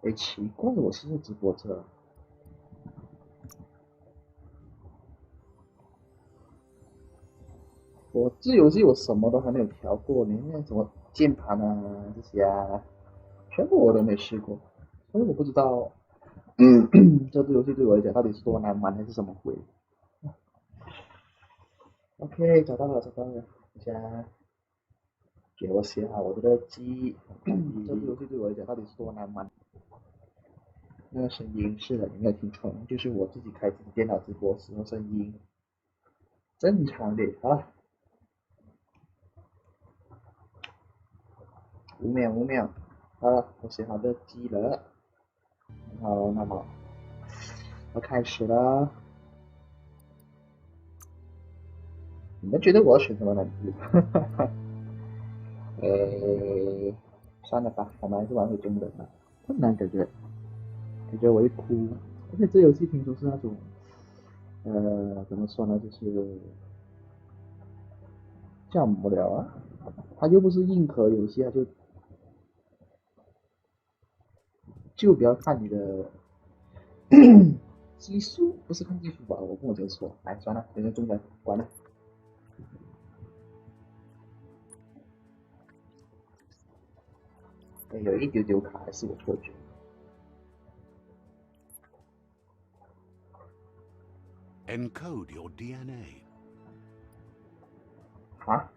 哎，奇怪，我是在直播这。我这游戏我什么都还没有调过，连那什么键盘啊这些啊，全部我都没试过，所以我不知道，这个游戏对我来讲到底是多难玩还是什么鬼。OK，找到了，找到了，等下给我写好我这个记忆。这个游戏对我来讲到底是多难玩？那个声音是的，你没有听错，就是我自己开自己电脑直播时候声音正常的。好了，5秒，5秒，好了，我写好这记了。好，那么我开始了。你们觉得我要选什么难度？算了吧，我们还是玩回中等吧。困难感觉我会哭，而且这游戏听说是那种，怎么说呢，就是叫无聊啊。它又不是硬核游戏，它就不要看你的技术，不是看技术吧？我跟我这么说，哎，算了，等下中等关了。有一丢丢卡，还是我错觉？Encode your DNA. 啊？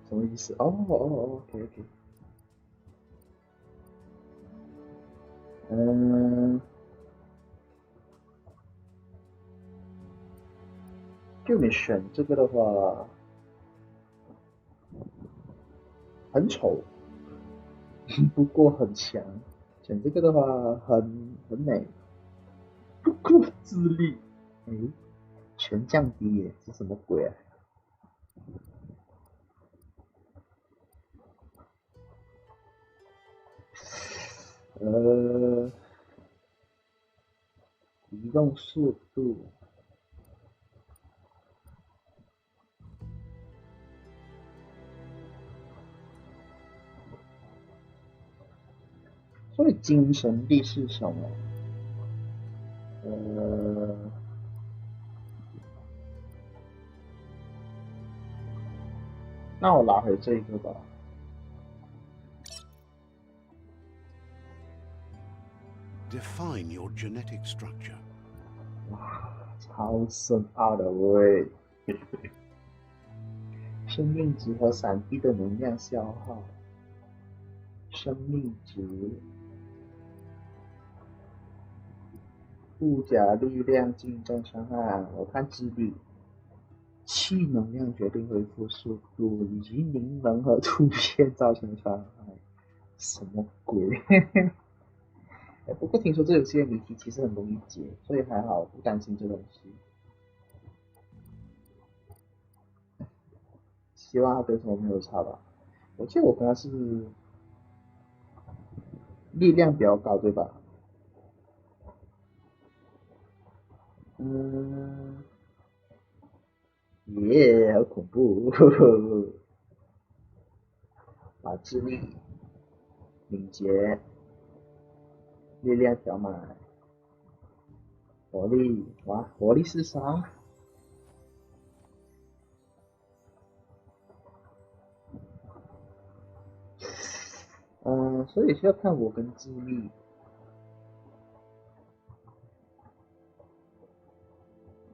什么意思？哦，OK，就你选这个的话，很丑，不过很强。选这个的话很美，不过智力，哎，全降低耶，是什么鬼啊？呃，移动速度，所以精神力是什么？呃，那我拿回这个吧。Define your genetic structure. 哇，超深奥的喂！生命值和闪避的能量消耗，生命值、护甲力量、近战伤害。我看智力。气能量决定恢复速度，以及凝能和突变造成伤害。什么鬼？不过听说这游戏的谜题其实很容易解，所以还好，不担心这东西。希望他跟什么没有差吧？我记得我跟他是力量比较高，对吧？嗯，耶，好恐怖！呵呵，把智力、敏捷、力量调满，活力，哇，活力是啥？所以需要看我跟智力。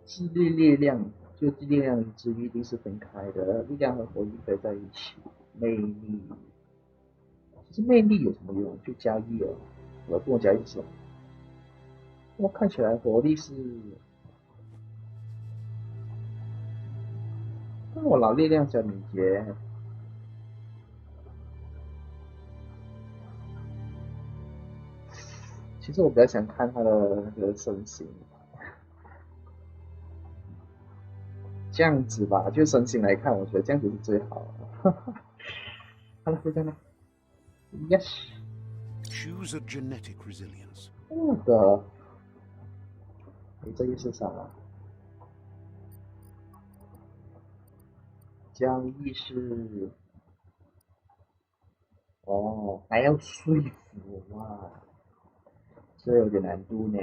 智力力量，就力量与智力一定是分开的，力量和活力可以在一起。魅力，其实魅力有什么用？就加一了，我跟我加一起。我看起来活力是，那我拿力量加敏捷。其实我比较想看他的那个身形，这样子吧，就身形来看，我觉得这样子是最好的。好了，就这样了。Yes。Choose a genetic resilience. 我的，你这意思啥？交易是，哦，还要说服哇，这有点难度呢。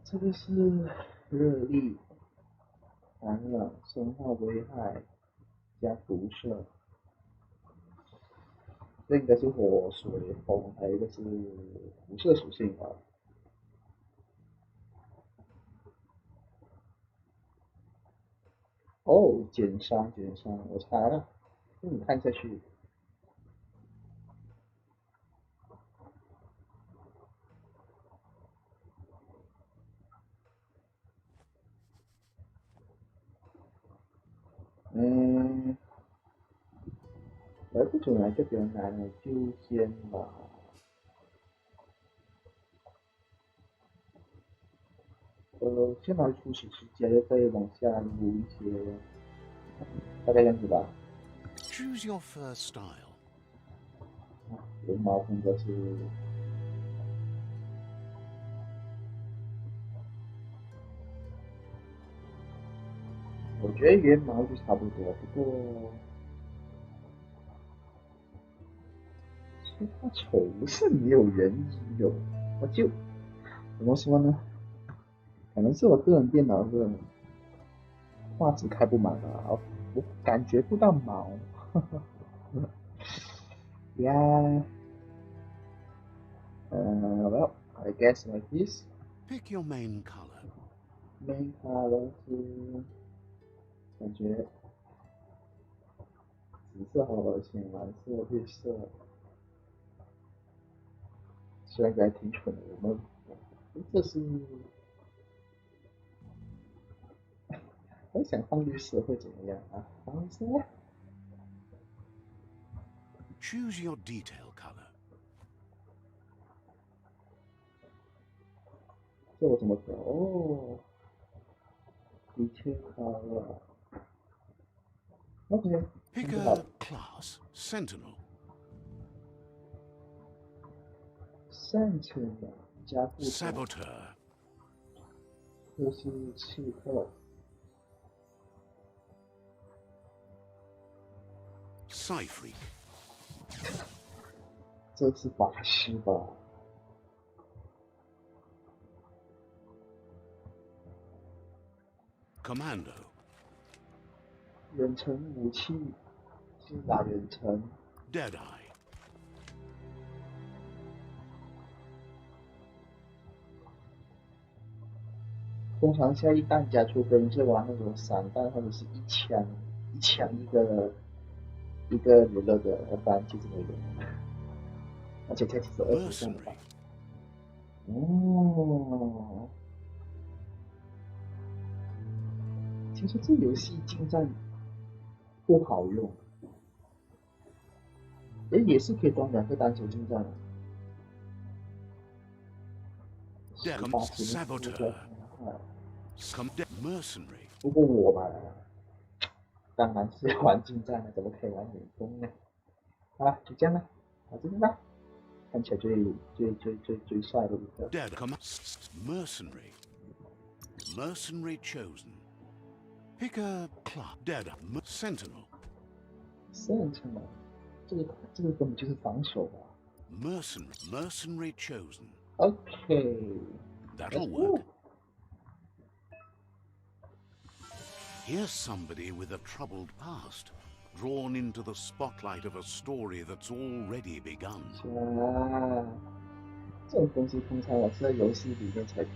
这个是热力、寒冷、生化危害加辐射，这应该是火、水、风，还有一个是辐射属性吧。哦，减伤，我猜了，看下去。来不准来就比较难了，就先吧。先拿初始时间，再往下录一些，大概这样子吧。Choose your first style. 绒毛风格是，我觉得原毛就差不多，不过说它丑是没有原因的，我就怎么说呢？可能是我个人电脑的画质开不满了，我感觉不到毛。Yeah. Well, I guess like this. Pick your main color. Main color 是感觉紫色好恶心，蓝色、绿色，虽然感觉挺蠢的，这是我想放绿色会怎么样啊？黄色。Choose your detail color. 这我怎么调？哦，detail color。OK， Pick a class. Sentinel. Sentinel 加副 Saboteur. 这是刺客。Psyfreak. 这是法师吧？Commando. 远程武器是打远程。Deadeye. 通常下一弹夹，除非你是玩那种散弹或者是一枪一个娱乐的，要不然其实没有。而且它其实20上吧。哦，听说这游戏近战不好用，也是可以装2个单手近战的。Saboteur. Mercenary. 不过我嘛，当然是玩近战的，怎么可以玩远攻呢？好了，就这样了，到这边吧。看起来最帅的一个。Mercenary. Mercenary chosen. Pick a class. Deadeye. Sentinel. Sentinel， 这个根本就是防守吧。Mercenary chosen. OK. That'll work. Here's somebody with a troubled past, drawn into the spotlight of a story that's already begun. 这种东西通常我是在游戏里面才调，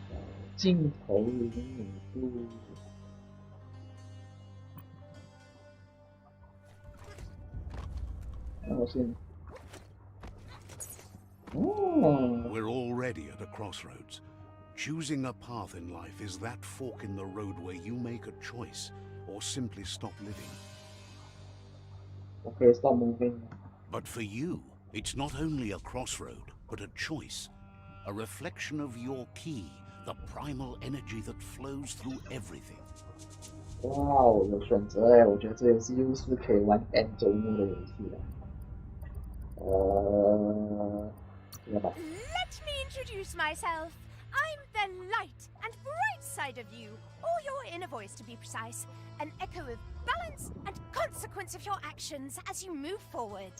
镜头灵敏度。那我先。We're already at a crossroads. Choosing a path in life is that fork in the road where you make a choice or simply stop living. Okay, stop moving. But for you, it's not only a crossroad, but a choice. A reflection of your key, the primal energy that flows through everything. 哇哦，有选择哎！我觉得这游戏又是可以玩 N 周末的游戏了。Let me introduce myself. I'm the light and bright side inside of you, or your inner voice to be precise, an echo of balance and consequence of your actions as you move forward.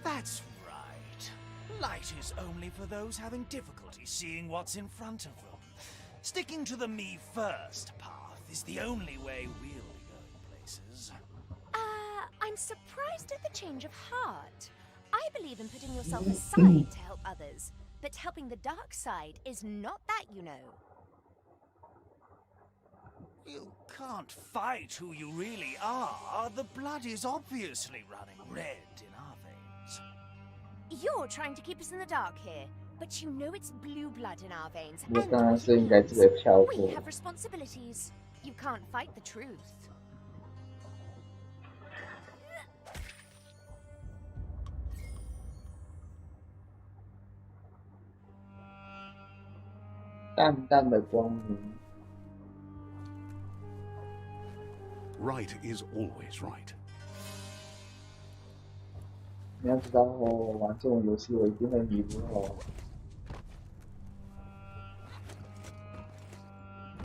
That's right. Light is only for those having difficulty seeing what's in front of them. Sticking to the me first path is the only way we'll be going places. I'm surprised at the change of heart. I believe in putting yourself aside to help others, but helping the dark side is not that, you know. You can't fight who you really are. The blood is obviously running red in our veins. You're trying to keep us in the dark here, but you know it's blue blood in our veins, 我 and 当然 what 是 it 应该直接 means. 跳 We 过。 have responsibilities. You can't fight the truth. 淡淡的光明。 Right is always right. 你要知道哦，玩这种游戏我一定会迷路哦。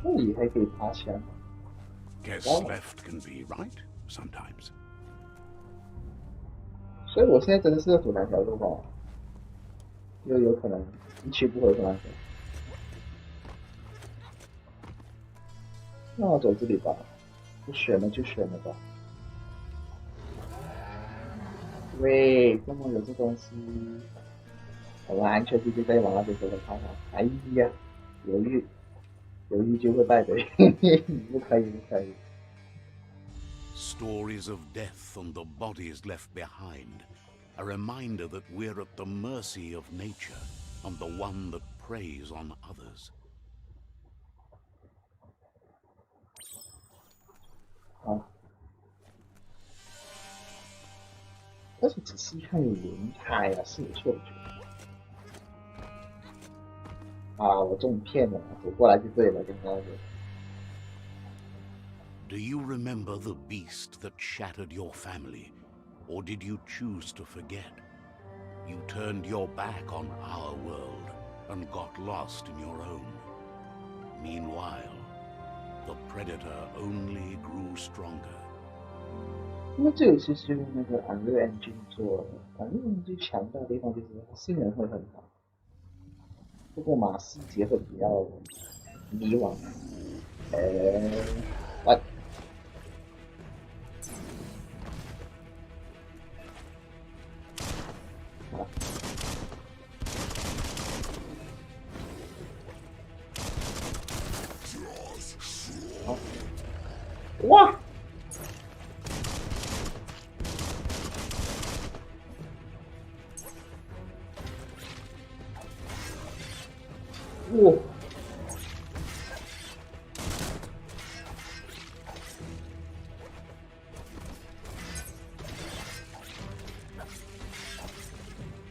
这里还可以爬墙。 Guess left can be right sometimes. 所以我现在真的是要走哪条路吧？又有可能一去不回的那种。那我走这里吧，不选了就选了吧。喂，怎么有这东西？我们安全地就在往那边走走看看。哎呀，犹豫就会败北，不可以不可以。 Stories of death and the bodies left behind, a reminder that we're at the mercy of nature and the one that preys on others. 好，但是仔细看有轮胎啊，是有错觉。啊，我中骗了，走过来就对了，刚刚的。 Do you remember the beast that shattered your family, or did you choose to forget? You turned your back on our world and got lost in your own. Meanwhile, the predator only grew stronger. 因为这游戏是用那个 Unreal Engine 做的，Unreal Engine 最强大的地方就是它性能会很好，不过嘛细节会比较迷惘。what？ 好，哇！ 哇！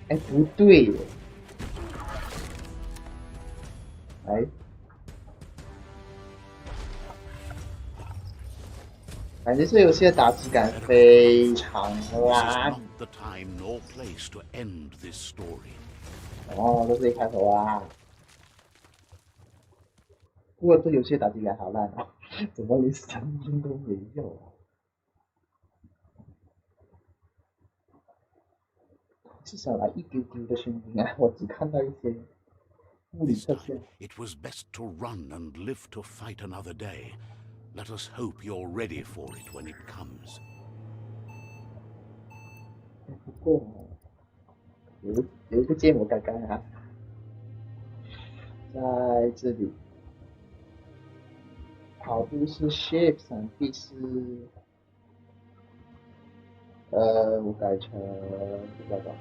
哎，不对耶！哎，反正这游戏的打击感非常 This is 烂。 not the time nor place to end this story. 哦，这是一开头啊。不过这游戏打击感好烂啊，怎么连声音都没有啊？至少来一丢丢的声音啊，我只看到一些物理 This 特效 time,。it was best to run and live to fight another day. Let us hope you're ready for it when it comes. 不过有一个芥末刚刚啊，在这里。 跑步是 shape 闪避是，我改成不知道。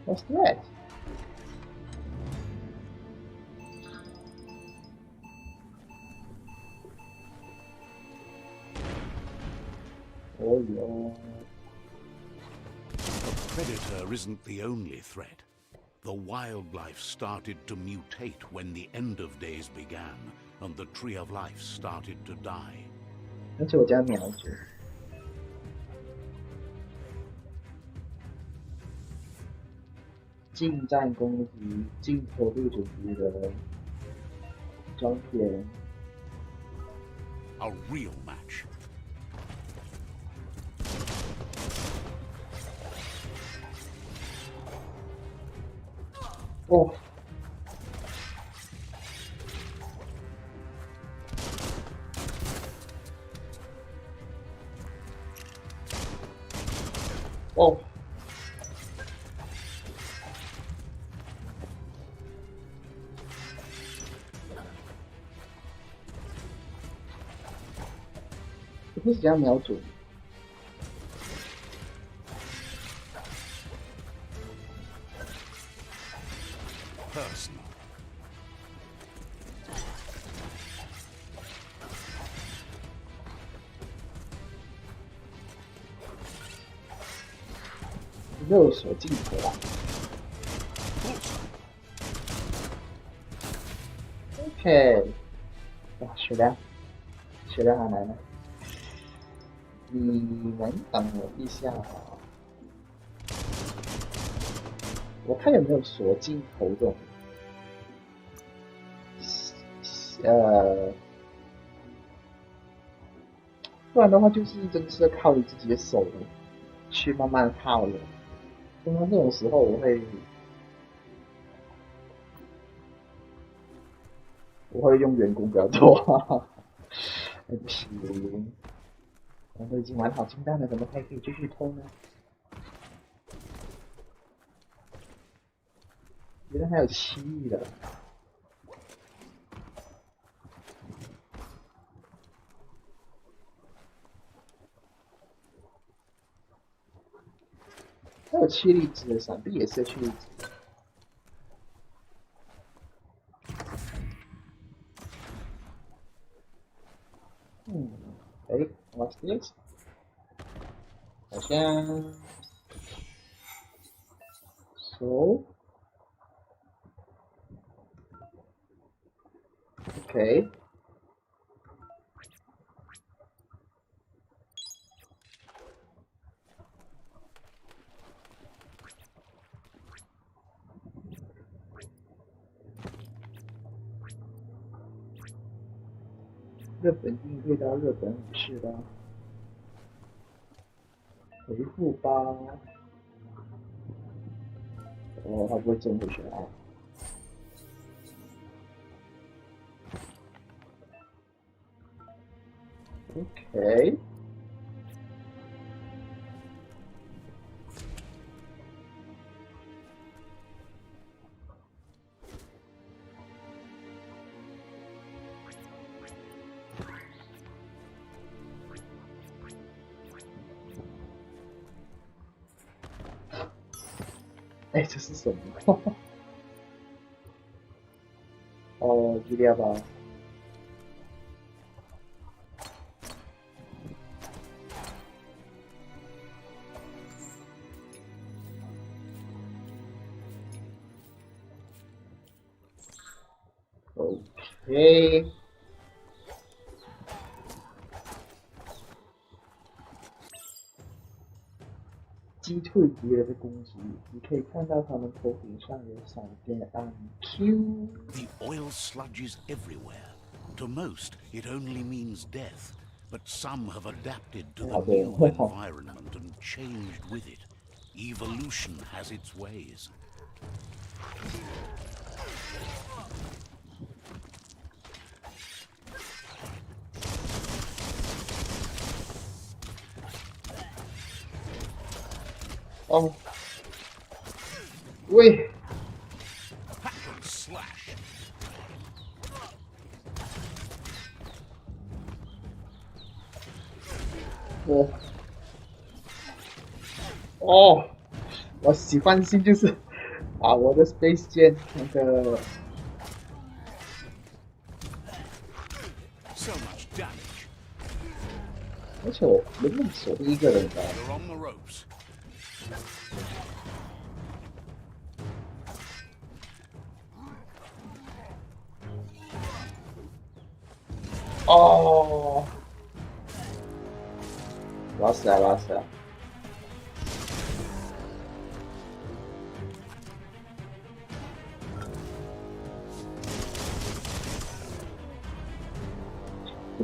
What's that? 哦哟。 Predator isn't the only threat. The wildlife started to mutate when the end of days began, and the tree of life started to die. 而且我加瞄准。近战攻击、镜头对准敌人、装填。A real match. 哦。哦。不是这样瞄准。Personal. 右手镜头啊。OK， 哇，血量还来了。你们等我一下啊，我看有没有锁镜头这种，不然的话就是真的是靠你自己的手去慢慢耗了。通常这种时候我会用员工比较多，哈哈，不行，我都已经玩好金蛋了，怎么还可以继续偷呢？原来还有7亿的。还有7粒子的闪避也是7粒子。What's this？ 好像OK。日本应对到日本武士的回复吧。哦，他不会中回去啊。OK。哎，这是什么？哦，吉利亚吧。OK。击退敌人的攻击，你可以看到他们头顶上有闪电按 Q。 The oil sludges everywhere. To most, it only means death, but some have adapted to the new environment and changed with it. Evolution has its ways. 哦，喂！我喜欢性就是把我的 space 键那个。而且我能不能锁定一个人的？哦，我要死了，我要死了！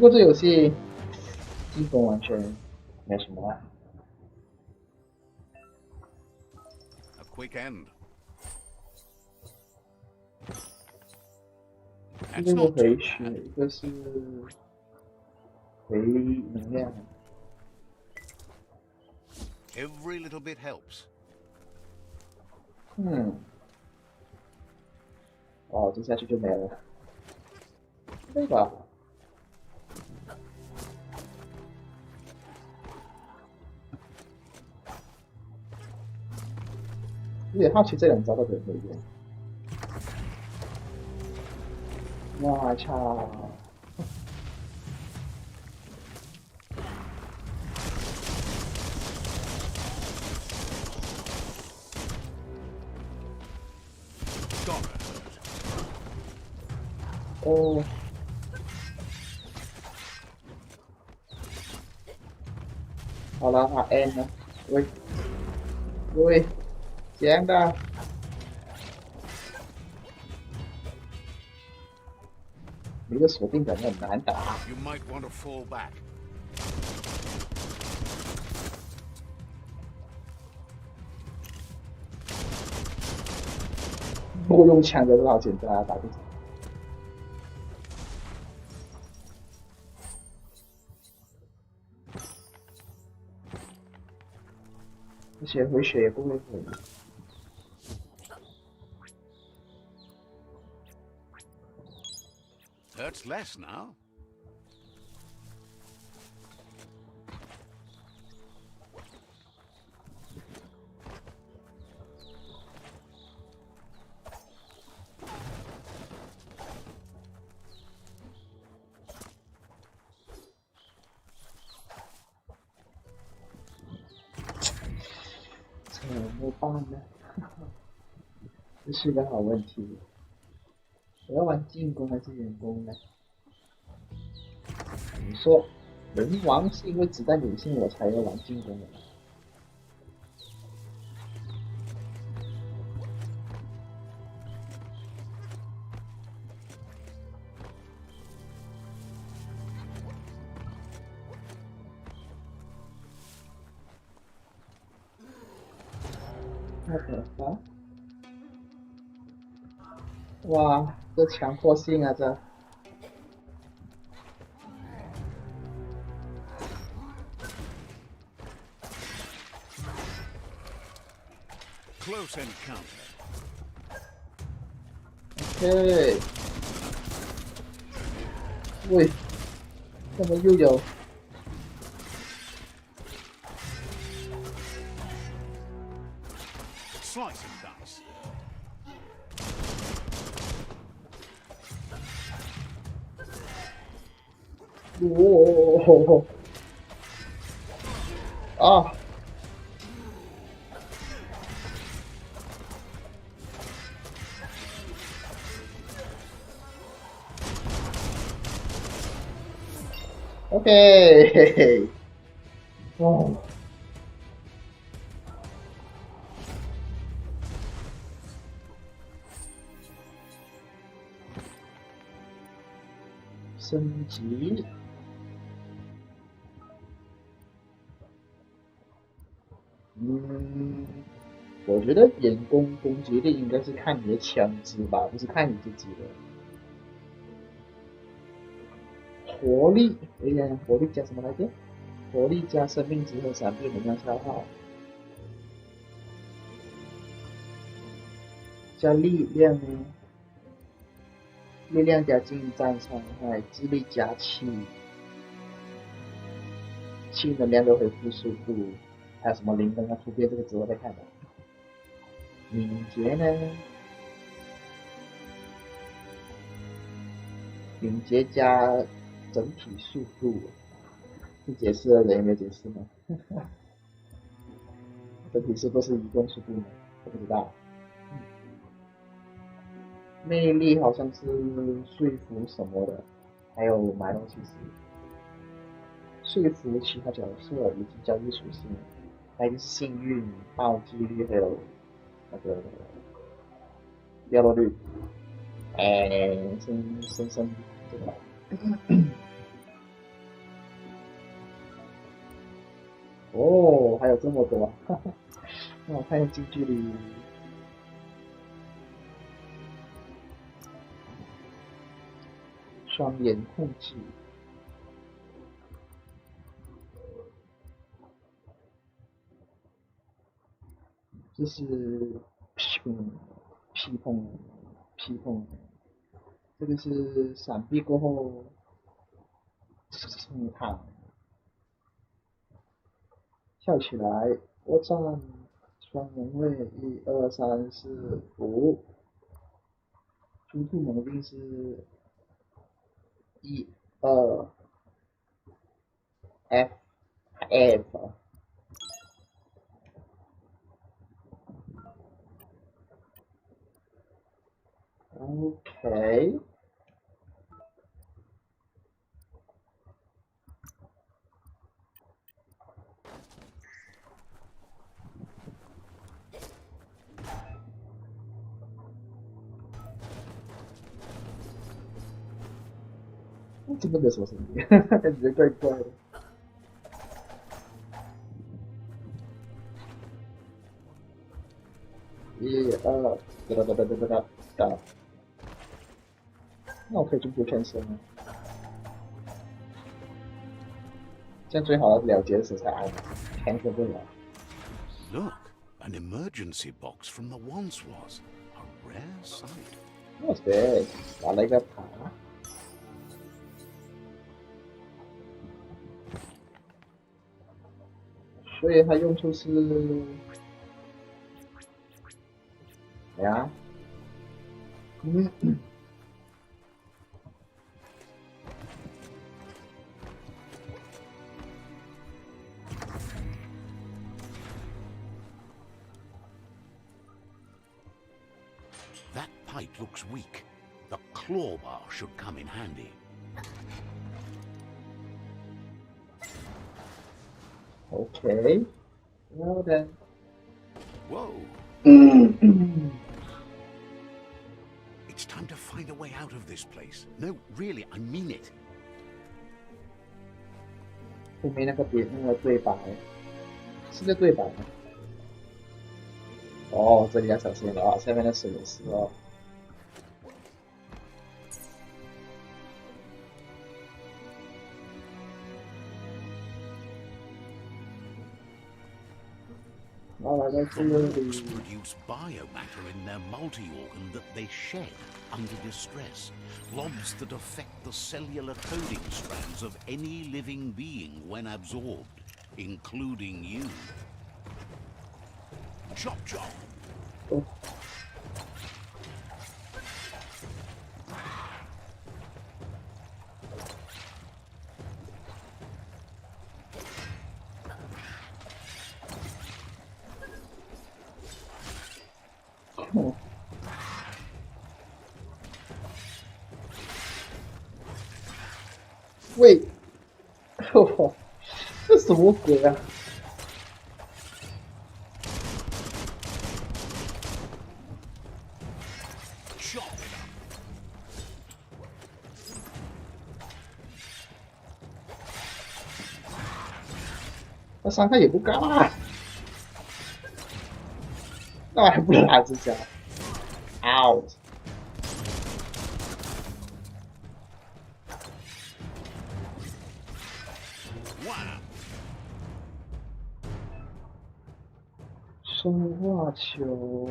过这游戏进攻完全没什么啊。A quick end. 一 That's 个是 not 回 too 血， bad. 一个是回能量。 Every little bit helps. 哦，这下去就没了。对吧？有点好奇这两招到底会不会用。哇操！ 哦，好了，他 N 了，喂，这样的，你的锁定感觉很难打。 You might want to fall back. 不过用枪的好简单啊，打不死。 而且回血也不会回。 Hurts less now.怎么办呢？这是个好问题。我要玩进攻还是远攻呢？你说，人王是因为子弹有限我才要玩进攻的。那怎么办？哇，这强迫性啊，这。 Close encounter. OK。喂，怎么又有？ Slice and dice. 哇！啊！ OK， 嘿嘿，哦，升级，我觉得眼攻攻击力应该是看你的枪支吧，不是看你自己的。 活力，哎呀，活力加什么来着？活力加生命值和闪避能量消耗，加力量呢？力量加近战伤害，智力加气，气能量的恢复速度，还有什么灵能啊突变这个之后再看吧。敏捷呢？敏捷加整体速度。 是解释了，人有没有解释呢？整体是不是移动速度呢？我不知道。魅力好像是说服什么的，还有买东西时说服其他角色以及交易属性，还有就是幸运、暴击率，还有那个掉落率。哎，升这个。哦，还有这么多，哈哈，那我看一下近距离。双眼控制，这是劈碰，这个是闪避过后冲塔，跳起来，我站，双门位，1、2、3、4、5，猪兔猛兵是1、2 F。OK， 真的没有什么声音，感觉怪怪的。1、2，哒。那我可以中途全身吗？这样最好了结的时候才按 cancel 不了。Look, an emergency box from the once was. A rare sight. What's this? 拿了一个爬。所以它用处是，呀，That pipe looks weak. The claw bar should come in handy. Okay. Well then. Whoa. It's time to find a way out of this place. No, really, I mean it. 后面那个对白，是个对白吗？哦，这里要小心了啊！下面的水也是哦。然后来到这里。 produce biomatter in their multi-organ that they shed under distress. Blobs that affect the cellular coding strands of any living being when absorbed, including you. Chop chop. 喂，这什么鬼啊？那伤害也不高啊，那我还不能拿这家 ，out。 生化球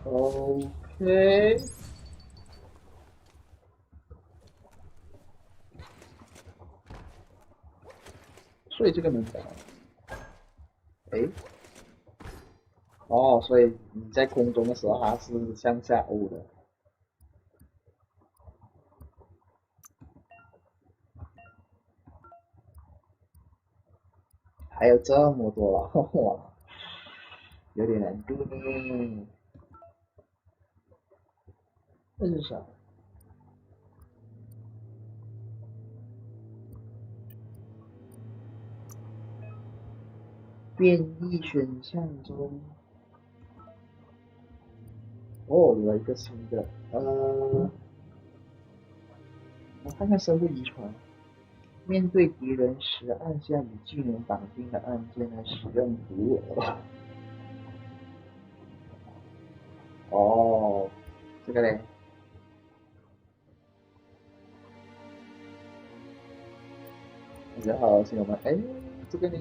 ，OK， 所以这个能打，哎，哦，所以你在空中的时候它是向下欧的。 还有这么多了，哇，有点难度呢。这是啥？变异选项中，哦，有了一个新的，我看看生物遗传。面对敌人时，按下与技能绑定的按键来使用独耳。哦，这个嘞，然后亲友们，哎，这个呢，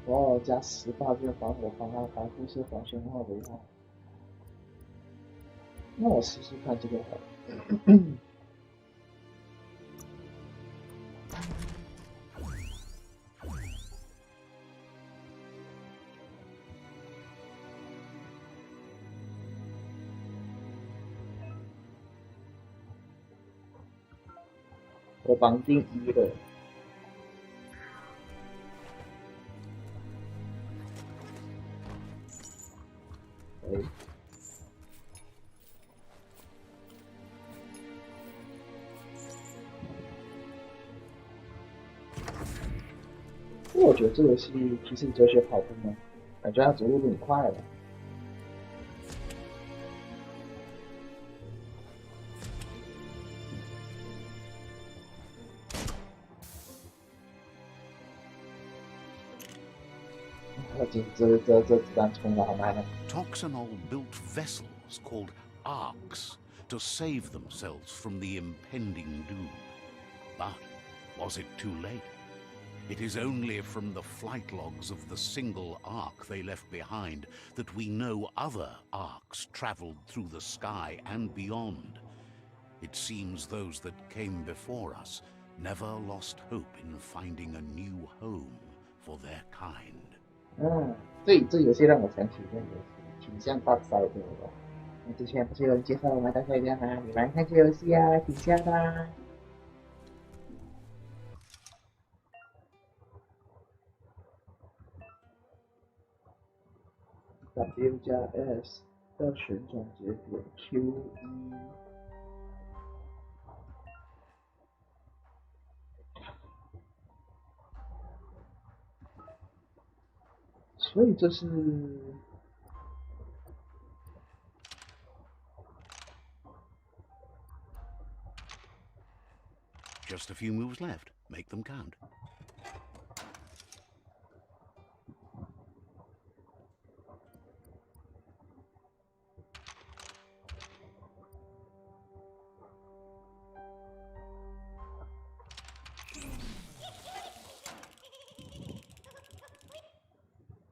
哦，加18件防火防拉防辐射防宣化危害。那我试试看这个好了。我绑定1了。哎，我觉得这个游戏其实哲学跑步呢，感觉它走路都很快了。这子弹冲了好慢啊！ Toxanol built vessels called arcs to save themselves from the impending doom. But was it too late? It is only from the flight logs of the single arc they left behind that we know other arcs traveled through the sky and beyond. It seems those that came before us never lost hope in finding a new home for their kind. 这游戏让我想起一个游戏，挺像大赛的哦。那之前不是有人介绍我们大赛的吗？你来看这游戏啊，挺像的啊。W 加 S 到旋转节点 Q1。所以这是Just a few moves left. Make them count.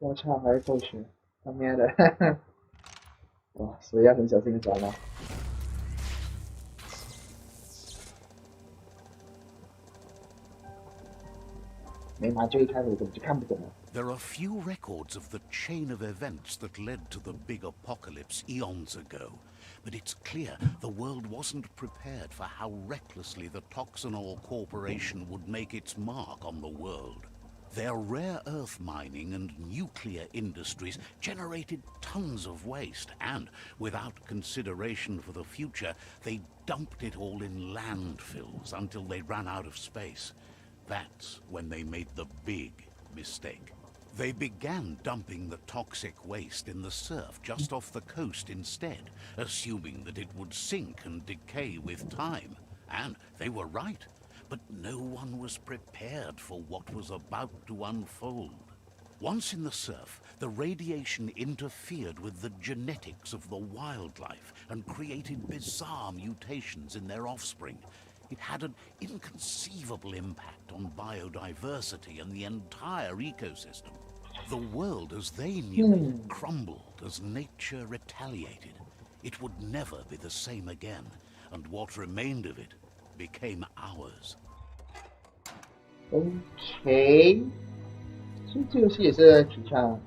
我操，还是够血，他妈的！哇，所以要很小心的抓了。没拿就一开始根本就看不懂了。 There are few records of the chain of events that led to the big apocalypse eons ago, but it's clear the world wasn't prepared for how recklessly the Toxanol Corporation would make its mark on the world. Their rare earth mining and nuclear industries generated tons of waste, and, without consideration for the future, they dumped it all in landfills until they ran out of space. That's when they made the big mistake. They began dumping the toxic waste in the surf just off the coast instead, assuming that it would sink and decay with time. And they were right. But no one was prepared for what was about to unfold. Once in the surf, the radiation interfered with the genetics of the wildlife and created bizarre mutations in their offspring. It had an inconceivable impact on biodiversity and the entire ecosystem. The world as they knew it crumbled as nature retaliated. It would never be the same again, and what remained of it became ours. OK， 所以这游戏也是提倡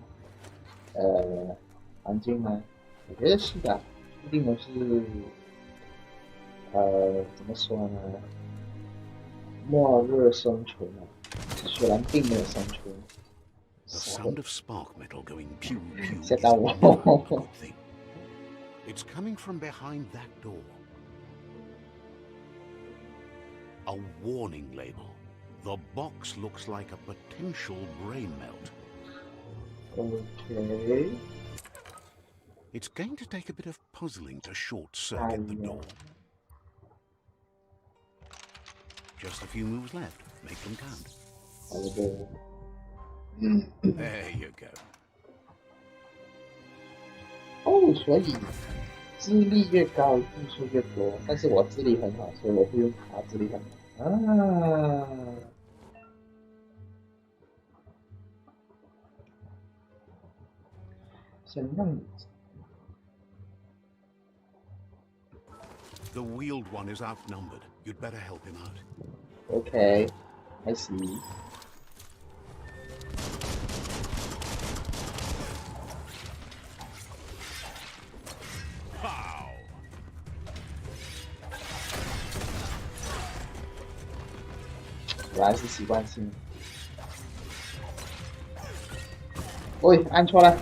环境吗？我觉得是的，一定的是怎么说呢？末日生存啊，虽然并没有生存。 The sound of spark metal going pew pew is 吓到我。 never a good thing. It's coming from behind that door. A warning label. The box looks like a potential brain melt. OK， It's going to take a bit of puzzling to short circuit the door. Just a few moves left. Make them count. 好的。There you go. 哦，所以智力越高，付出越多。但是我智力很好，所以我不用卡智力很好啊。想让你 The wheeled one is outnumbered. You'd better help him out. OK， I see。Pow! 原来是习惯性。喂，按错了。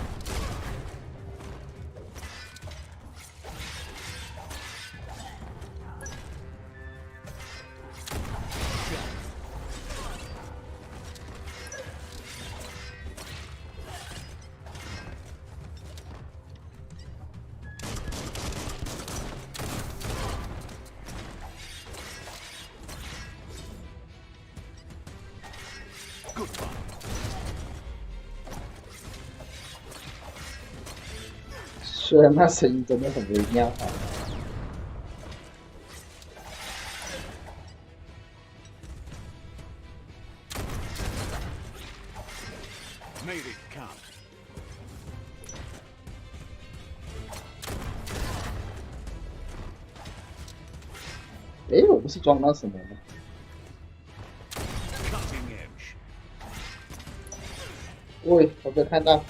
Goodbye. 虽然那声音真的很微妙啊。Made it count. 诶，我不是装到什么吗？ Cutting edge. 喂，我没有看到。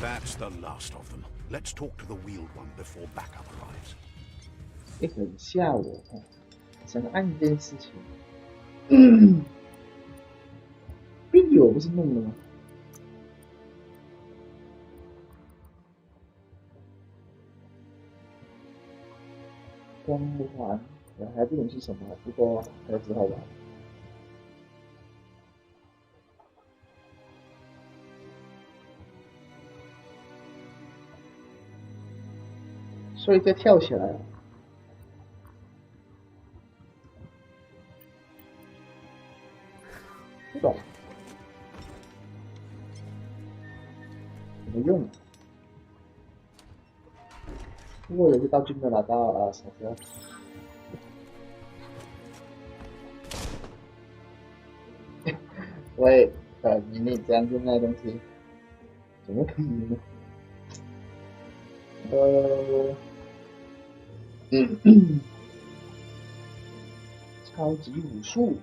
That's the last of them. Let's talk to the wheeled one before backup arrives. 诶，等一下我想按一件事情。video 不是弄了吗？光环，我还不懂是什么，不过还只好玩。所以再跳起来了。不懂，怎么用？不过有些道具没有拿到啊，什么？喂，你这样用那东西，怎么可以呢？超级武术，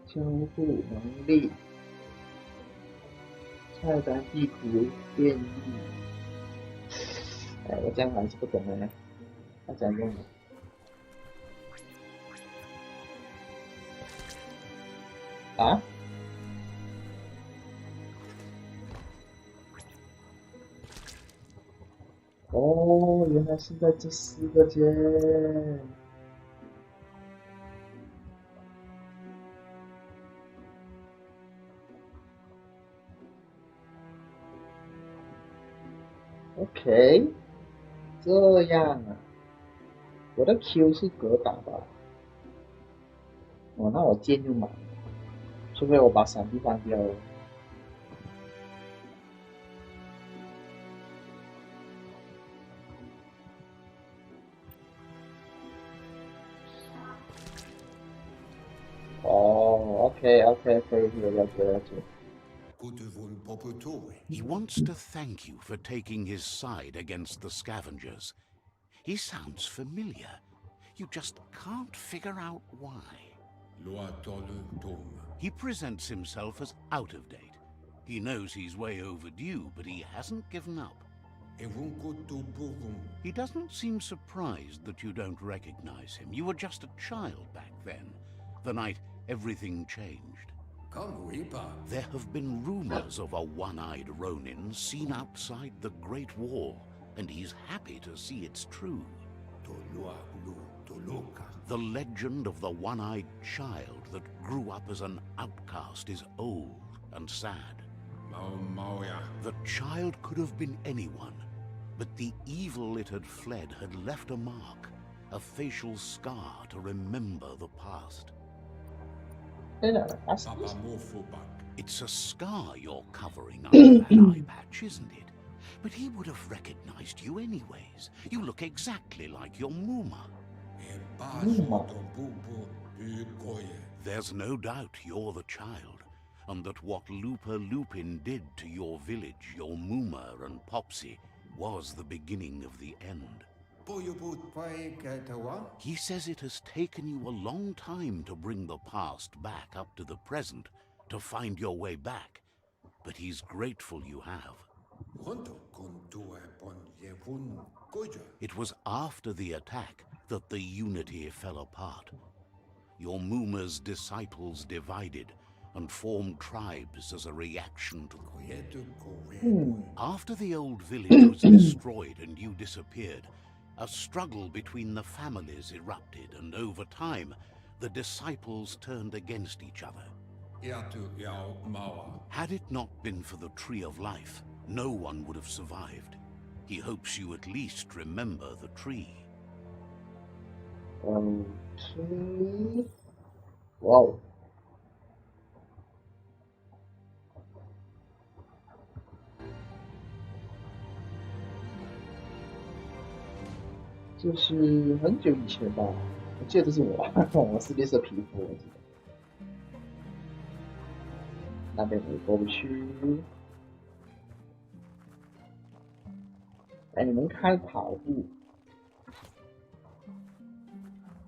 交互能力，菜单地图变异。哎，我这样还是不懂呢，要怎样用呢？啊？哦，原来是在这4个键。OK， 这样啊，我的 Q 是格挡吧？哦，那我剑就满了，除非我把闪避关掉了。哦 ，OK， 可以，了解。He wants to thank you for taking his side against the scavengers. He sounds familiar. You just can't figure out why. He presents himself as out of date. He knows he's way overdue, but he hasn't given up. He doesn't seem surprised that you don't recognize him. You were just a child back then, the night everything changed. There have been rumors of a one-eyed Ronin seen outside the Great Wall, and he's happy to see it's true. The legend of the one-eyed child that grew up as an outcast is old and sad. The child could have been anyone, but the evil it had fled had left a mark, a facial scar to remember the past. It's a scar you're covering under that eye patch, isn't it? But he would have recognized you anyways. You look exactly like your Muma. There's no doubt you're the child, and that what Looper Lupin did to your village, your Muma and Popsy, was the beginning of the end. He says it has taken you a long time to bring the past back up to the present, to find your way back, but he's grateful you have. It was after the attack that the unity fell apart. Your Muma's disciples divided and formed tribes as a reaction to... After the old village was destroyed and you disappeared, a struggle between the families erupted, and over time, the disciples turned against each other. Had it not been for the Tree of Life, no one would have survived. He hopes you at least remember the tree. Okay. Wow. 就是很久以前吧，我记得这是我是绿色皮肤，我记得。那边我过不去。哎，你们看跑步，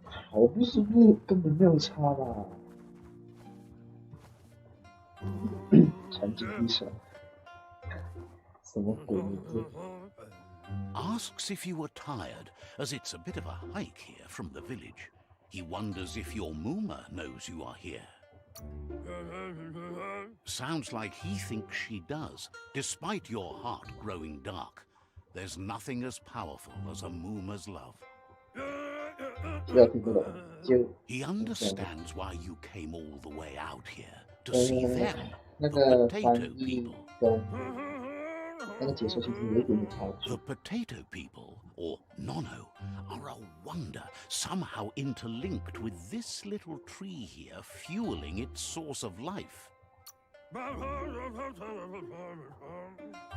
跑步速度根本没有差吧？成绩第一，什么鬼名字？ Asks if you were tired, as it's a bit of a hike here from the village. He wonders if your Muma knows you are here. Sounds like he thinks she does, despite your heart growing dark. There's nothing as powerful as a Muma's love. He understands why you came all the way out here, to see them, the potato people. The potato people, or Nono, are a wonder, somehow interlinked with this little tree here, fueling its source of life.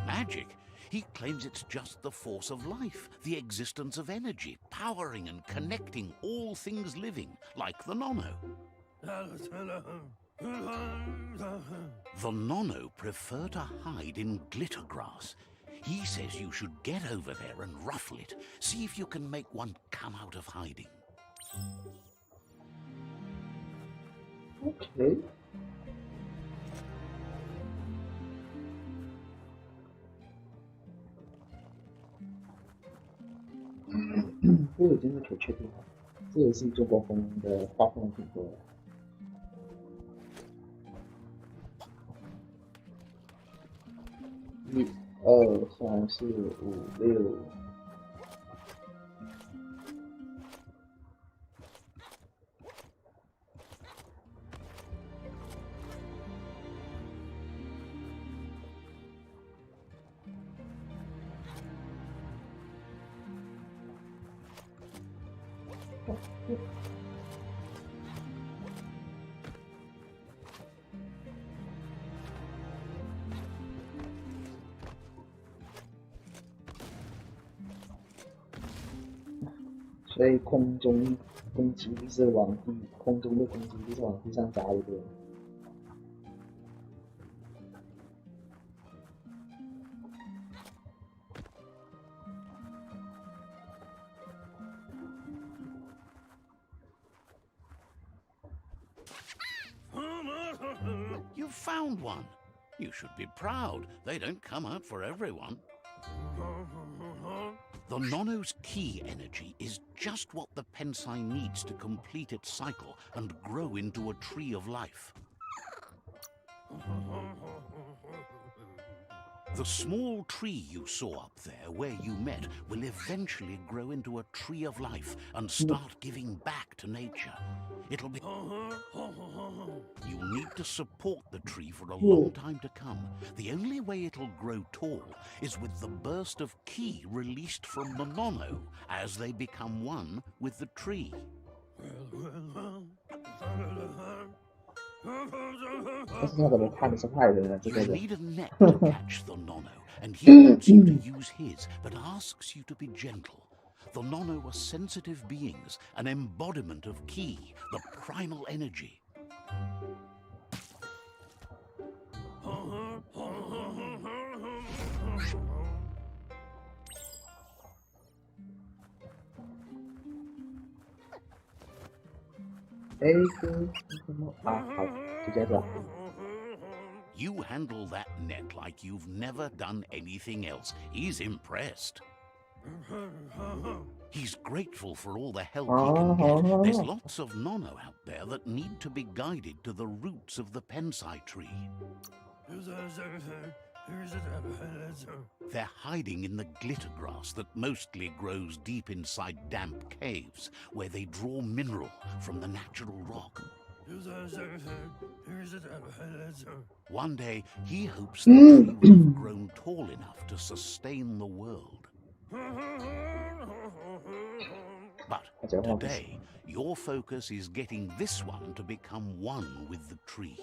Magic? He claims it's just the force of life, the existence of energy, powering and connecting all things living, like the Nono. The Nono prefer to hide in glitter grass. He says you should get over there and ruffle it. See if you can make one come out of hiding. Okay. 这个真的可以确定了，这也是中国风的画风挺多的。 1、2、3、4、5、6。所以空中攻击力是往地，空中的攻击力是往地上砸一个。You found one. You should be proud. They don't come out for everyone. The Nono's key energy is just what the Pensai needs to complete its cycle and grow into a tree of life. The small tree you saw up there where you met will eventually grow into a tree of life and start giving back to nature. It'll be... You'll need to support the tree for a long time to come. The only way it'll grow tall is with the burst of ki released from the nono as they become one with the tree. You need a net to catch the nono, and he wants you to use his, but asks you to be gentle. The nono are sensitive beings, an embodiment of ki, the primal energy. You handle that net like you've never done anything else. He's impressed. He's grateful for all the help he can get. There's lots of nono out there that need to be guided to the roots of the pensai tree. They're hiding in the glitter grass that mostly grows deep inside damp caves, where they draw mineral from the natural rock. One day, he hopes the tree will have grown tall enough to sustain the world. But today, your focus is getting this one to become one with the tree.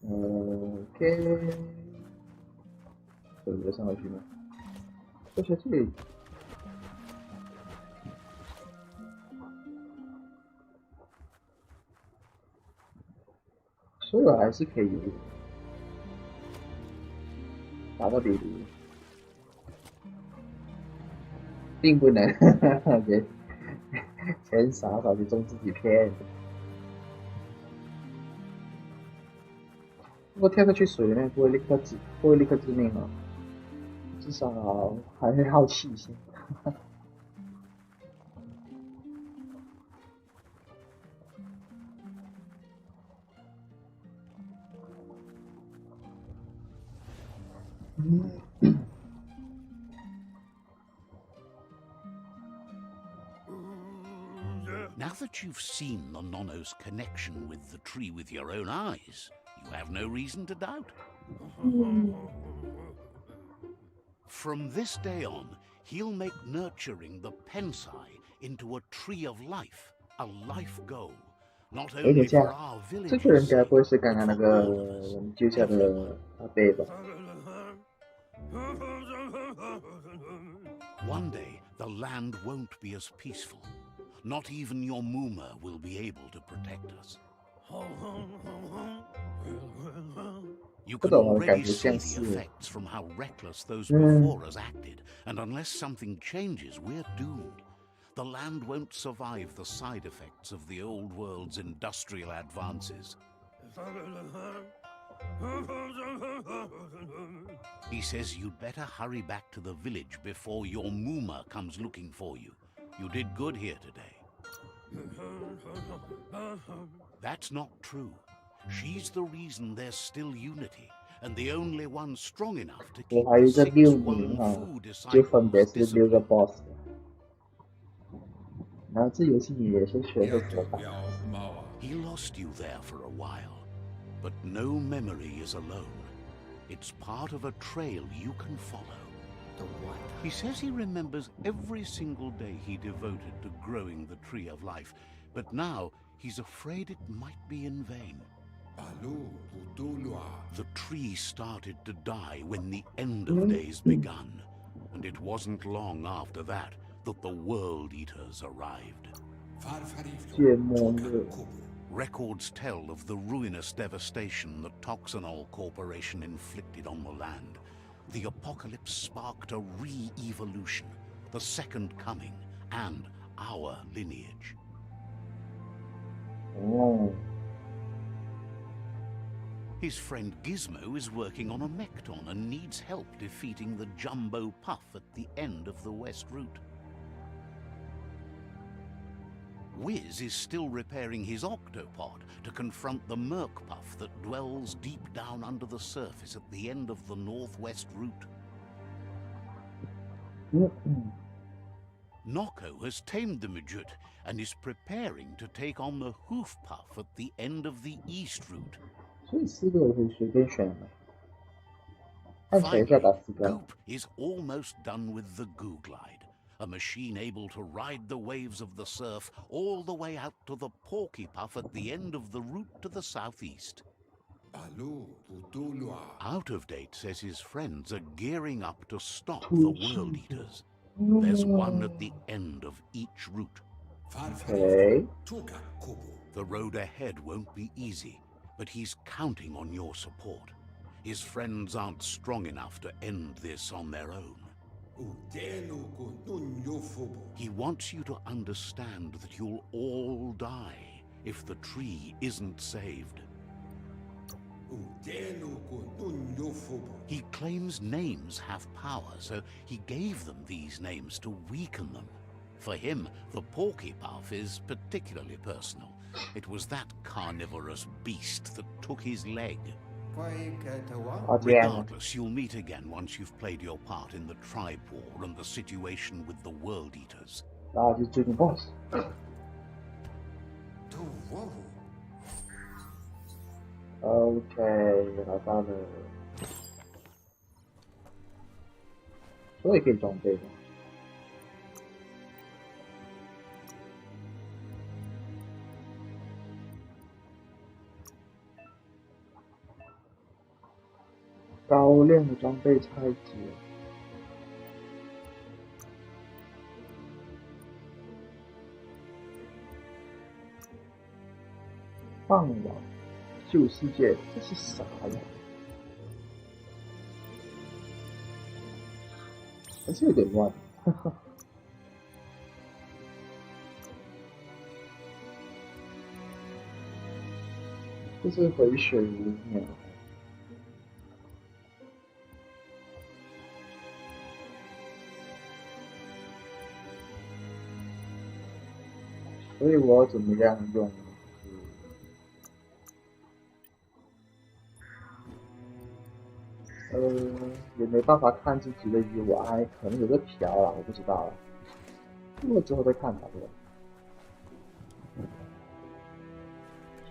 OK， 这个上回去吗？这些这里，所有还是可以达到比例，并不能别钱少少去中自己骗。如果跳下去水里面不会立刻致命啊，至少还会好奇一些。Now that you've seen the nono's connection with the tree with your own eyes, you have no reason to doubt. From this day on, he'll make nurturing the pensai into a tree of life, a life goal. Not only for our village, 这个人该不会是刚刚那个我们救下的阿贝吧？ One day, the land won't be as peaceful. Not even your Muma will be able to protect us. You can already see the effects from how reckless those before us acted, and unless something changes, we're doomed. The land won't survive the side effects of the old world's industrial advances. He says you'd better hurry back to the village before your Muma comes looking for you. You did good here today. That's not true. She's the reason there's still unity, and the only one strong enough to keep the 6-1 就分别是6个 boss。然后这游戏也是学会佛法。He lost you there for a while, but no memory is alone. It's part of a trail you can follow. He says he remembers every single day he devoted to growing the tree of life, but now he's afraid it might be in vain. The tree started to die when the end of days begun, and it wasn't long after that that the World Eaters arrived. Records tell of the ruinous devastation the Toxanol Corporation inflicted on the land. The apocalypse sparked a re-evolution, the second coming, and our lineage. Oh. His friend Gizmo is working on a Mekton and needs help defeating the Jumbo Puff at the end of the West Route. Wiz is still repairing his octopod to confront the Merkpuff that dwells deep down under the surface at the end of the northwest route. Nocco has tamed the Midget and is preparing to take on the Hoofpuff at the end of the east route. 所以4个我可以随便选的。看谁再 Finally, 打4个。 Goop is almost done with the Goo Glide, a machine able to ride the waves of the surf all the way out to the Porky Puff at the end of the route to the southeast. Out of Date says his friends are gearing up to stop the World Eaters. There's one at the end of each route. Okay. The road ahead won't be easy, but he's counting on your support. His friends aren't strong enough to end this on their own. He wants you to understand that you'll all die if the tree isn't saved. He claims names have power, so he gave them these names to weaken them. For him, the Porky Puff is particularly personal. It was that carnivorous beast that took his leg. Regardless, you'll meet again once you've played your part in the tribe war and the situation with the World Eaters. 然后就追踪 BOSS。OK， 来到了，所以可以装备的。高亮的装备拆解。傍晚旧世界，这是啥呀？还是有点乱，哈哈。这是回血5秒。所以我要怎么样用？也没办法看自己的 UI， 可能有个条啊，我不知道了。如果之后再看吧，对吧？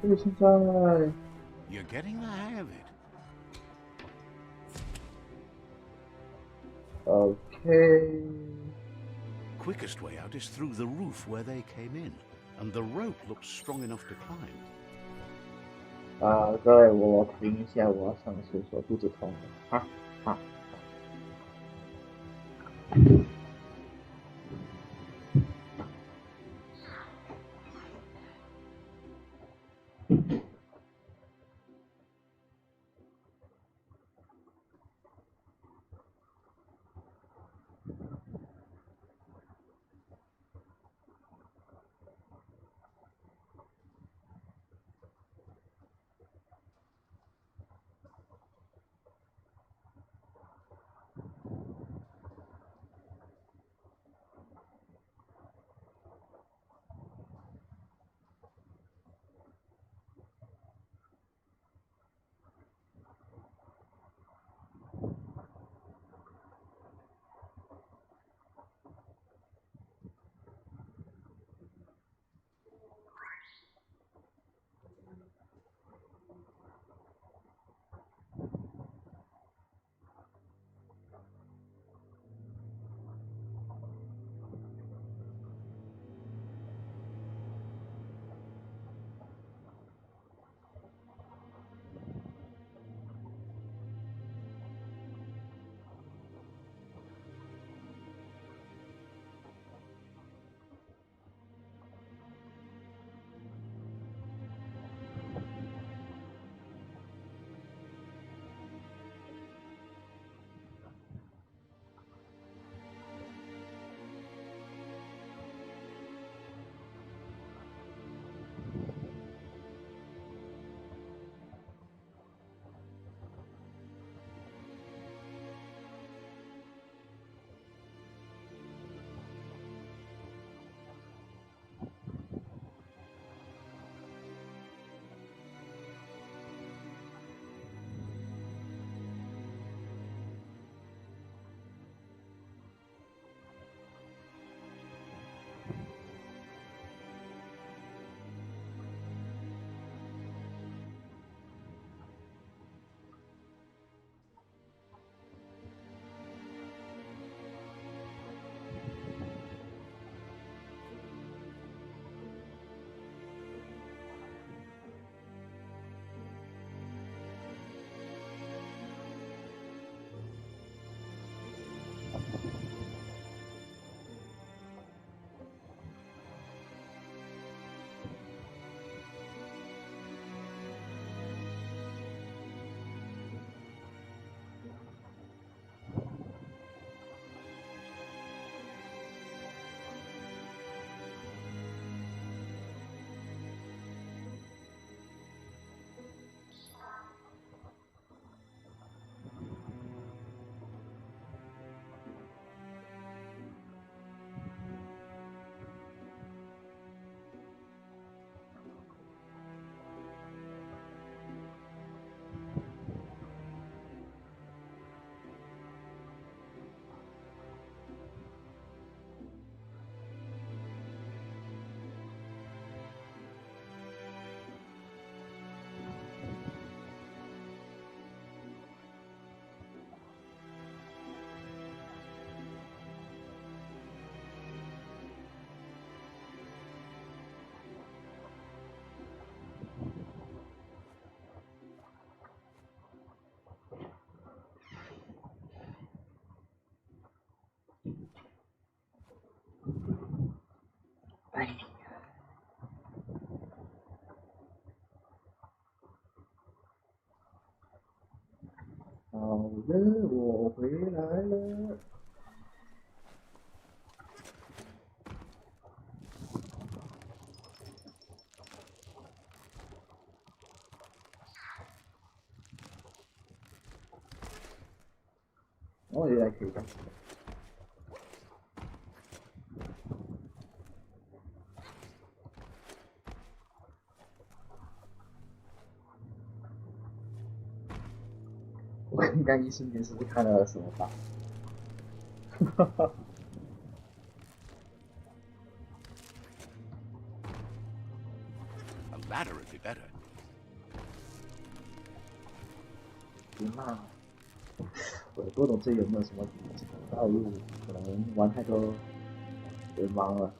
所以现在 You're getting the hang of it. OK。 Quickest way out is through the roof where they came in, and the rope looks strong enough to climb. 各位，我停一下，我要上厕所，肚子痛了。哈哈。了，我回来了。哦，原来可以这样。我刚刚一瞬间是不是看到了什么吧？哈哈。A ladder would be better. 行吧，我也不懂这有没有什么道路，可能玩太多也忙了。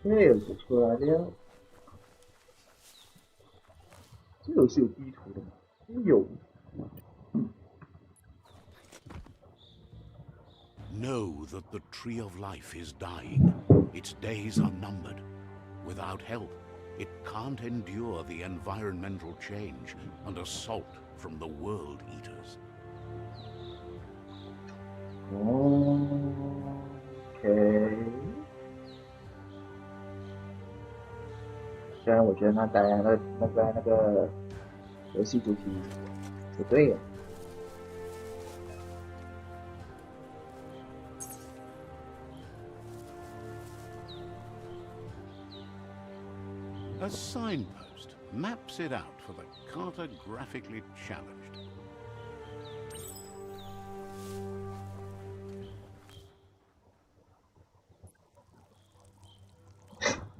这就出来了。这游戏有地图的吗？有。Know that the tree of life is dying. Its days are numbered. Without help, it can't endure the environmental change and assault from the world eaters. OK。虽然我觉得那当然那个游戏主题不对呀。A signpost maps it out for the cartographically challenged.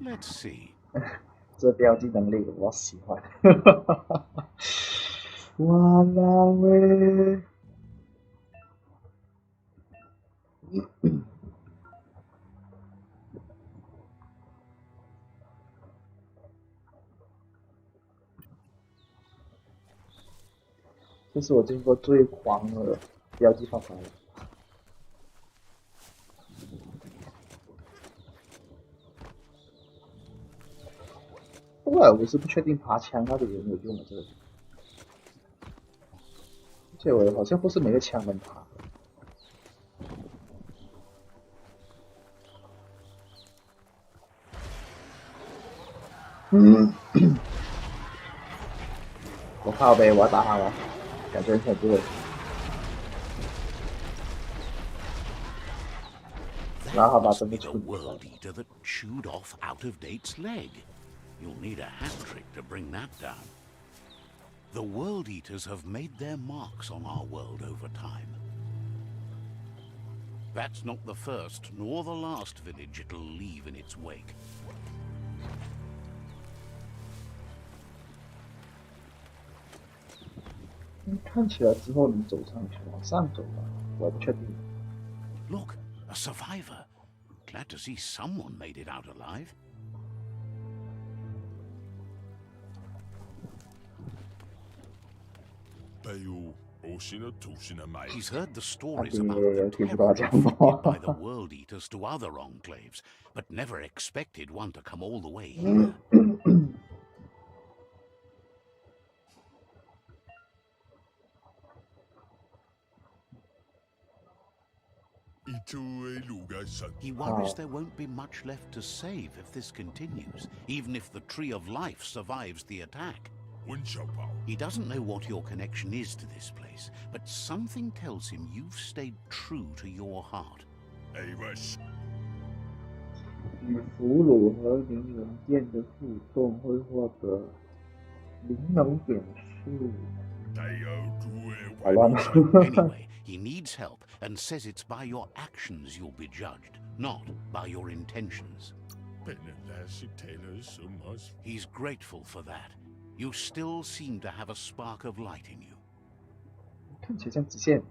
Let's see. 这标记能力我喜欢。哇啦喂！这是我见过最狂的标记方法了。不过我是不确定爬墙那里有没有用的这个，而且我好像不是每个墙能爬。我靠呗，我要打他了，感觉很恐怖。然后把这个 world eater that chewed off out-of-date's leg. You'll need a hat trick to bring that down. The world eaters have made their marks on our world over time. That's not the first nor the last village it'll leave in its wake. 看起来之后你走上去，往上走吧，我不确定。Look, a survivor. Glad to see someone made it out alive. He's heard the stories about the terror inflicted by the world eaters to other enclaves, but never expected one to come all the way here. He worries there won't be much left to save if this continues, even if the Tree of Life survives the attack. He doesn't know what your connection is to this place, but something tells him you've stayed true to your heart. 与俘虏和灵能剑的互动会获得灵能点数。好乱啊！Anyway, he needs help and says it's by your actions you'll be judged, not by your intentions. He's grateful for that. You still seem to have a spark of light in you. 看起来像直线。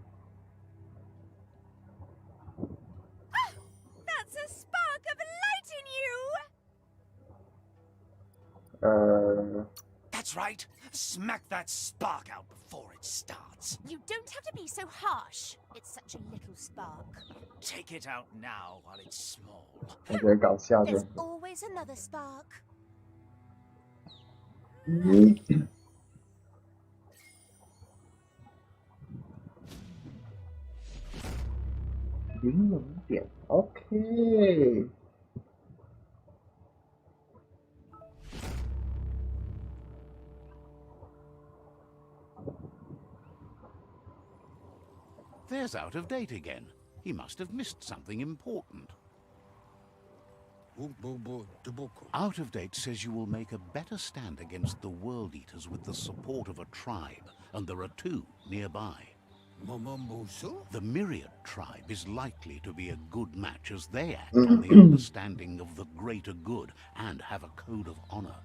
That's a spark of light in you! That's right. Smack that spark out before it starts. You don't have to be so harsh. It's such a little spark. Take it out now while it's small. 我觉得搞笑的。 There's always another spark. 嗯云能点 ，OK。There's Out of Date again. He must have missed something important. Out of Date says you will make a better stand against the World Eaters with the support of a tribe, and there are 2 nearby. The Myriad tribe is likely to be a good match as they act on the understanding of the greater good and have a code of honor.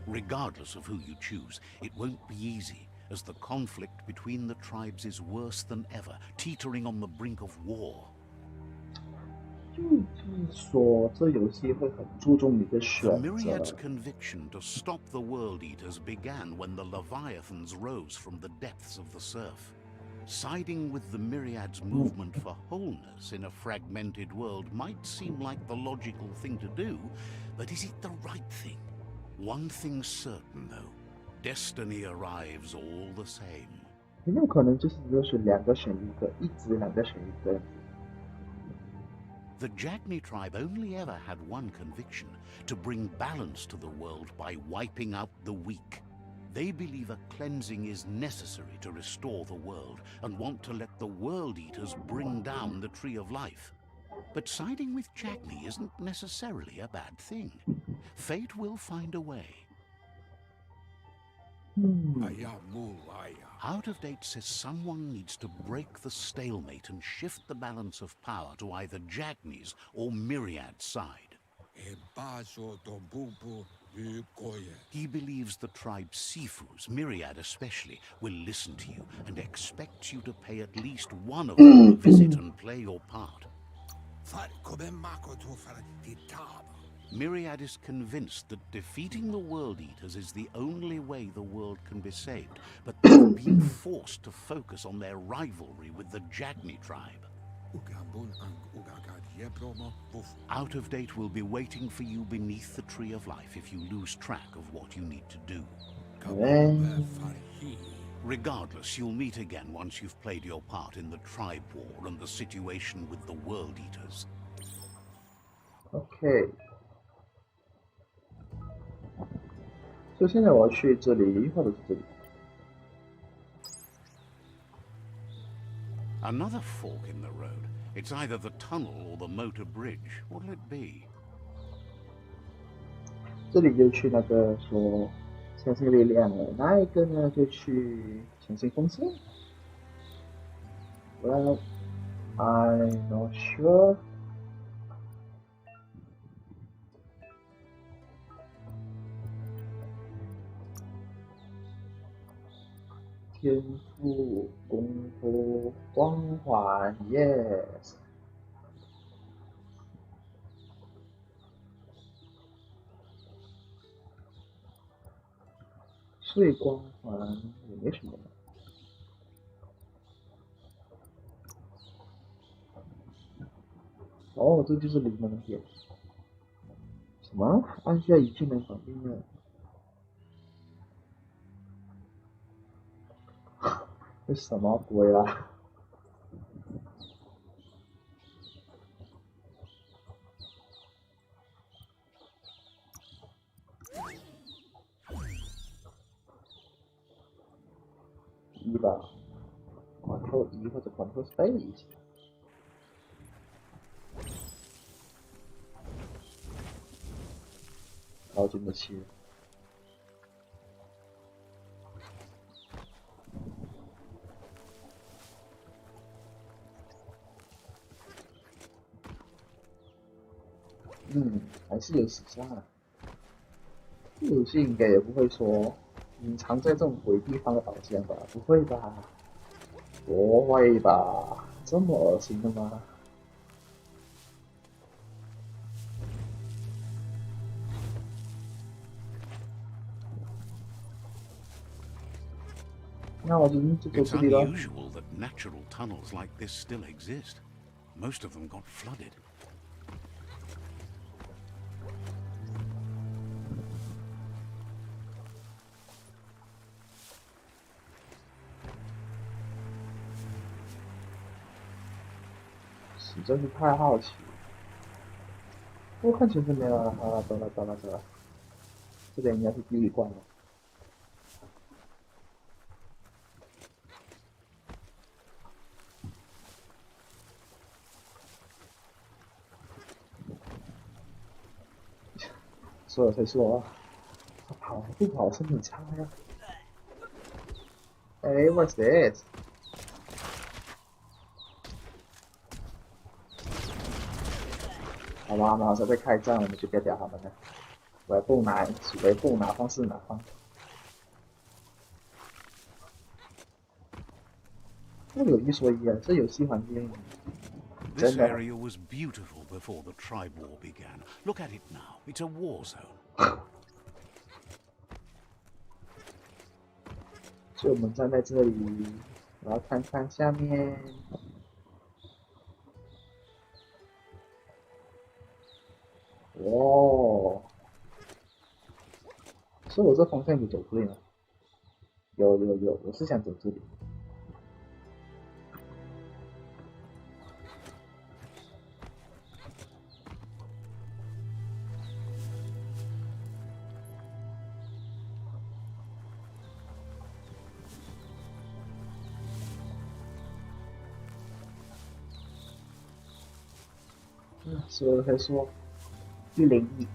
Regardless of who you choose, it won't be easy, as the conflict between the tribes is worse than ever, teetering on the brink of war. 就是说，这游戏会很注重你的 The 选 Myriad's 择。 conviction to stop the World Eaters began when the Leviathans rose from the depths of the surf. Siding with the Myriad's movement for wholeness in a fragmented world might seem like the logical thing to do, but is it the right thing? One thing's certain, though. Destiny arrives all the same. 很有可能就是2个选一个，一直2个选一个。 The Jagni tribe only ever had one conviction, to bring balance to the world by wiping out the weak. They believe a cleansing is necessary to restore the world and want to let the World Eaters bring down the Tree of Life. But siding with Jagni isn't necessarily a bad thing. Fate will find a way. Out of Date says someone needs to break the stalemate and shift the balance of power to either Jagni's or Myriad's side. He believes the tribe Sifus, Myriad especially, will listen to you and expects you to pay at least one of them a visit and play your part. Myriad is convinced that defeating the World Eaters is the only way the world can be saved, but they've been forced to focus on their rivalry with the Jagni tribe. Out of Date will be waiting for you beneath the Tree of Life if you lose track of what you need to do. Regardless, you'll meet again once you've played your part in the tribe war and the situation with the World Eaters. OK。 所以现在我要去这里，或者是这里。 Another fork in the road. It's either the tunnel or the motor bridge. What'll it be? 这里就去那个说相信力量了，那一个呢就去相信风险。Well, I'm not sure. 天赋、功夫、光环 ，yes。碎光环也没什么。哦，这就是零能点。什么？按下一技能绑定了？这什么鬼啊？一吧，Ctrl 1或者 Ctrl Space。好，进不去。还是有时尚啊。这游戏应该也不会说隐藏在这种鬼地方的宝箱吧？不会吧？不会吧？这么恶心的吗？那我就走 It's 这里了。 unusual that natural tunnels like this still exist. Most of them got flooded. 你真是太好奇。我看前面没了，好了，走了。这边应该是第一关了。说了才说，他跑不跑是很差呀。哎 ，What's this？ 好吧，马上被开战，我们就别屌他们了。尾部拿方式拿方。这有一说一啊，这游戏环境 This area was beautiful before the tribe war began. Look at it now. It's a war zone. 所以我们站在这里，然后看看下面。哇！所以我这方向有走对吗？有，我是想走这里。所以才说101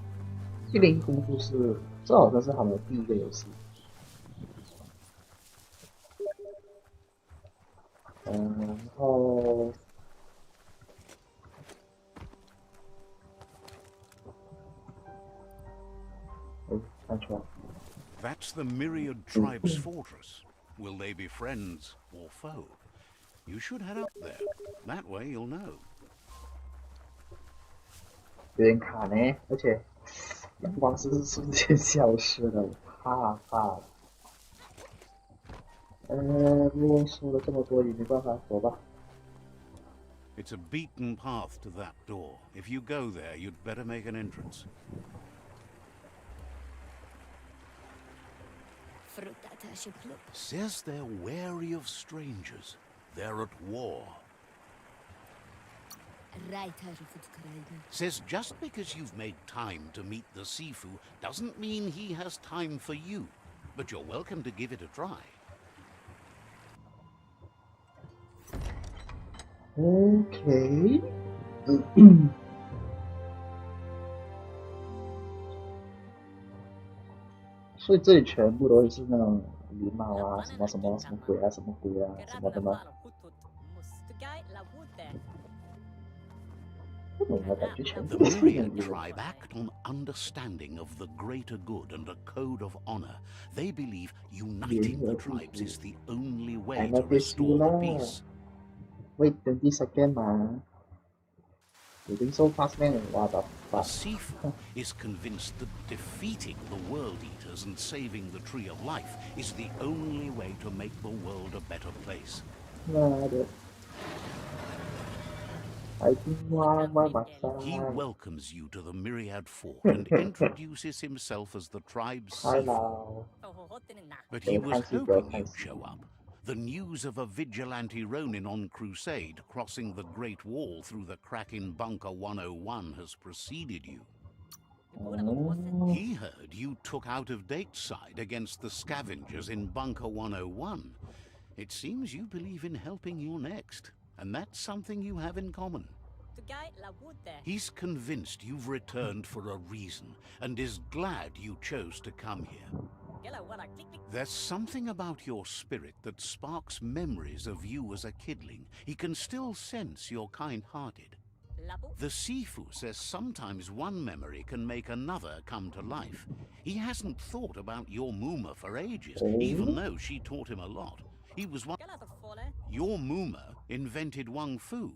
功夫是，这好像是他们的第一个游戏。然后看出来。That's the myriad tribe's fortress. Will they be friends or foe? You should head up there. That way you'll know. 有点卡呢，而且阳光是瞬间消失了，我怕了。如果说了这么多也没办法，走吧。It's a beaten path to that door. If you go there, you'd better make an entrance. Says they're wary of strangers. They're at war. Says just because you've made time to meet the Sifu doesn't mean he has time for you. But you're welcome to give it a try. OK 所以这里全部都是那种狸猫啊，什么鬼啊，什么的吗？The Myriad tribe act on understanding of the greater good and a code of honor. They believe uniting the tribes is the only way to restore the peace. Wait 20 seconds 嘛。You think so fast, man? What the fuck? The Sifu is convinced that defeating the World Eaters and saving the Tree of Life is the only way to make the world a better place. He welcomes you to the Myriad Fort and introduces himself as the tribe's Sifu. But he was hoping you'd show up. The news of a vigilante Ronin on crusade crossing the Great Wall through the crack in Bunker 101 has preceded you. He heard you took out-of-date side against the scavengers in Bunker 101. It seems you believe in helping your next, and that's something you have in common. He's convinced you've returned for a reason, and is glad you chose to come here. There's something about your spirit that sparks memories of you as a kidling. He can still sense you're kind-hearted. The Sifu says sometimes one memory can make another come to life. He hasn't thought about your Muma for ages, even though she taught him a lot. He was one. Your Muma invented Wung Fu.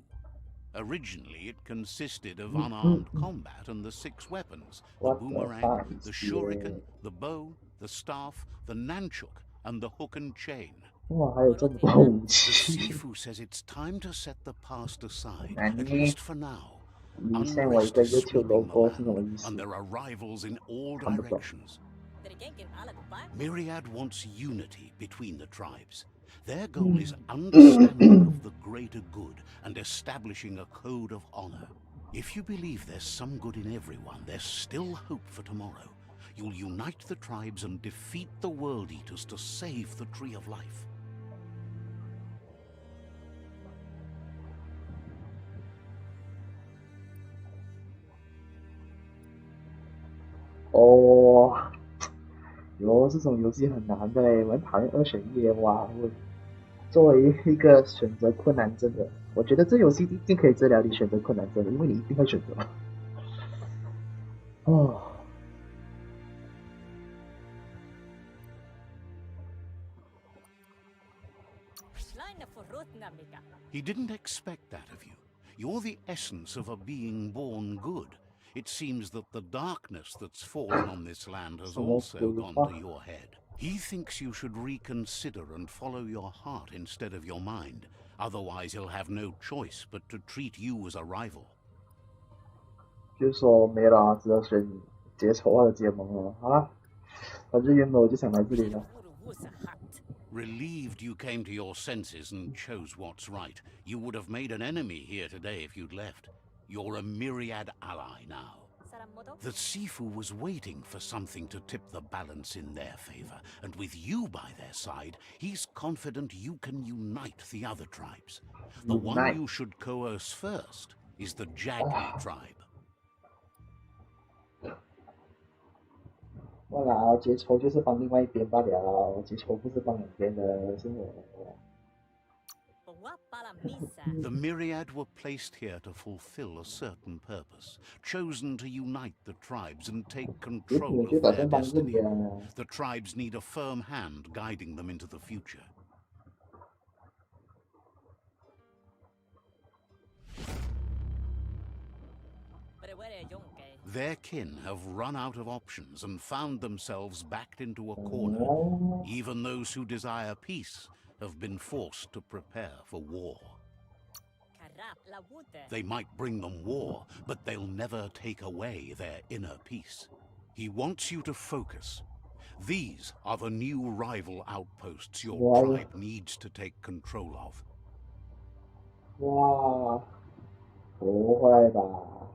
Originally, it consisted of unarmed combat and the 6 weapons: the boomerang, the shuriken, the bow, the staff, the nunchuk, and the hook and chain. The Sifu says it's time to set the past aside, at least for now. Unrest is sweeping the land, and there are rivals in all directions. Myriad wants unity between the tribes. Their goal is understanding of the greater good and establishing a code of honor. If you believe there's some good in everyone, there's still hope for tomorrow. You'll unite the tribes and defeat the World Eaters to save the Tree of Life.哦，有这种游戏很难的嘞，我很讨厌二选一哇！我作为一个选择困难症的，我觉得这游戏一定可以治疗你选择困难症的，因为你一定会选择。哦。He didn't expect that of you. You're the essence of a being born good. It seems that the darkness that's fallen on this land has also gone to your head. He thinks you should reconsider and follow your heart instead of your mind. Otherwise, he'll have no choice but to treat you as a rival. 就是说没了，只要选结仇或者结盟了。好了，反正原本我就想来这里了。Relieved you came to your senses and chose what's right. You would have made an enemy here today if you'd left. You're a myriad ally now. The Sifu was waiting for something to tip the balance in their favor, and with you by their side, he's confident you can unite the other tribes. The one you should coerce first is the Jagni tribe. 我啦，结仇就是帮另外一边罢了，结仇不是帮两边的，是我。The Myriad were placed here to fulfill a certain purpose, chosen to unite the tribes and take control of their destiny. The tribes need a firm hand guiding them into the future. Their kin have run out of options and found themselves backed into a corner. Even those who desire peace have been forced to prepare for war. They might bring them war, but they'll never take away their inner peace. He wants you to focus. These are the new rival outposts your tribe needs to take control of. 哇，不会吧？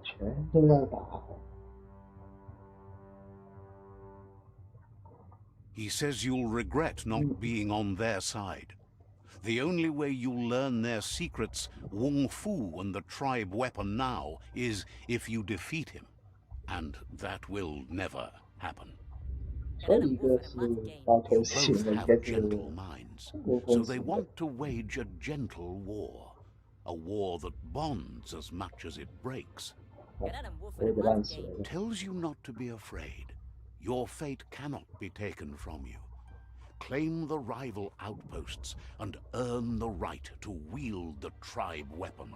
全都要打。He says you'll regret not being on their side. The only way you'll learn their secrets, Wung Fu and the tribe weapon now, is if you defeat him. And that will never happen. You both have gentle minds, so they want to wage a gentle war. A war that bonds as much as it breaks. Tells you not to be afraid. Your fate cannot be taken from you. Claim the rival outposts and earn the right to wield the tribe weapon.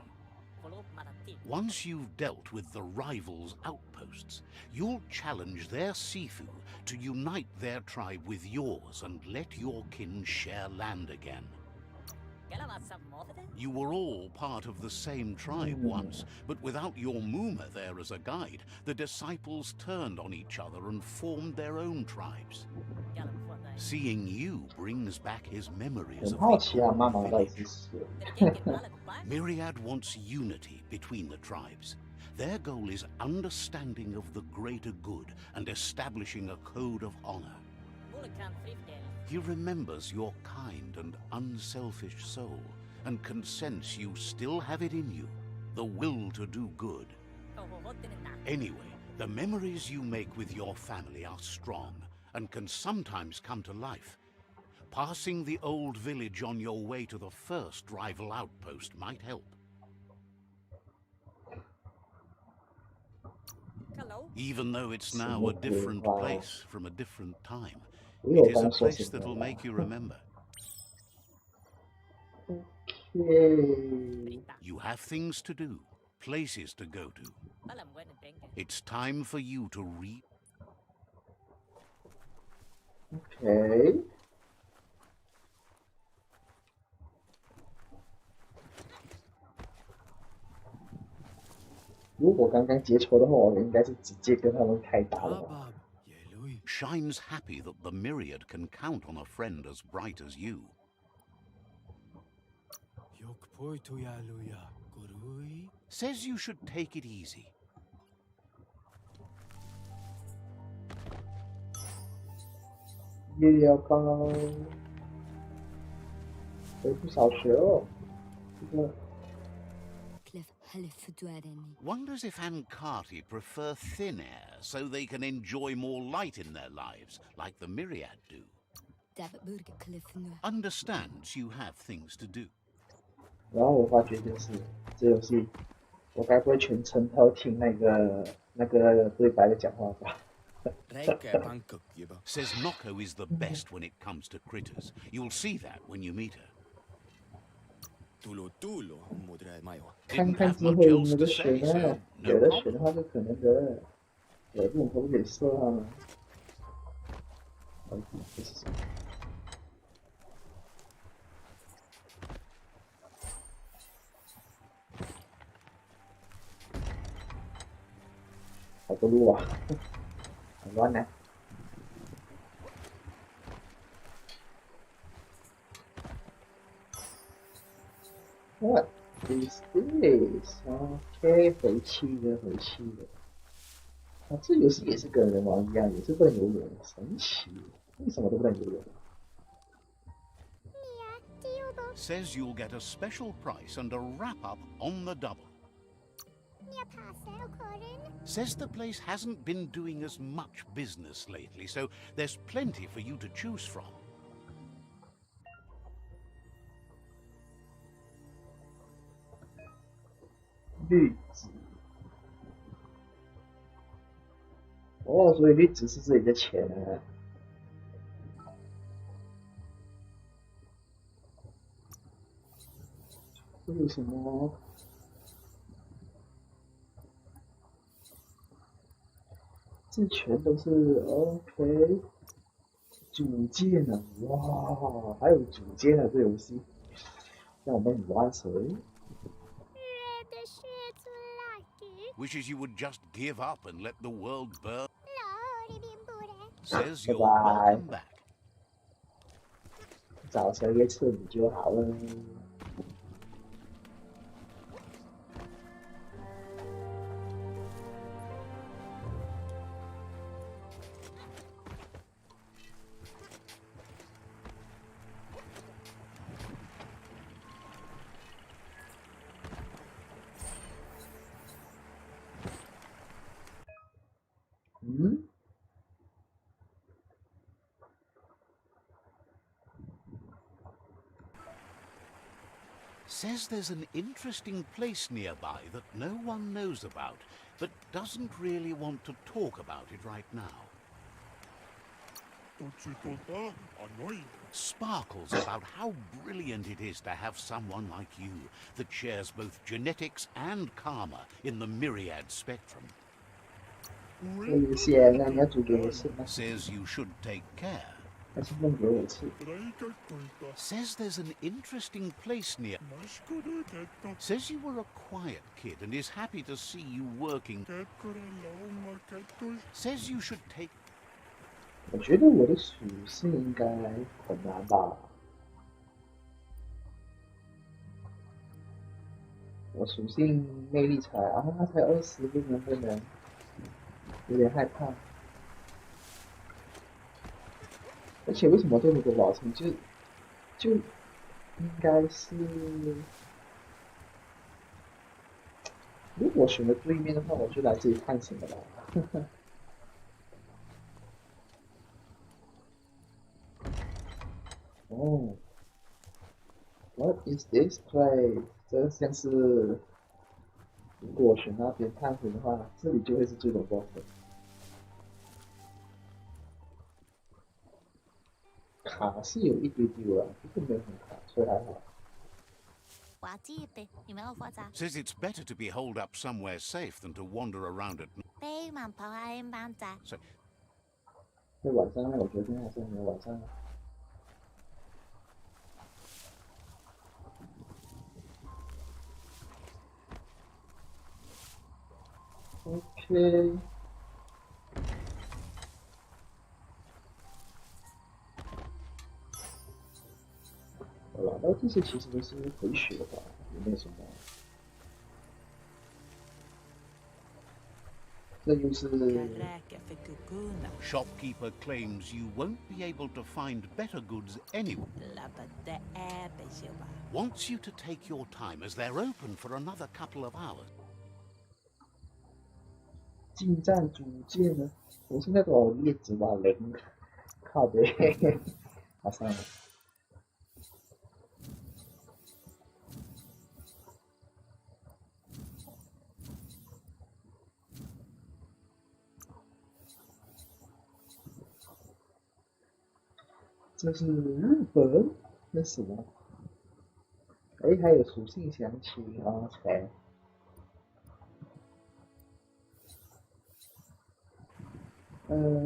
Once you've dealt with the rivals' outposts, you'll challenge their Sifu to unite their tribe with yours and let your kin share land again. You were all part of the same tribe once, but without your Muma there as a guide, the disciples turned on each other and formed their own tribes. Seeing you brings back his memories of the village. Myriad wants unity between the tribes. Their goal is understanding of the greater good and establishing a code of honor. He remembers your kind and unselfish soul and can sense you still have it in you, the will to do good. Anyway, the memories you make with your family are strong and can sometimes come to life. Passing the old village on your way to the first rival outpost might help. Even though it's now a different place from a different time, it is a place that'll make you remember. You have things to do, places to go to. It's time for you to Okay. 如果刚刚结仇的话，我应该是直接跟他们开打了。Shine's happy that the Myriad can count on a friend as bright as you. Says you should take it easy. 月要高，有不少学哦。这个 Wonders if Ankati prefer thin air so they can enjoy more light in their lives, like the Myriad do. Understands you have things to do. 然后我发觉就是这游戏，我该不会全程都听那个对白的讲话吧？ Says Noko is the best when it comes to critters. You'll see that when you meet her. 看 Didn't 看 have 之 much 后有 else 没 to 有选 say, 呢？ so 有 no 的选 problem. 的话是可能的，有这种头给射上了。这是什么？好多路啊，很乱呢。What is this? OK， 回去的，回去的。啊，这游戏也是跟人王一样，也是不能游泳，神奇，为什么都不能游泳？ Says you'll get a special price and a wrap-up on the double. Says the place hasn't been doing as much business lately, so there's plenty for you to choose from. 绿植。哦，所以绿植是自己的钱啊。这有什么？这全都是 OK。组件啊，哇，还有组件啊，这游戏。让我们玩谁？ Wishes you would just give up and let the world burn. Says you're Bye-bye. welcome back. 找谁也彻底就好了。嗯？ Says there's an interesting place nearby that no one knows about, but doesn't really want to talk about it right now. Sparkles about how brilliant it is to have someone like you that shares both genetics and karma in the myriad spectrum. 这游戏啊，那你要煮给我吃吗？ Says you should take care. 还是弄给我吃？ Says there's an interesting place near. Says you were a quiet kid and is happy to see you working. Says you should take. 我觉得我的属性应该很难吧。我属性魅力才啊，才20个，能不能？有点害怕。而且为什么这么多老城就应该是，如果选了对面的话，我就来这里探险的啦。哦 ，What is this place？ 这像是，如果我选那边探险的话，这里就会是最终 boss。卡是有一堆丢啊，这个没有很卡，所以还好。 Says it's better to be holed up somewhere safe than to wander around at night. So, 在晚上呢，我觉得现在还是没有晚上。OK。好了，然后这些其实都是回血的吧，有没有什么？这就是 Shopkeeper claims you won't be able to find better goods anywhere. Wants you to take your time as they're open for another couple of hours. 近战组件呢？我现在多少叶子吧？零，靠北，好算了。这是日本？那什么？哎，还有属性详情啊，OK。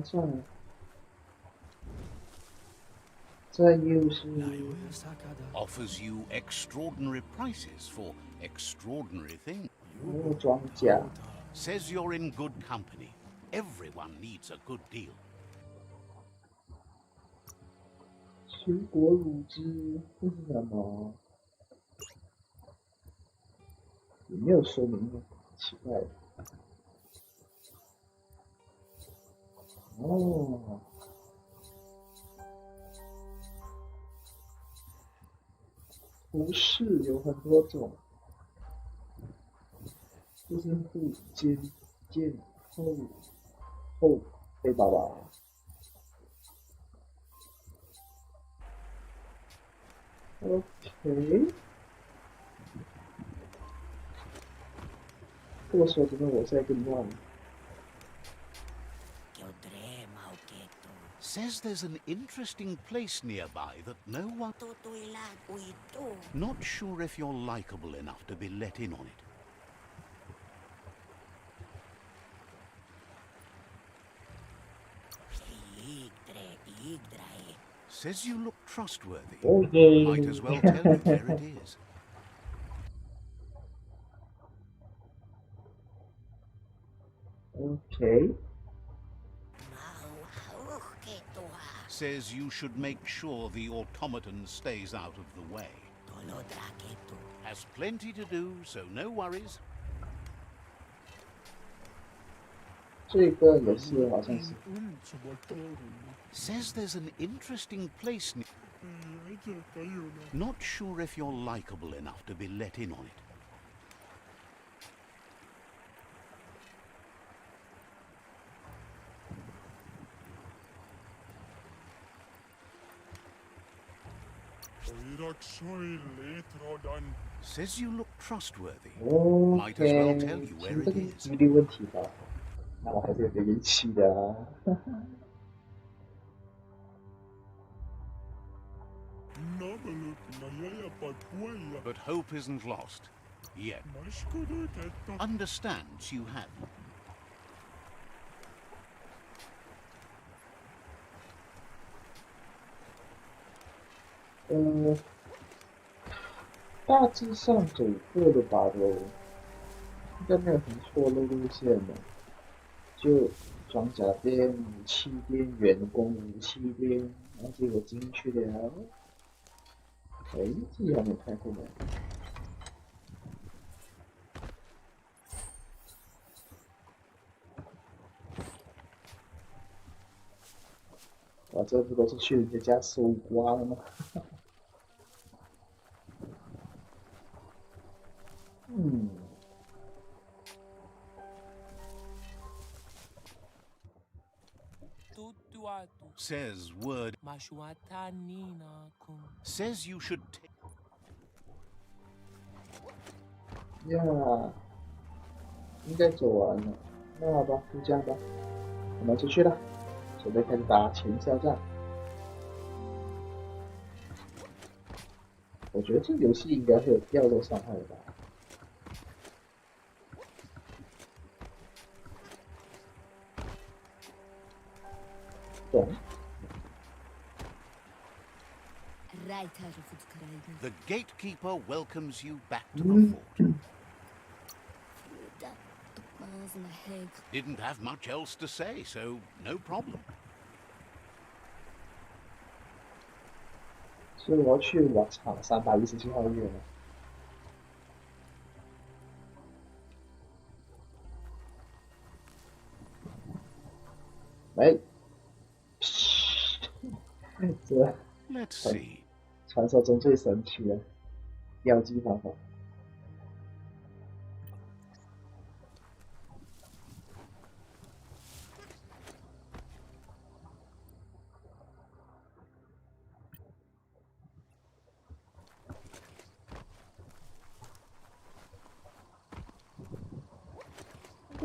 算了，这又是 Offers you extraordinary prices for extraordinary things. 装甲。Says you're in good company. Everyone needs a good deal. 水果乳汁，这是什么？有没有说明呢？奇怪了。哦，不是有很多种，这是护肩后背包吧。OK。我说真的，我现在更乱。Says there's an interesting place nearby that no one... Not sure if you're likable enough to be let in on it. Says you look trustworthy. Okay. Might as well tell you where it is. Okay. Says you should make sure the automaton stays out of the way. Has plenty to do, so no worries. 这个也是，好像是。Says there's an interesting place near... Not sure if you're likable enough to be let in on it. Says you look trustworthy. Might as well tell you where it is. 几率问题吧，那我还是有点运气的啊。But hope isn't lost. Yet. Understands you have. 大致上走过的吧都，应该没有很错的路线的。就装甲店、武器店、员工武器店，然后结果进去了。哎，这里还没开过门。哇，这不都是去人家家搜刮了吗？嗯。Says word. Says you should take. 呀，应该走完了。那好吧，就这样吧，我们出去了，准备开始打前哨战。我觉得这游戏应该会有掉落伤害吧。懂。The gatekeeper welcomes you back to the fort. Didn't have much else to say, so no problem. 所以我要去我操317号月了。哎，这 Let's see. 传说中最神奇的标记方法。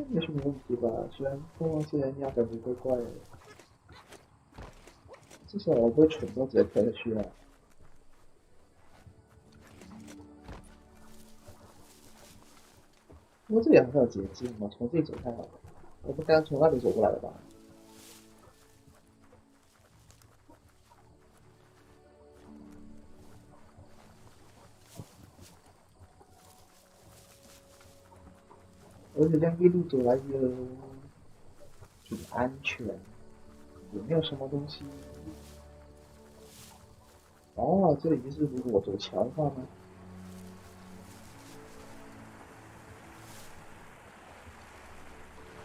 没什么问题吧？虽然碰到这人压感觉怪怪的，至少我不会蠢到直接跳下去啊。不过这里好像有捷径，我从这里走太好了，我不刚从那里走过来的吧？而且这样一路走来也挺安全，也没有什么东西。哦，这里就是如果我走桥的话呢？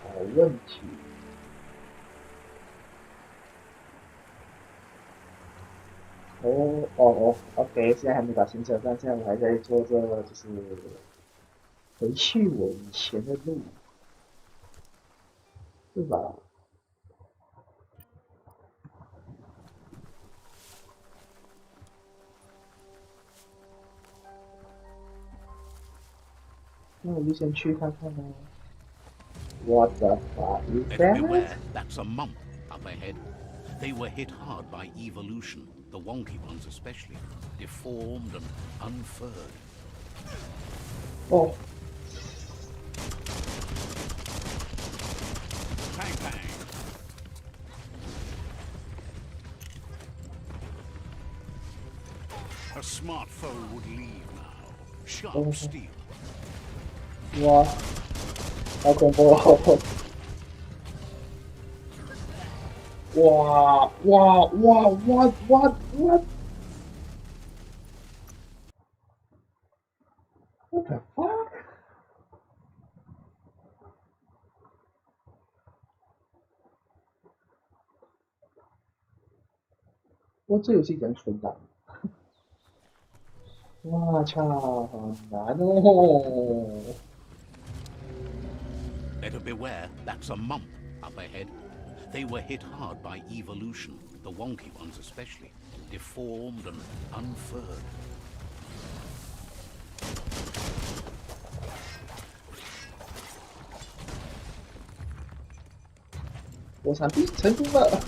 好问题。OK， 现在还没到新车站，现在我还在做这就是回去我以前的路，对吧？那我就先去看看喽。What the fuck is Better beware, that? that's a mump up ahead. They were hit hard by evolution, the wonky ones especially, deformed and unfurred. 哦， Bang bang. A smart foe would leave now. Sharp steel. 哇，好恐怖哦！哇哇哇哇哇哇 ！What the fuck？ 哇，这游戏怎样存档？哇操，好难哦！ Better beware, that's a mump up ahead. They were hit hard by evolution, the wonky ones especially, deformed and unfurred. 我闪避成功了！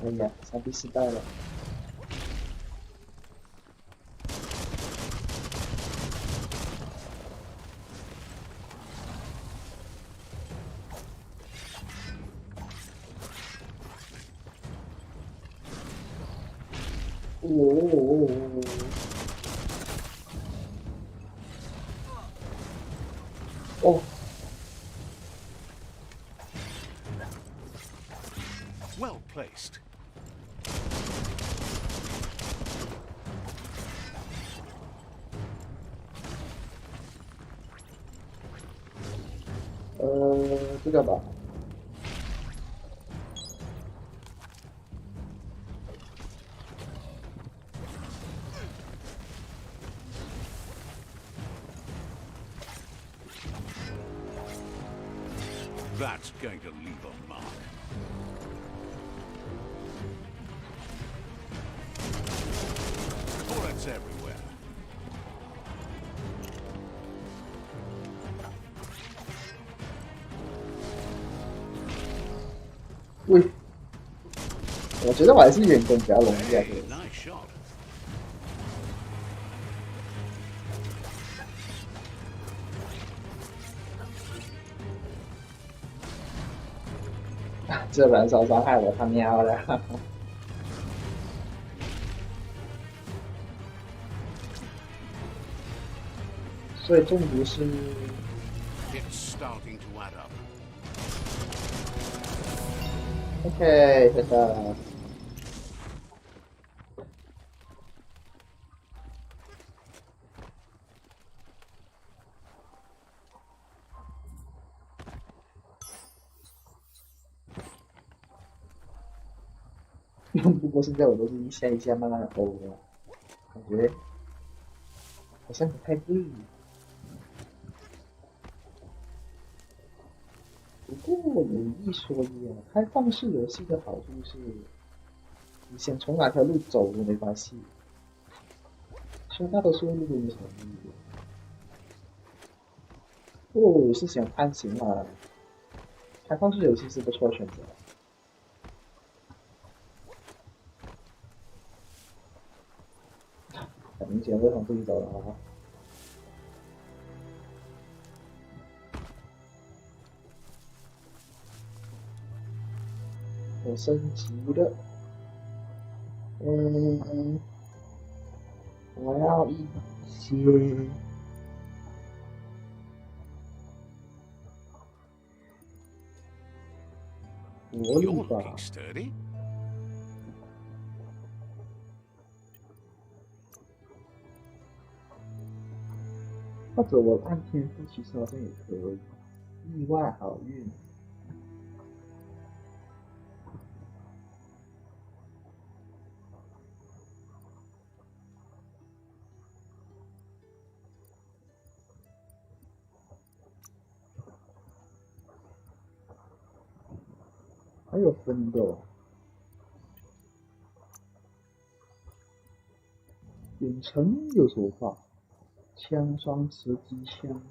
哎呀，闪避失败了。哦。 Well placed. 这个吧。That's going to leave a mark. Bullets everywhere. 喂，我觉得我还是远攻比较容易啊。 Hey, nice shot. 这燃烧伤害我他喵了！所以中毒是 It's starting to add up. OK，真的。不过现在我都是一下一下慢慢的欧了，感觉好像不太对。不过有一说一啊，开放式游戏的好处是，你想从哪条路走都没关系，虽然大多数路都没什么意义。不过我是想探险嘛，开放式游戏是不错的选择。很明显，为什么自己走了啊？我升级了，我要一些活力 You're 吧， looking sturdy. 或者我按天赋，其实好像也可以。意外好运，还有分的哦。远程有手法，枪双持机枪。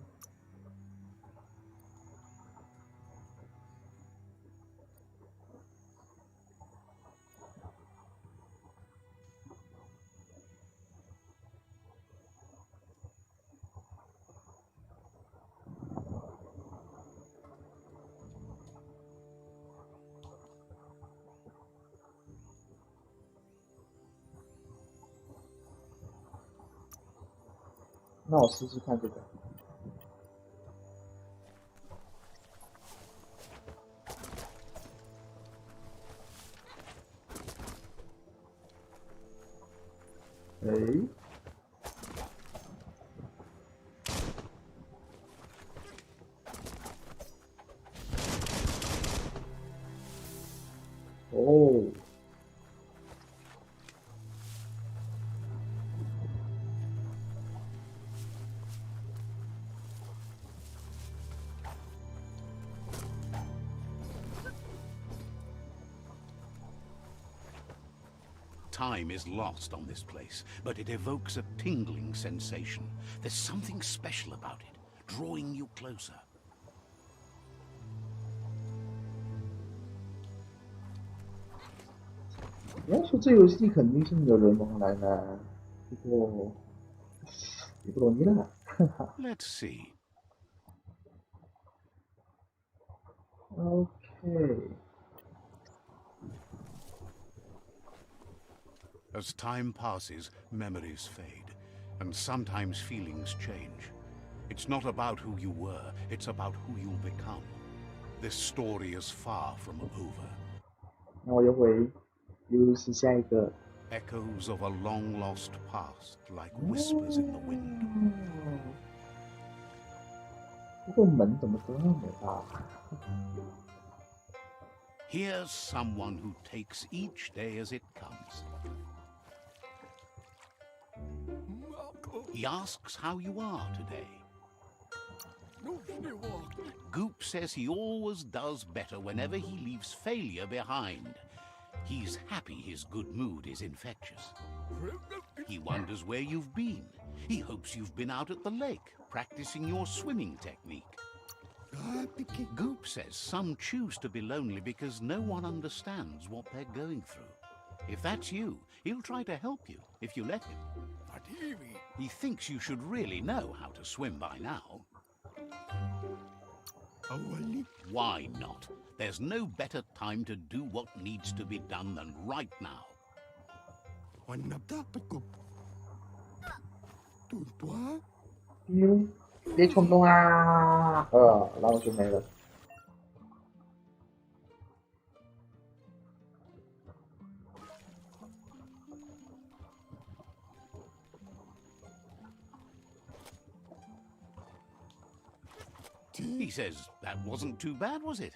那我试试看这个。哎，哦，Time is lost on this place, but it evokes a tingling sensation. There's something special about it, drawing you closer. 你要说这游戏肯定是有人玩来的，不过也不容易啦，哈哈。Let's see. OK， As time passes, memories fade, and sometimes feelings change. It's not about who you were, it's about who you'll become. This story is far from over. 那我又是下一个。 Echoes of a long-lost past, like whispers in the wind. 不过门怎么这么大？ Here's someone who takes each day as it comes. He asks how you are today. Goop says he always does better whenever he leaves failure behind. He's happy his good mood is infectious. He wonders where you've been. He hopes you've been out at the lake, practicing your swimming technique. Goop says some choose to be lonely because no one understands what they're going through. If that's you, he'll try to help you, if you let him. He thinks you should really know how to swim by now. Why not? There's no better time to do what needs to be done than right now. 别冲动啊！然后就没了。He says that wasn't too bad, was it?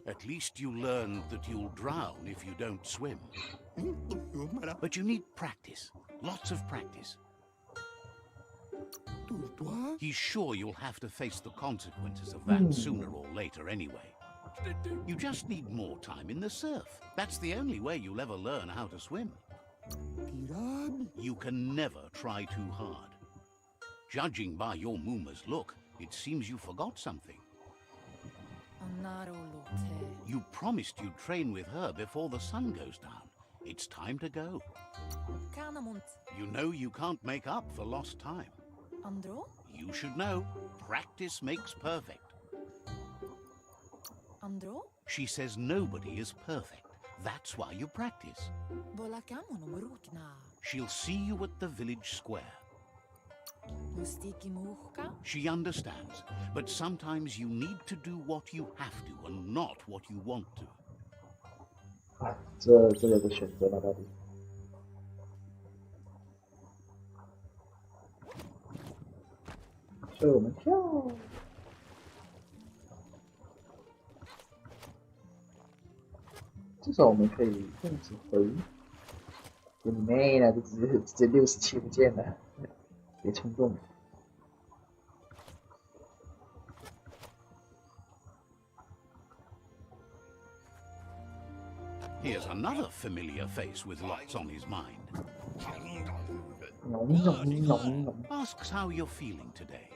At least you learned that you'll drown if you don't swim. But you need practice. Lots of practice. He's sure you'll have to face the consequences of that sooner or later anyway. You just need more time in the surf. That's the only way you'll ever learn how to swim. You can never try too hard. Judging by your Muma's look, it seems you forgot something. You promised you'd train with her before the sun goes down. It's time to go. You know you can't make up for lost time. You should know, practice makes perfect. She says nobody is perfect. That's why you practice. She'll see you at the village square. She understands, but sometimes you need to do what you have to and not what you want to. 哎，这有个选择吗？到底？所以我们跳。至少我们可以用指挥。你妹呢？就直接67不见了，别冲动。Here's another familiar face with lots on his mind. Asks how you're feeling today.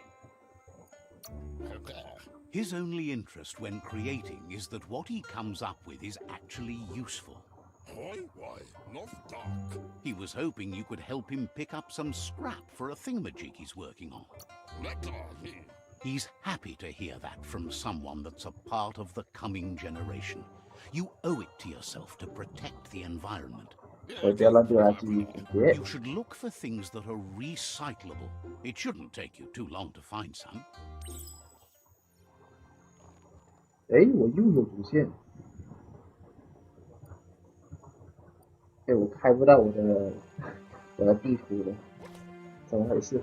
His only interest when creating is that what he comes up with is actually useful. He was hoping you could help him pick up some scrap for a thingamajig he's working on. He's happy to hear that from someone that's a part of the coming generation. You owe it to yourself to protect the environment. You should look for things that are recyclable. It shouldn't take you too long to find some. 哎，我又有主线。哎，我开不到我的地图了，怎么回事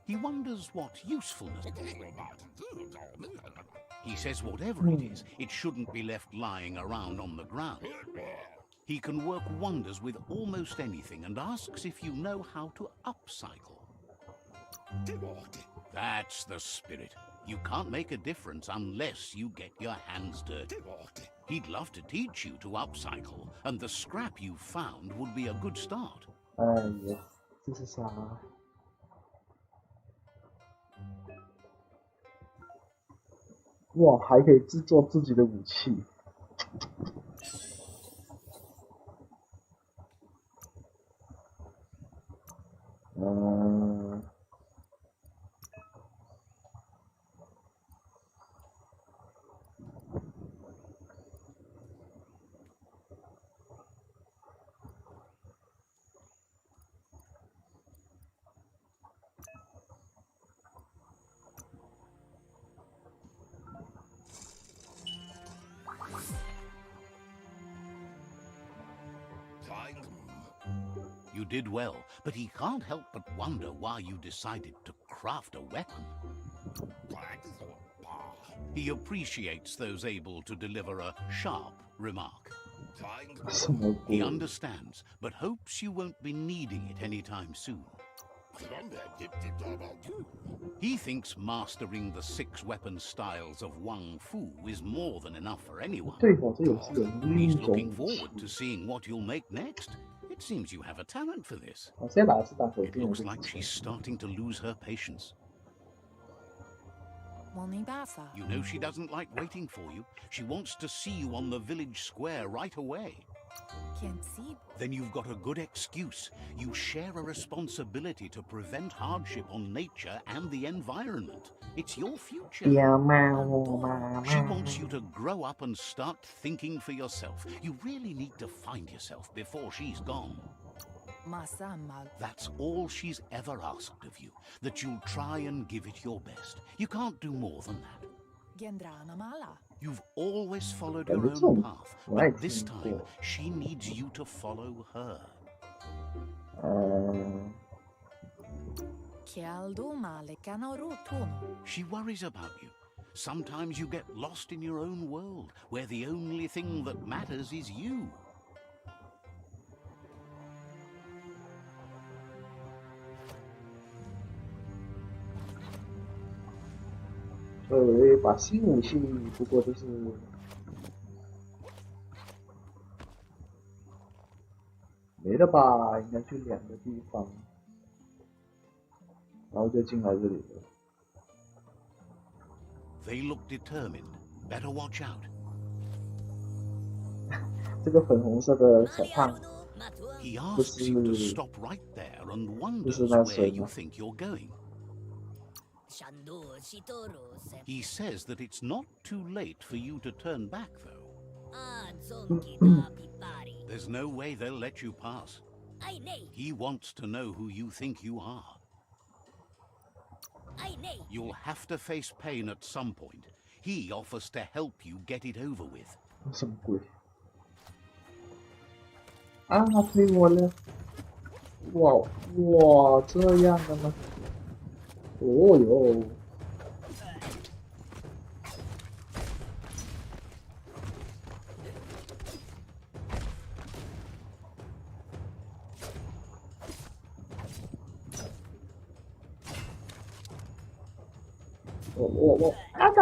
？He wonders what usefulness. He says whatever it is, it shouldn't be left lying around on the ground. He can work wonders with almost anything and asks if you know how to upcycle. That's the spirit. You can't make a difference unless you get your hands dirty. He'd love to teach you to upcycle, and the scrap you found would be a good start. 哎呀，这是啥？哇，还可以制作自己的武器。You did well, but he can't help but wonder why you decided to craft a weapon. He appreciates those able to deliver a sharp remark. He understands, but hopes you won't be needing it anytime soon. He thinks mastering the 6 weapon styles of Wang Fu is more than enough for anyone. 对哦，这游戏有He's 另一种 looking 武 forward 器。 to seeing what you'll make next. It seems you have a talent for this. 我先把它是当手 It 电 looks 筒 like she's starting to lose her patience. 我没办法。 You know she doesn't like waiting for you. She wants to see you on the village square right away. Can't see. Then you've got a good excuse. You share a responsibility to prevent hardship on nature and the environment. It's your future. 喵猫妈 She 妈。 wants you to grow up and start thinking for yourself. You really need to find yourself before she's gone. Masammal. That's all she's ever asked of you, that you'll try and give it your best. You can't do more than that. Gendrana mala. You've always followed your That's own all. path, Right, but this time cool. she needs you to follow her. Kialdo malekana rotono. She worries about you. Sometimes you get lost in your own world, where the only thing that matters is you. 把新武器不过就是没了吧，应该就2个地方，然后就进来这里了。They look determined. Better watch out. 这个粉红色的小胖 He asks you to stop right there and wonders where you think you're going. He says that it's not too late for you to turn back, though. There's no way they'll let you pass. He wants to know who you think you are. You'll have to face pain at some point. He offers to help you get it over with. 什么鬼？啊，他推我了！哇，这样的吗？哦哟！我啊嘎！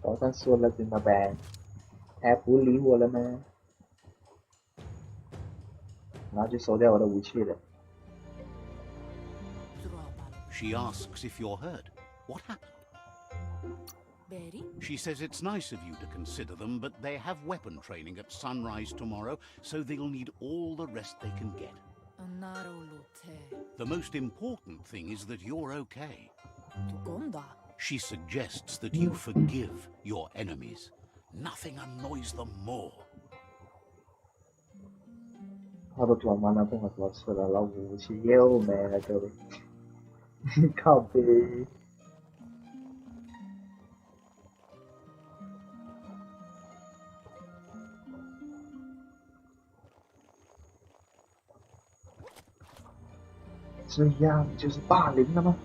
早上说了怎么办？还不理我了吗？然后就收掉我的武器了。She asks if you're hurt. What happened? Berry? She says it's nice of you to consider them, but they have weapon training at sunrise tomorrow, so they'll need all the rest they can get. Narolute. The most important thing is that you're okay. Tugonda. She suggests that you forgive your enemies. Nothing annoys them more. 他都装完了，不管多次了，老武器又没了，各位。靠背。这样就是霸凌了吗？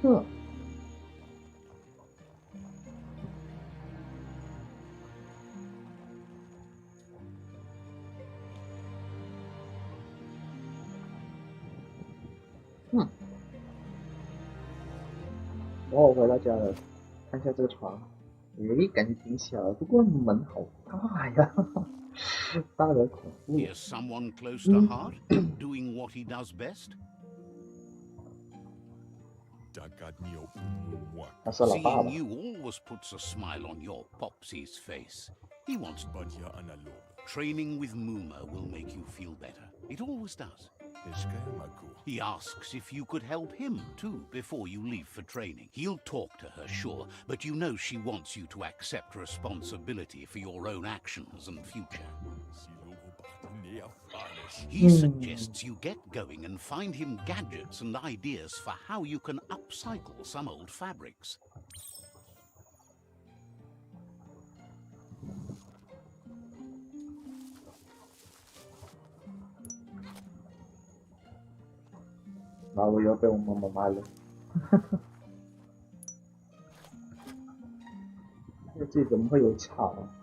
哼！我回到家了，看一下这个床，诶，感觉挺小的，不过门好大呀，大得恐怖。Here's someone close to heart, doing what he does best. 他是老爸爸。 Seeing you always puts a smile on your Popsy's face. He wants training with Muma will make you feel better. It always does. He asks if you could help him too before you leave for training. He'll talk to her, sure, but you know she wants you to accept responsibility for your own actions and future. He suggests you get going and find him gadgets and ideas for how you can upcycle some old fabrics. 然后我又被我妈妈骂了。这怎么会有草啊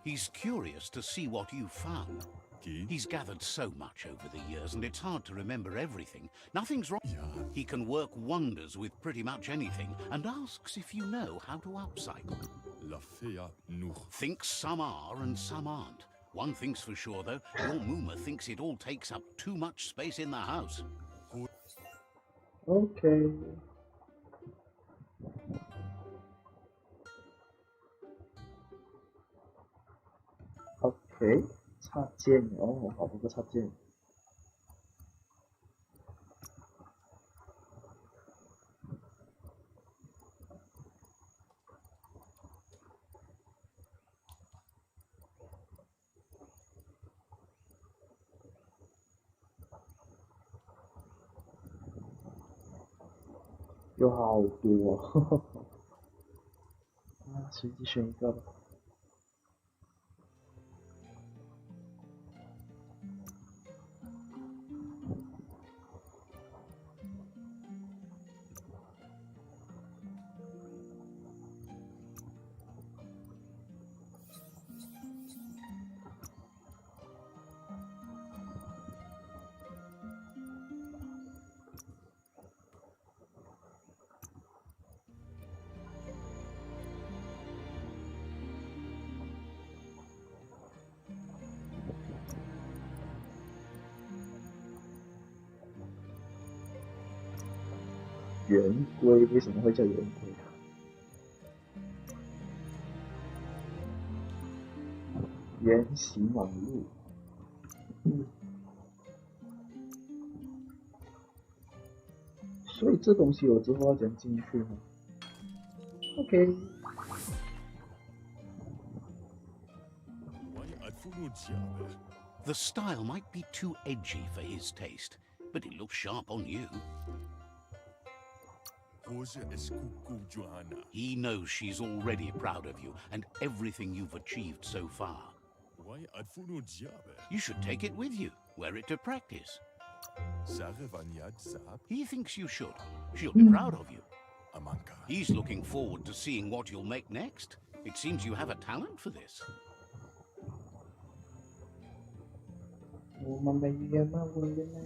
？He's curious to see what you've found. He's gathered so much over the years, and it's hard to remember everything. Nothing's wrong. He can work wonders with pretty much anything, and asks if you know how to upcycle. Thinks some are and some aren't. One thing's for sure, though, your Muma thinks it all takes up too much space in the house. Okay. OK，插件哦，好多个插件。有好多，呵呵啊，随机选一个吧。圆规为什么会叫圆规啊？圆形网路。所以这东西我之后要怎样进去呢 ？OK。The style might be too edgy for his taste, but it looks sharp on you. He knows she's already proud of you and everything you've achieved so far. You should take it with you, wear it to practice. He thinks you should. She'll be proud of you. He's looking forward to seeing what you'll make next. It seems you have a talent for this. 我们没缘吗？我原来。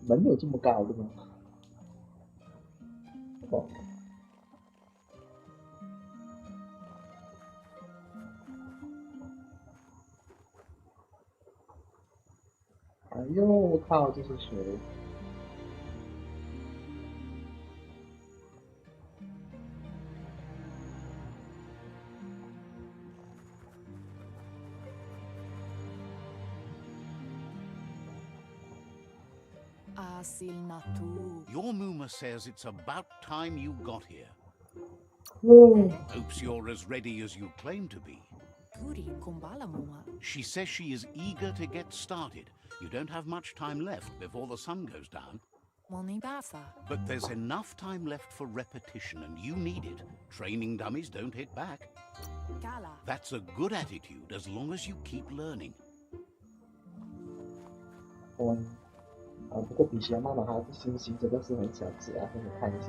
门有这么高的吗？哦。哎呦，我靠，这是谁？Your Muma says it's about time you got here. Hopes you're as ready as you claim to be. She says she is eager to get started. You don't have much time left before the sun goes down. But there's enough time left for repetition, and you need it. Training dummies don't hit back. That's a good attitude as long as you keep learning. 不过比起来，妈妈还是星星这个是很小只啊，给你看一下。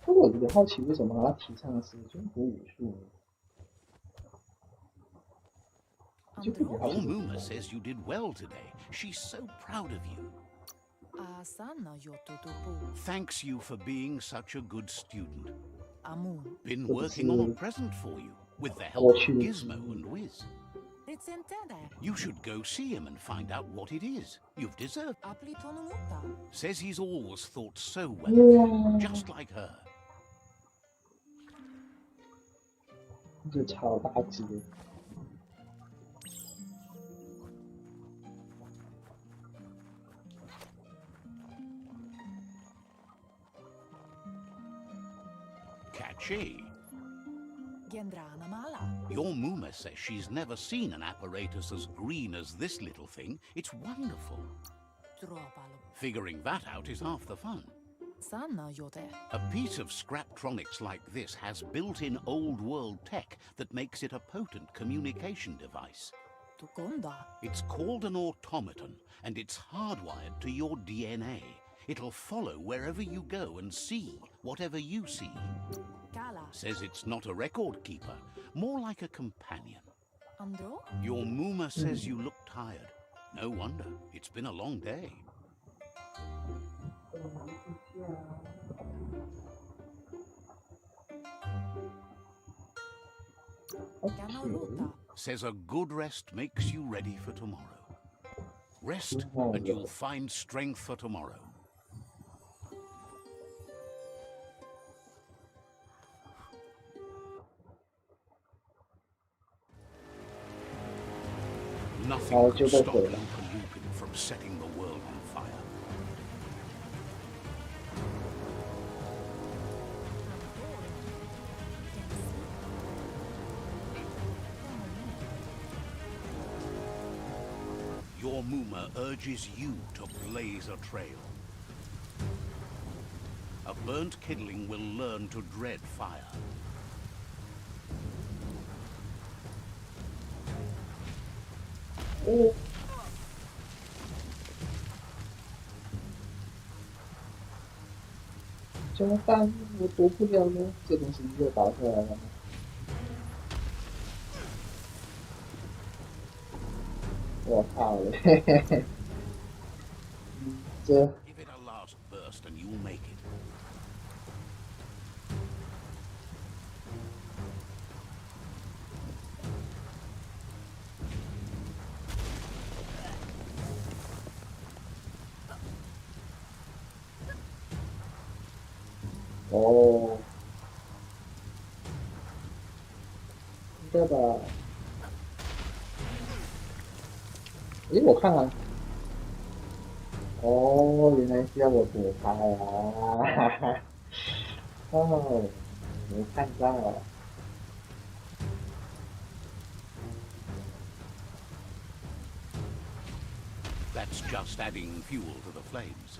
不过我有点好奇，为什么他提倡的是中国武术呢？ Your Muma says you did well today. She's so proud of you. Thanks you for being such a good student. Been working on a present for you, with the help of Gizmo and Wiz. You should go see him and find out what it is. You've deserved it. Says he's always thought so well of you, just like her. 这超大只。 Catchy. Your Muma says she's never seen an apparatus as green as this little thing. It's wonderful. Figuring that out is half the fun. A piece of Scraptronics like this has built-in old-world tech that makes it a potent communication device. It's called an automaton, and it's hardwired to your DNA. It'll follow wherever you go and see whatever you see. Says it's not a record keeper, more like a companion. Your Muma says you look tired. No wonder, it's been a long day. Canaruta. Says a good rest makes you ready for tomorrow. Rest, and you'll find strength for tomorrow. Nothing could stop Lupin from setting the world on fire. Your Muma urges you to blaze a trail. A burnt kidling will learn to dread fire. Oh. 怎么办？我躲不了呢，这东西又打出来了吗？我靠嘞！嘿嘿嘿，这 Give it a last burst and you'll make it. Oh. 应该吧？诶，我看看。哦，原来是要我躲开啊！哦，没看到。That's just adding fuel to the flames.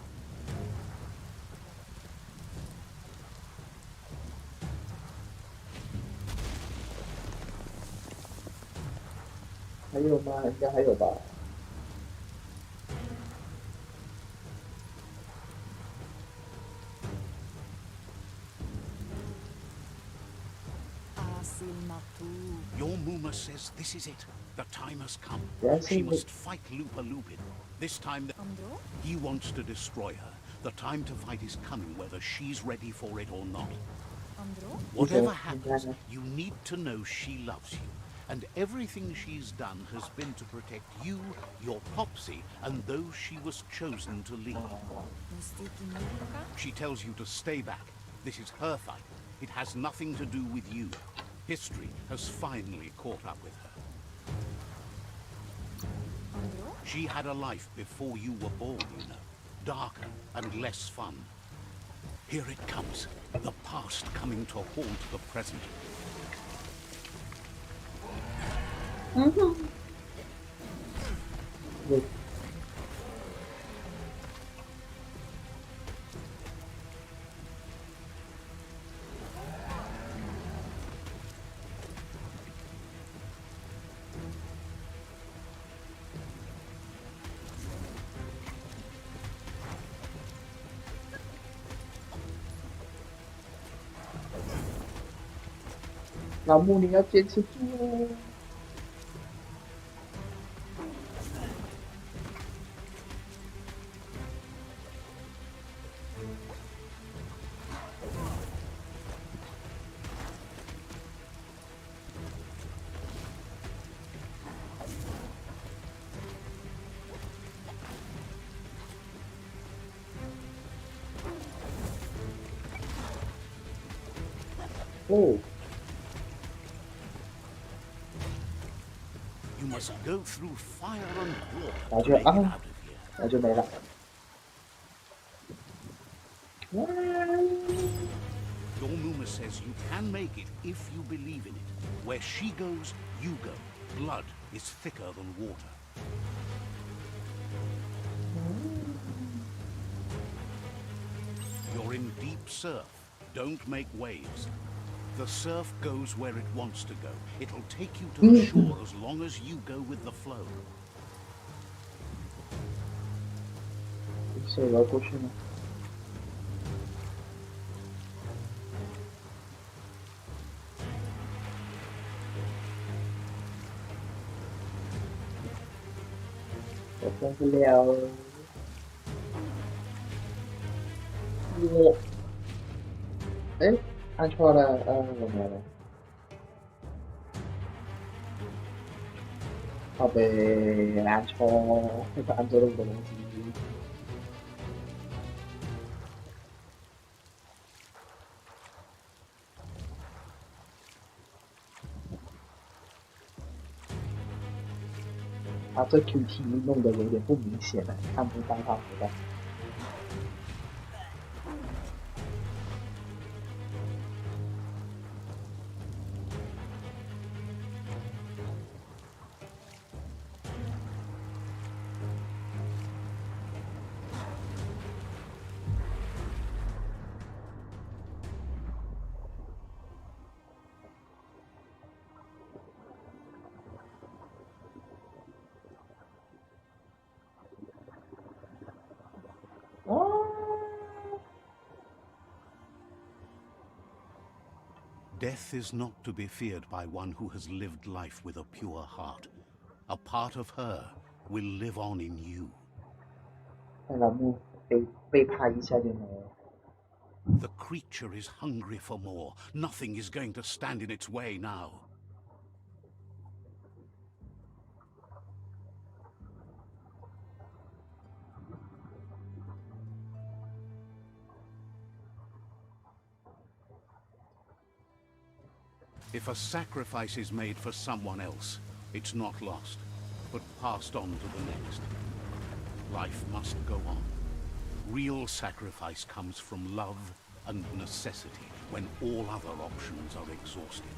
还有吗？应该还有吧。Your Muma says this is it. The time has come. Yes, She it must fight Lupa Lupin. This time Andro? he wants to destroy her. The time to fight is coming whether she's ready for it or not. Andro? Whatever Okay. happens, you need to know she loves you. And everything she's done has been to protect you, your Popsy, and those she was chosen to lead. Mistiki Nuka? She tells you to stay back. This is her fight. It has nothing to do with you. History has finally caught up with her. Andro? She had a life before you were born, you know. Darker and less fun. Here it comes. The past coming to haunt the present. Good. 老木，你要坚持住哦。哦。 You must go through fire and water 那 to 就 make it 啊， out of here. 那就没了。哇！ Your Muma says you can make it if you believe in it. Where she goes, you go. Blood is thicker than water. You're in deep surf. Don't make waves. The surf goes where it wants to go. It'll take you to the shore as long as you go with the flow. 所以我要过去吗？我过不了。我，哎，按错了，我没了。好呗，按错，按错了我的东西。他这 QT 弄得有点不明显了，看不到他回来。Death is not to be feared by one who has lived life with a pure heart. A part of her will live on in you. 那老木被拍一下就没了。The creature is hungry for more. Nothing is going to stand in its way now. If a sacrifice is made for someone else, it's not lost, but passed on to the next. Life must go on. Real sacrifice comes from love and necessity when all other options are exhausted.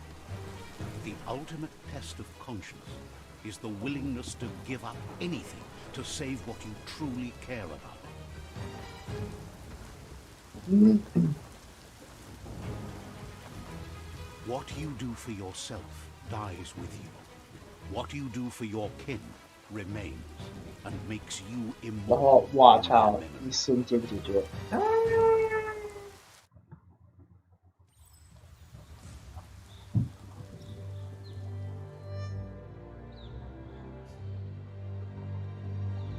The ultimate test of conscience is the willingness to give up anything to save what you truly care about. What you do for yourself dies with you. What you do for your kin remains and makes you 然 immortal. 后，我操，一瞬间解决。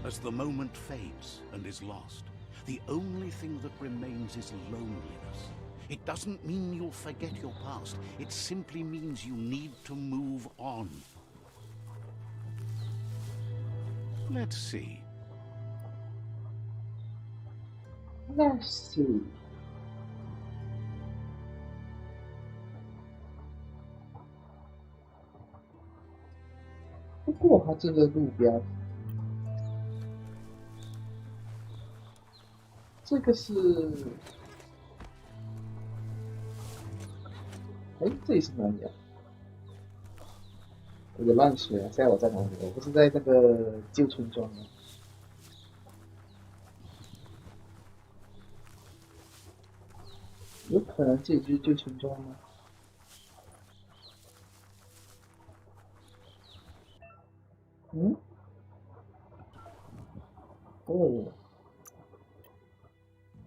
As the moment fades and is lost, the only thing that remains is loneliness. It doesn't mean you'll forget your past. It simply means you need to move on. Let's see. Let's see. 不过他这个路标，这个是，哎，这里是哪里啊？有点乱水啊！现在我在哪里？我不是在那个旧村庄吗？有可能这里就是旧村庄吗？嗯？哦，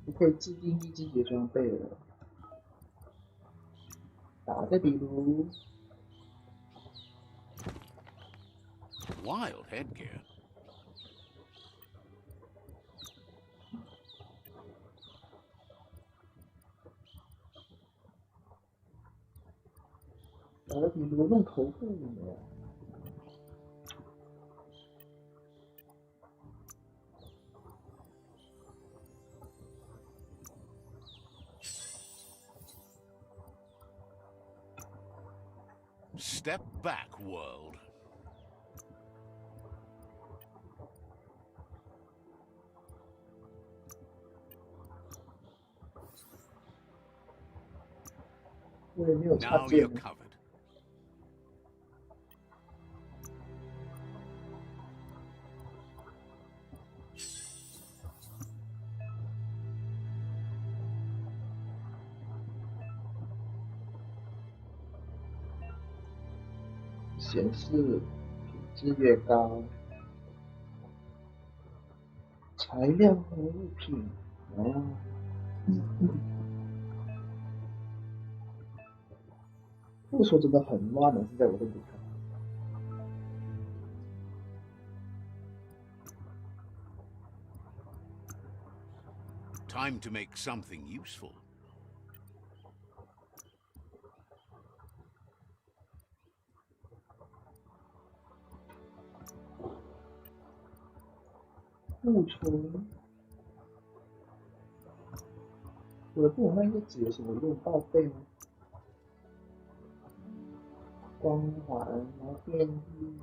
你可以制定一季节装备了。打个比如， Wild headgear. 打个比如弄头部呢。 Step back, world. 我也没有插 Now 件 you're。covered. 显示品质越高，材料和物品哦。不过说真的很乱的，现在我都不看。Time to make something useful. 不存。我的不懂那些纸有什么用？报废吗？光环，然后变异。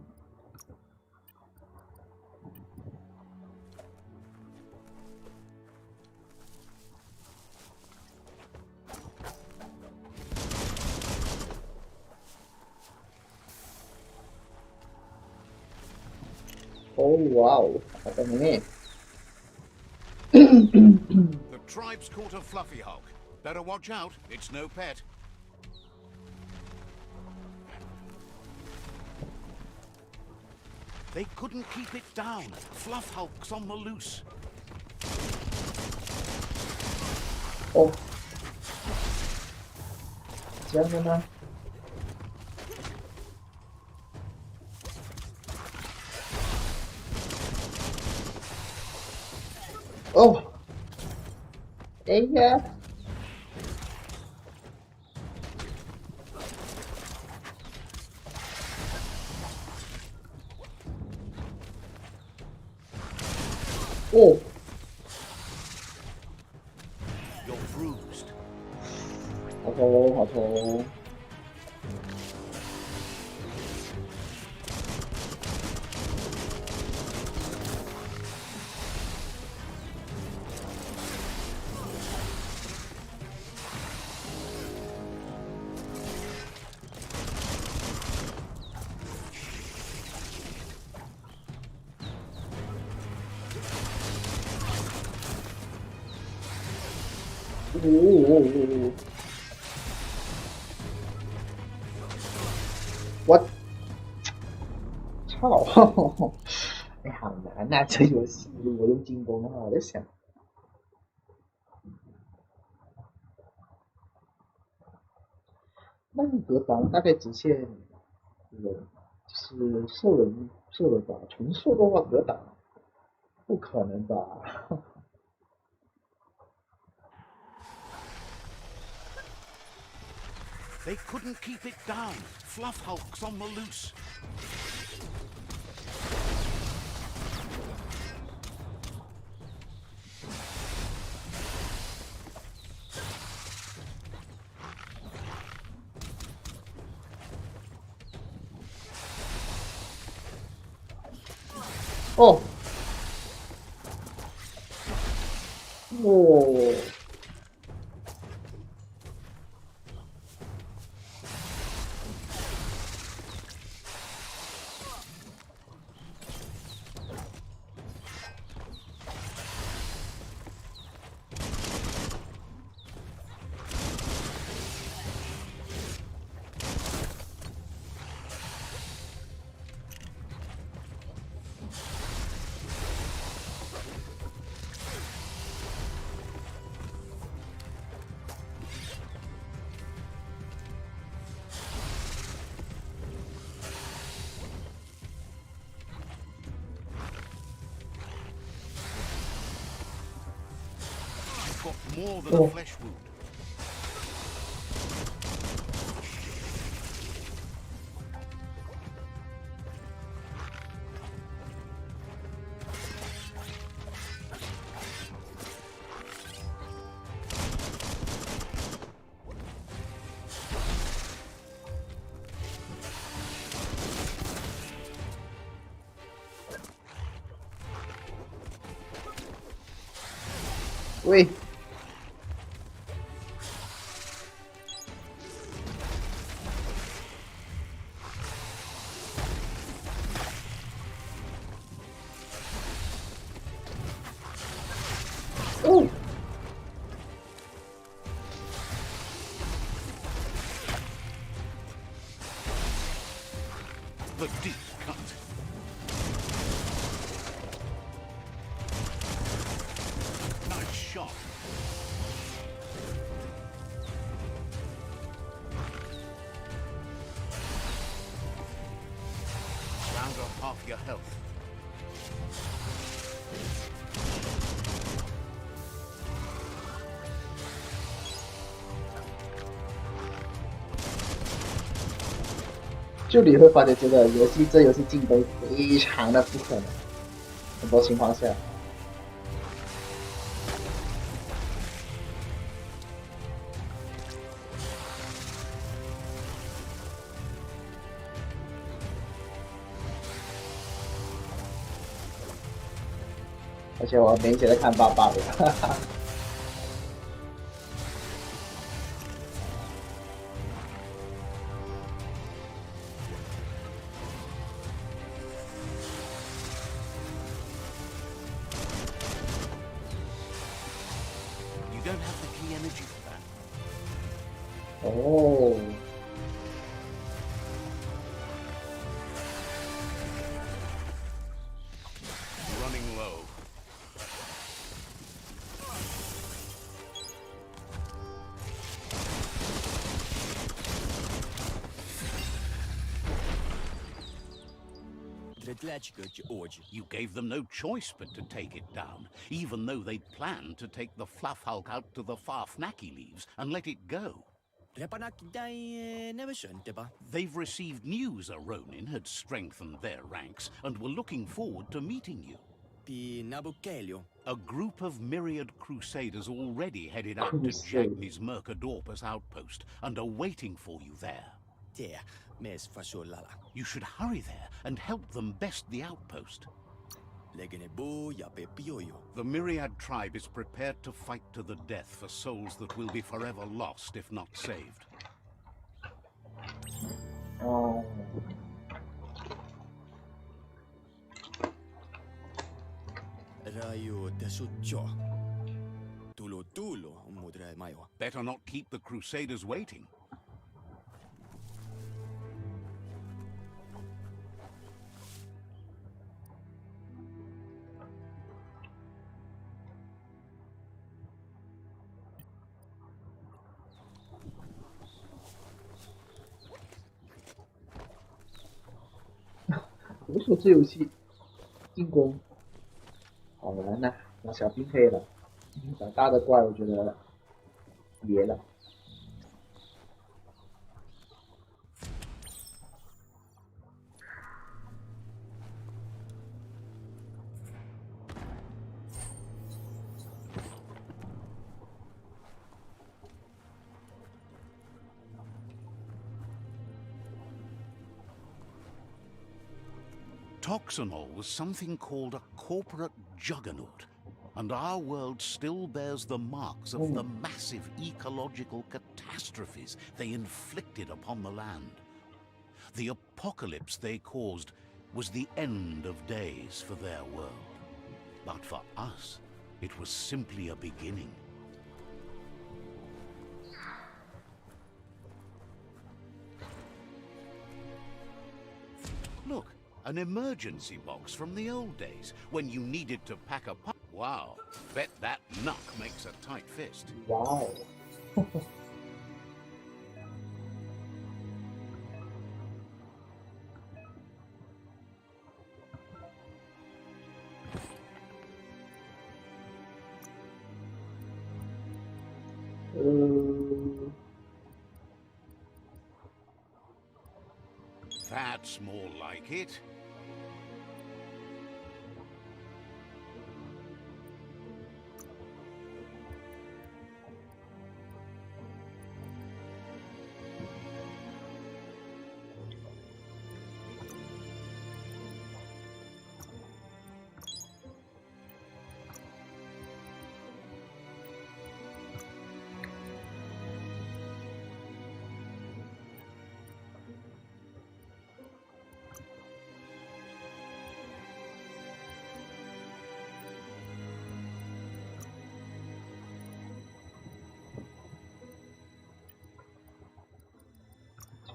哦，哇哦，好的呢。The tribe's caught a fluffy hulk. Better watch out, it's no pet. They couldn't keep it down. Fluff hulk's on the loose. 哦，这样的吗？哦，哎呀！哦， You're bruised. 好痛，好痛！我操！哎，好难呐、这游戏如果用进攻的话，我在想，那个格挡大概直线人，就是射人吧？纯射的话格挡不可能吧？They couldn't keep it down. Fluff hulk's on the loose. Oh. Oh. Got more than a flesh wound. Wait. Oh. The deep cut. Nice shot. Round off half your health. 就你会发现这个游戏进攻非常的不可能，很多情况下。而且我明显的看爸爸的，哈哈。You don't have the key energy for that. 哦。Running low. You gave them no choice but to take it down, even though they'd planned to take the Fluff Hulk out to the Farfnacky Leaves and let it go. They've received news a Ronin had strengthened their ranks and were looking forward to meeting you. A group of myriad crusaders already headed out to Jagni's Mercadorpus outpost and are waiting for you there. You should hurry there and help them best the outpost. The Myriad tribe is prepared to fight to the death for souls that will be forever lost if not saved. Oh. Better not keep the crusaders waiting.我说这游戏进攻好难呐，拿小兵可以了，打大的怪我觉得别了。Toxanol was something called a corporate juggernaut, and our world still bears the marks of the massive ecological catastrophes they inflicted upon the land. The apocalypse they caused was the end of days for their world. But for us, it was simply a beginning. Look. An emergency box from the old days, when you needed to pack a punch. Wow, bet that knuck makes a tight fist. Wow. That's more like it.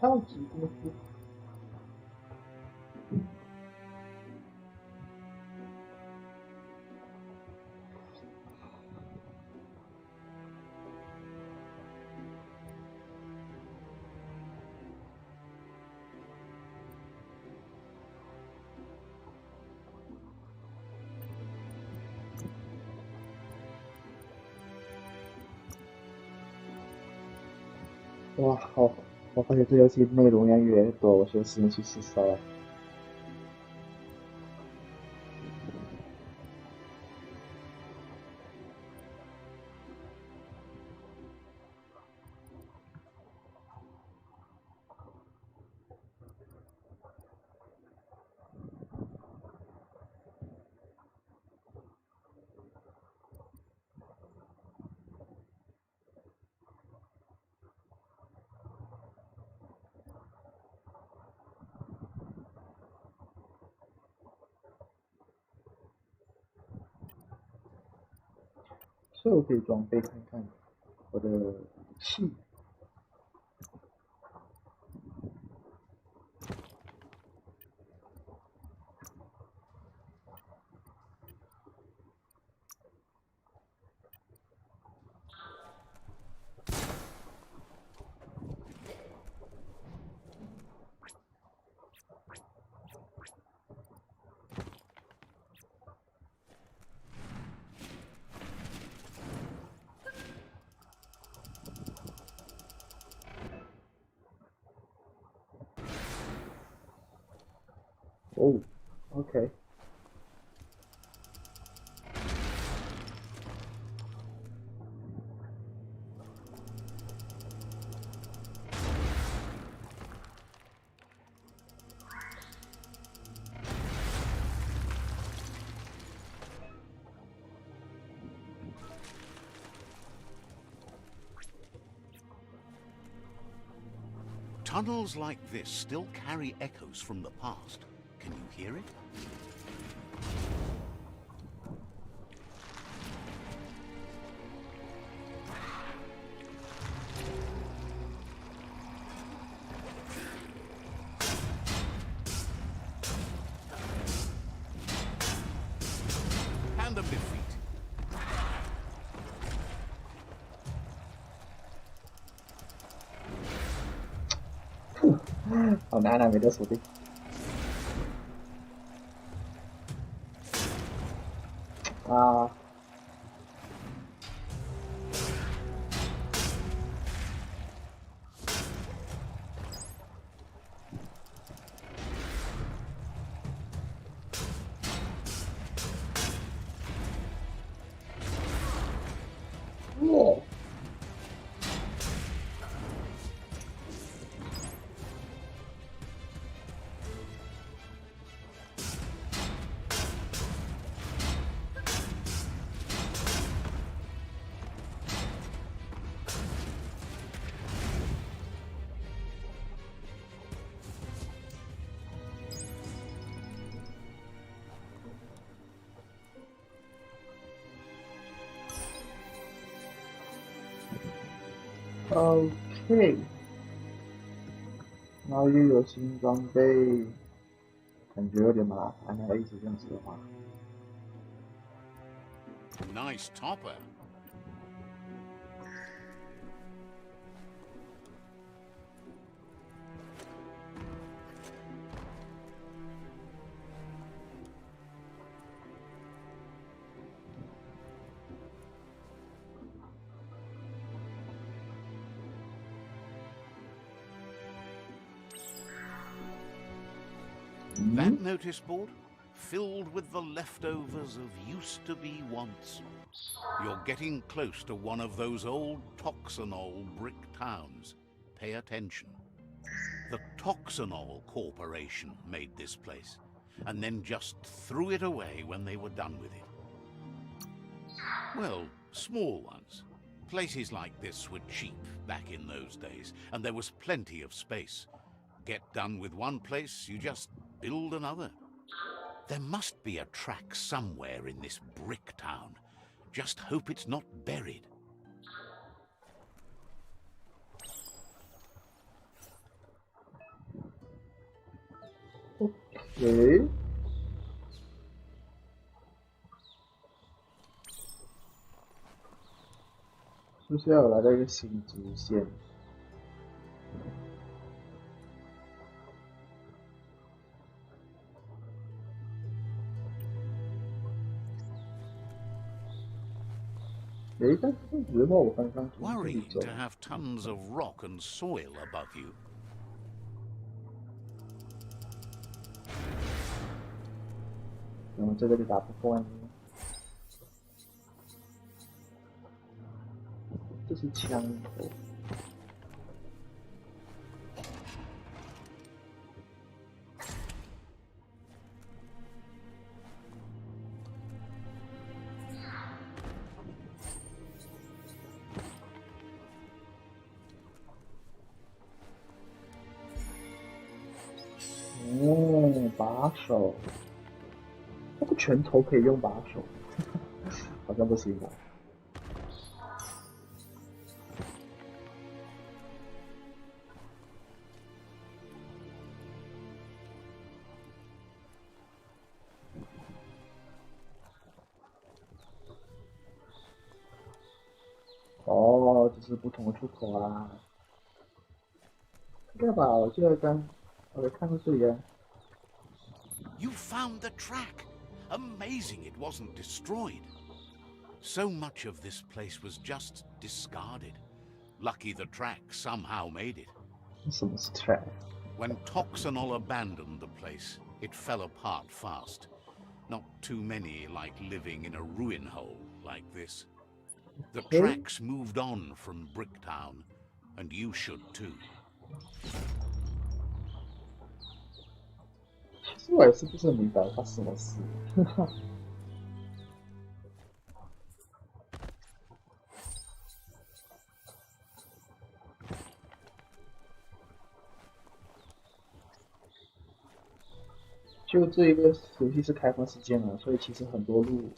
超级功夫。哇，好我发现这游戏内容量越多，我就只能去吸收了。所以我可以装备看看我的武器。哦 ，OK。Tunnels like this still carry echoes from the past. Can you hear it? Hand them defeat. 好难啊，没得锁定。啊！哇！ OK， 然后又有新装备，感觉有点麻烦，还一直这样子的话。Nice topper. That notice board? Filled with the leftovers of used-to-be wants. You're getting close to one of those old Toxanol brick towns. Pay attention. The Toxanol Corporation made this place, and then just threw it away when they were done with it. Well, small ones. Places like this were cheap back in those days, and there was plenty of space. Get done with one place, you just build another. There must be a track somewhere in this brick town. Just hope it's not buried. OK。是不是要有来到一个新支线？诶，但是如果我刚刚从这里 Worrying 走， to have tons of rock and soil above you. 这个就打不过你。这是枪头。哦，把手，那个拳头可以用把手，好像不行吧？哦，这是不同的出口啊。应该吧？我记得我看过这里啊。 You found the track! Amazing it wasn't destroyed. So much of this place was just discarded. Lucky the track somehow made it. 什么是 track？ When Toxanol abandoned the place, it fell apart fast. Not too many like living in a ruin hole like this. The tracks moved on from Bricktown, and you should too. 其实我也是不是很明白发生什么事。就这一个游戏是开放世界嘛，所以其实很多路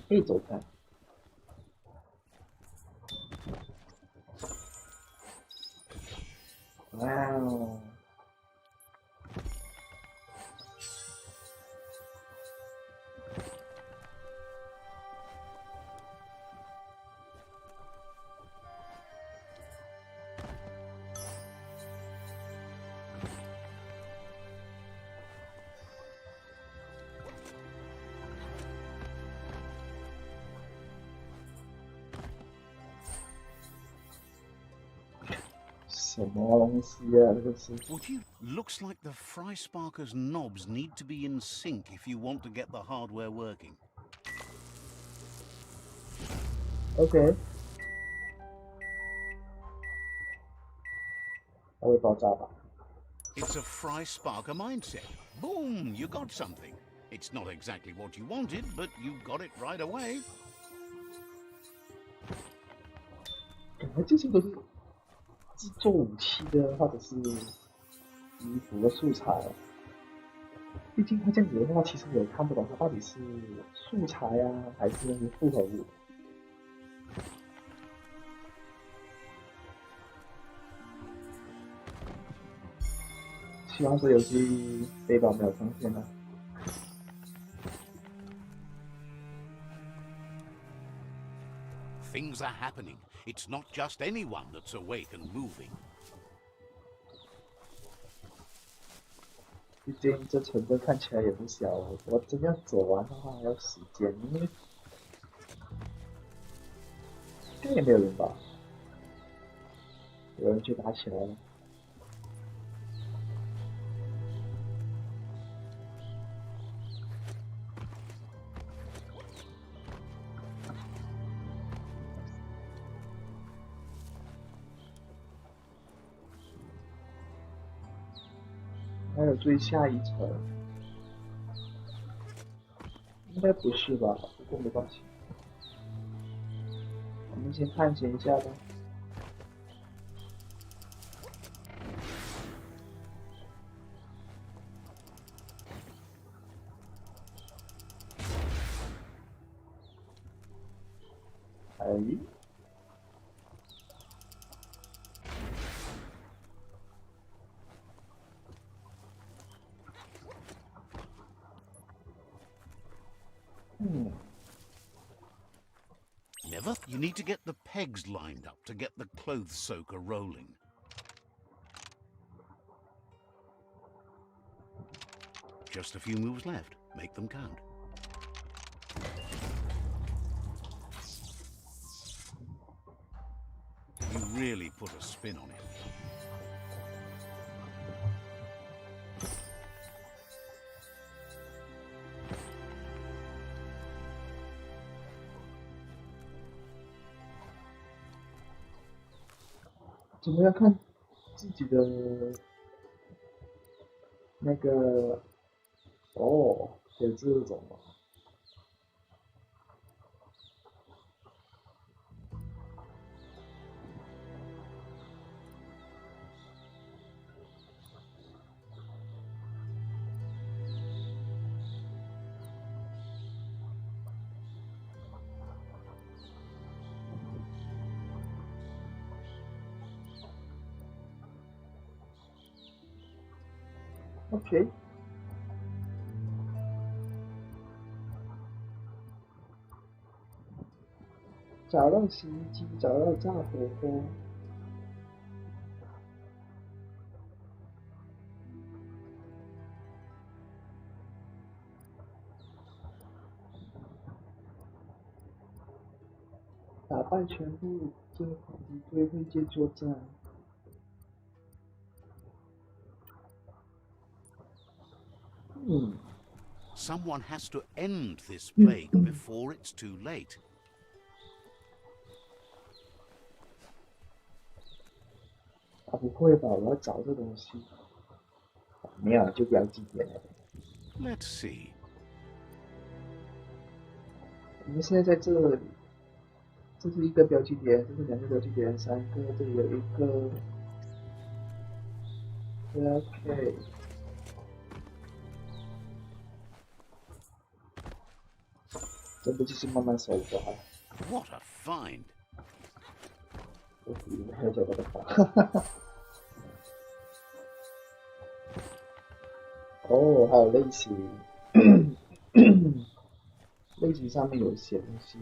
可以走开。哇哦！ 什么东西啊？这个是 Would you? Looks like the Fry Sparker's knobs need to be in sync if you want to get the hardware working. OK。它会爆炸吧？ It's a Fry Sparker mindset. Boom! You got something. It's not exactly what you wanted, but you got it right away. 感觉这些都是制作武器的，或者是衣服的素材。毕竟它这样子的话，其实我也看不懂它到底是素材啊，还是复合物。希望这游戏背包没有上线啊。 Things are happening. It's not just anyone that's awake and moving. 毕竟这城镇看起来也不小哦，我真要走完的话还要时间，因为应该也没有人吧？有人就打起来了。还有最下一层，应该不是吧？不过没关系，我们先探险一下吧。哎，Never? You need to get the pegs lined up to get the clothes soaker rolling. Just a few moves left. Make them count. really put a spin on it. 怎么要看自己的那个？哦，有这种吗？OK， 找到洗衣机，找到炸火锅。打败全部这个跑敌队会界作战。Someone has to end this plague before it's too late. 啊，不会吧？我要找这东西。没有，就标记点了。Let's see. 我们现在在这里，这是一个标记点，这是两个标记点，三个，这里有一个。OK。这不就是慢慢搜的啊？ What a find! 我以为还要找到的话，哦，还有类型，类型上面有写东西。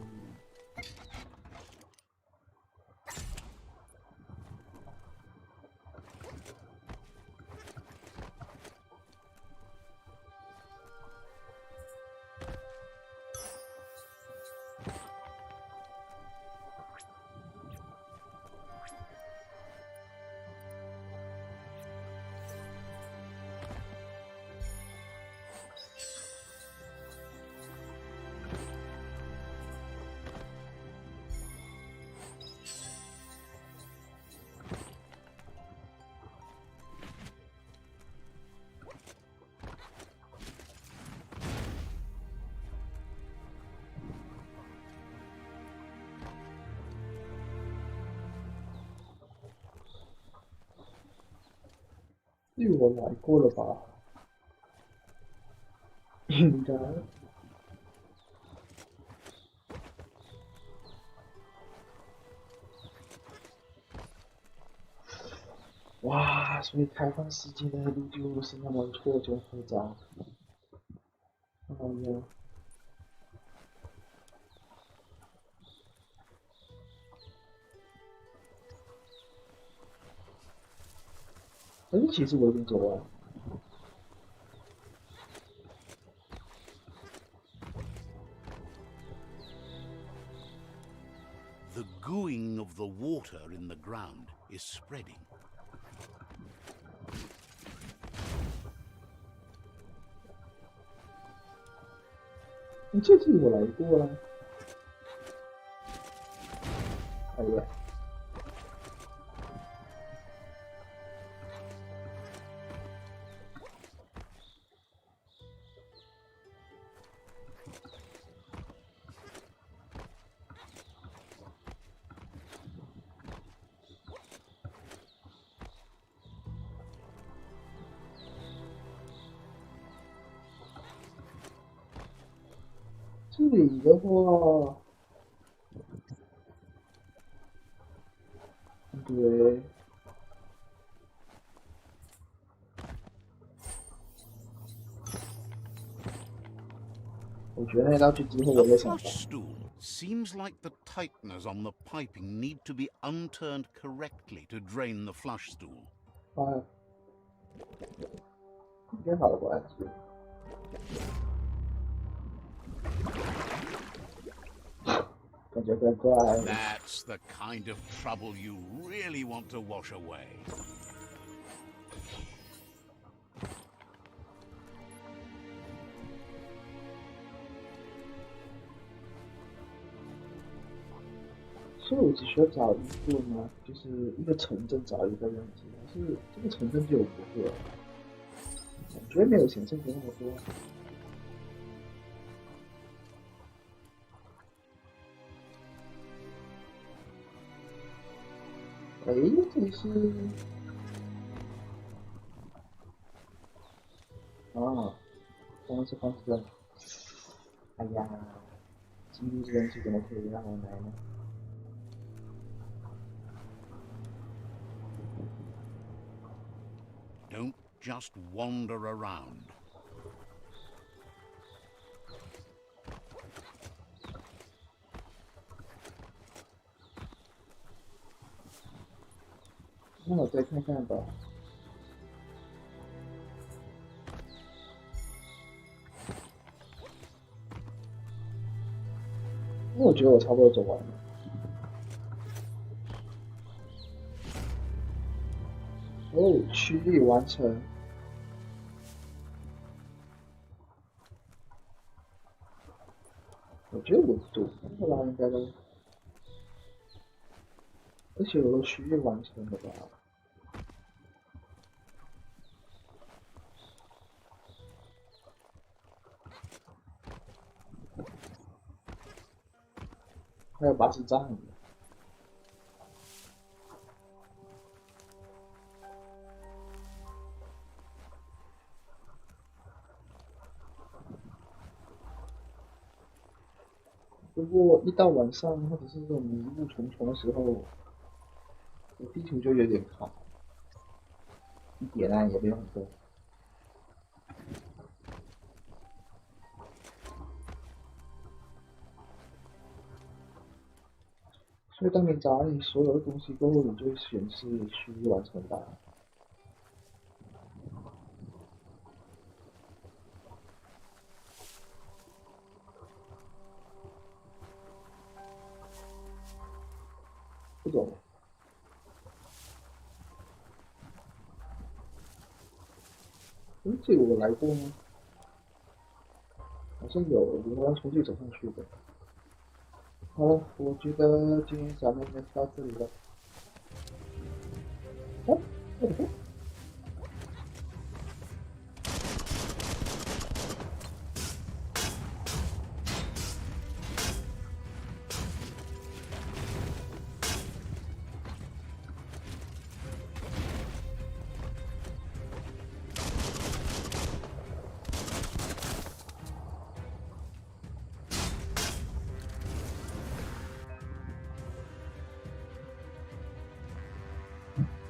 对我来过了吧？应该。哇，所以开放世界的路就是那么错综复杂。哎呀，但是其实我已经走完。The gooing of the water in the ground is spreading. 这次我来过了。哎呀。这里的话，对，我觉得到去之后我 The 再想 flush 吧。 stool seems like the tighteners on the piping need to be unturned correctly to drain the flush stool. 啊，应该好吧？感觉怪怪的。 That's the kind of trouble you really want to wash away. 所以我只需要找一个吗？就是一个城镇找一个样子，但是这个城镇就有5个，感觉没有想象中那么多。哎，这里是啊，刚刚是放这。哎呀，记录这东西怎么可以让我来呢？ Don't just wander around. 那我再看看吧。那我觉得我差不多走完了。哦，区域完成。我觉得我走完了应该都，而且我都区域完成了吧？还有巴士站。 不过一到晚上或者是这种迷雾重重的时候，我地图就有点卡，一点啊也没有很多。所以当你找到你所有的东西过后，你就会显示区域完成吧。不懂。这个我来过吗？好像有，我要重新走上去的。好了，我觉得今天咱们就到这里了。哦，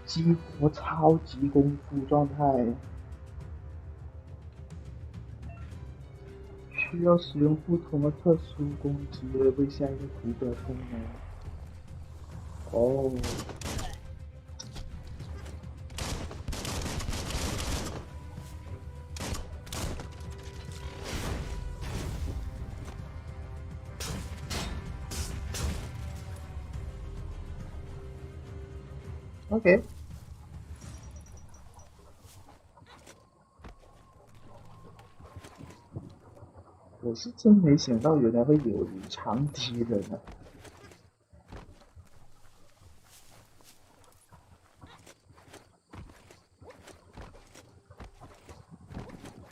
激活超级功夫状态，需要使用不同的特殊攻击来为下一个图表功能。哦。OK。我是真没想到原来会有长敌人啊！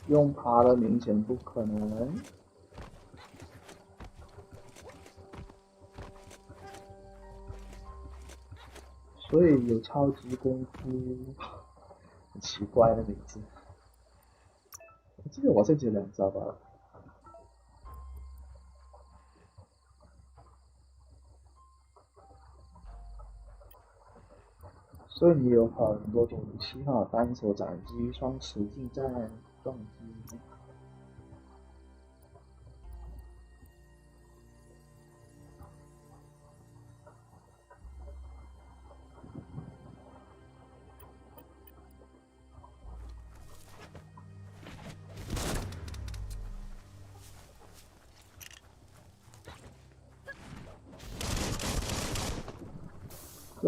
用爬的明显不可能。所以有超级功夫，很奇怪的名字。我记得我好像只有2招吧。所以你有很多种武器哈，单手斩击、双持近战、撞击。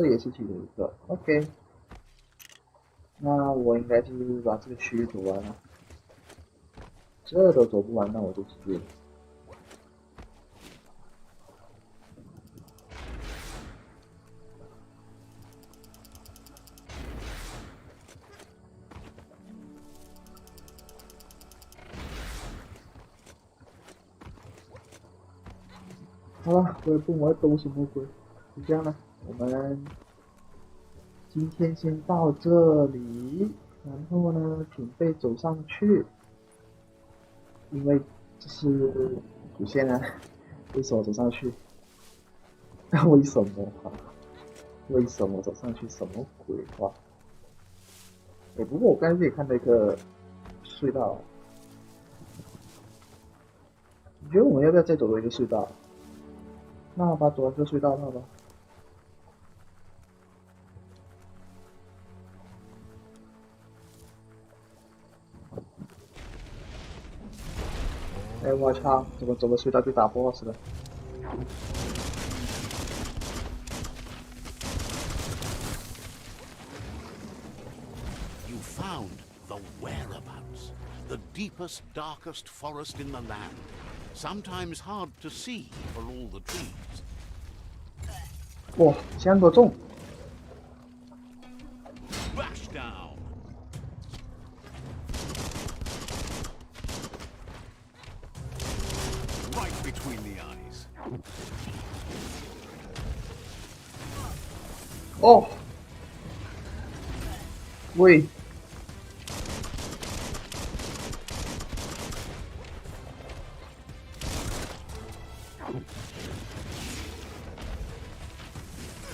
这也是其中一个。OK， 那我应该是把这个区域走完了，这都走不完，那我就直接。好了，我也不懂我抖什么鬼，就这样了，我们今天先到这里，然后呢，准备走上去，因为这是主线啊，为什么走上去？为什么啊？为什么走上去？什么鬼话？哎，不过我刚才也看到一个隧道，你觉得我们要不要再走多一个隧道？那好吧，走完这隧道，好吧。哎，我操！怎么走个隧道就打 BOSS 了？ You found the whereabouts, the deepest, darkest forest in the land, sometimes hard to see for all the trees. 哇，香果重！ Bash down. Right between the eyes. 哦，喂！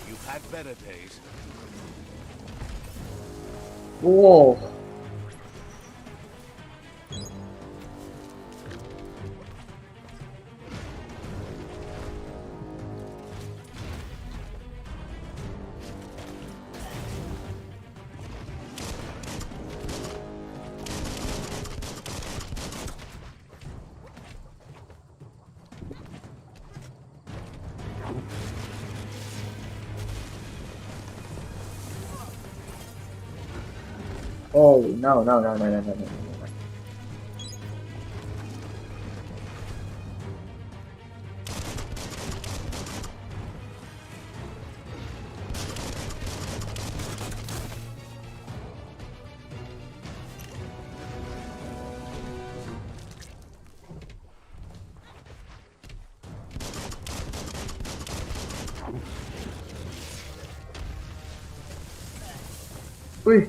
You've had better days. 哇！ Oh no no no no no no no no! 喂！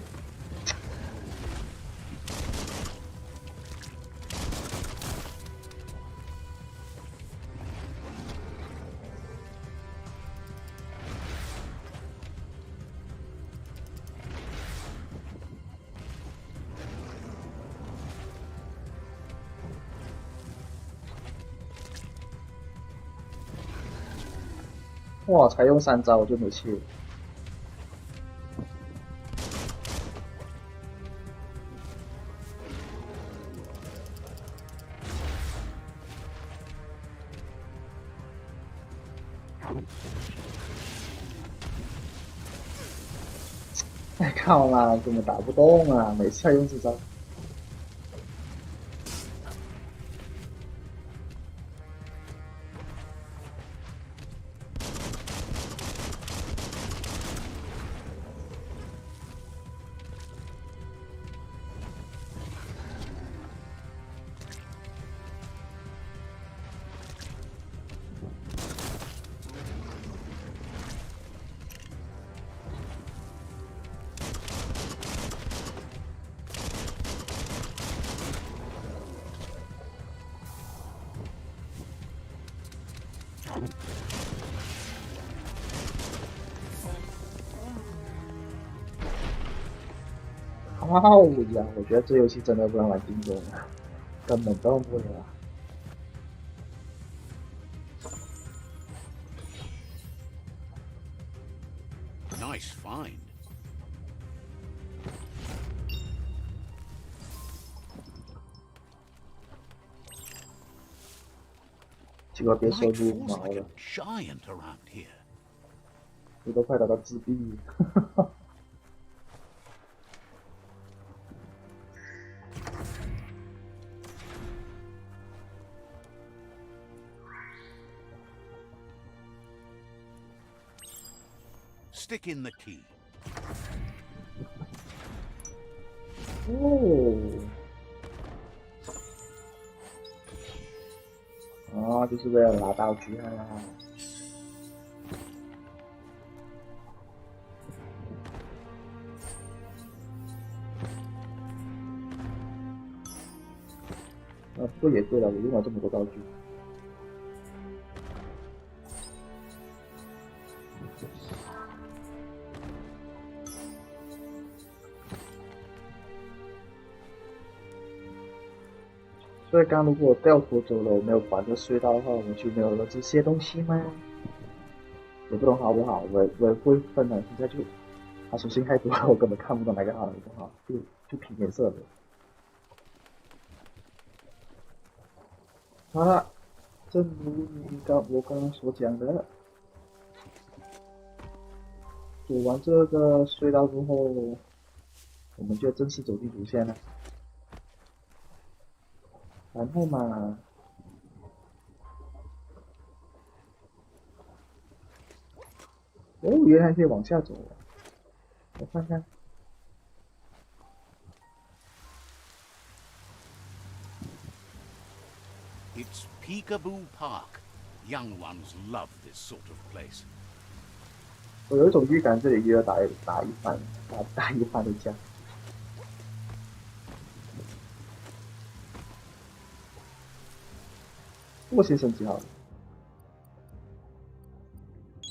哇，才用3招我就没气了。哎靠啦，根本打不动啊！每次还用这招。 好呀，我觉得这游戏真的不能玩定中了，根本动不了。 Nice find. 结果别说入 Night 毛 falls like 了 a。giant around here. 我都快达到自闭。Stick in the key. 哦，就是为了拿道具啊。不过也对了，我用了这么多道具。所以刚如果我掉头走了，我没有管这隧道的话，我们就没有了这些东西吗？也不懂好不好，我也会分的。现在就它属性太多了，我根本看不懂哪个好哪个不好，就凭颜色的。好了，正如我刚刚所讲的，走完这个隧道之后，我们就正式走进主线了。然后嘛，哦，原来可以往下走啊！我看看， It's Peekaboo Park. Young ones love this sort of place. 我有一种预感，这里又要打一番的架。我先升级好了。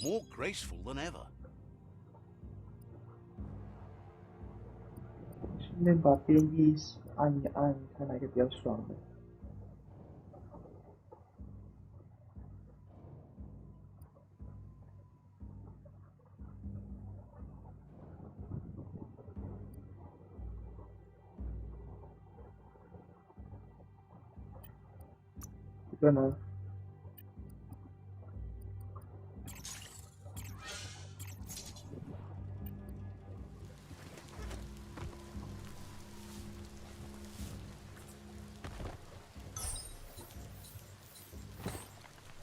More graceful than ever. 顺便把变异按一按，看哪个比较爽的。这个呢？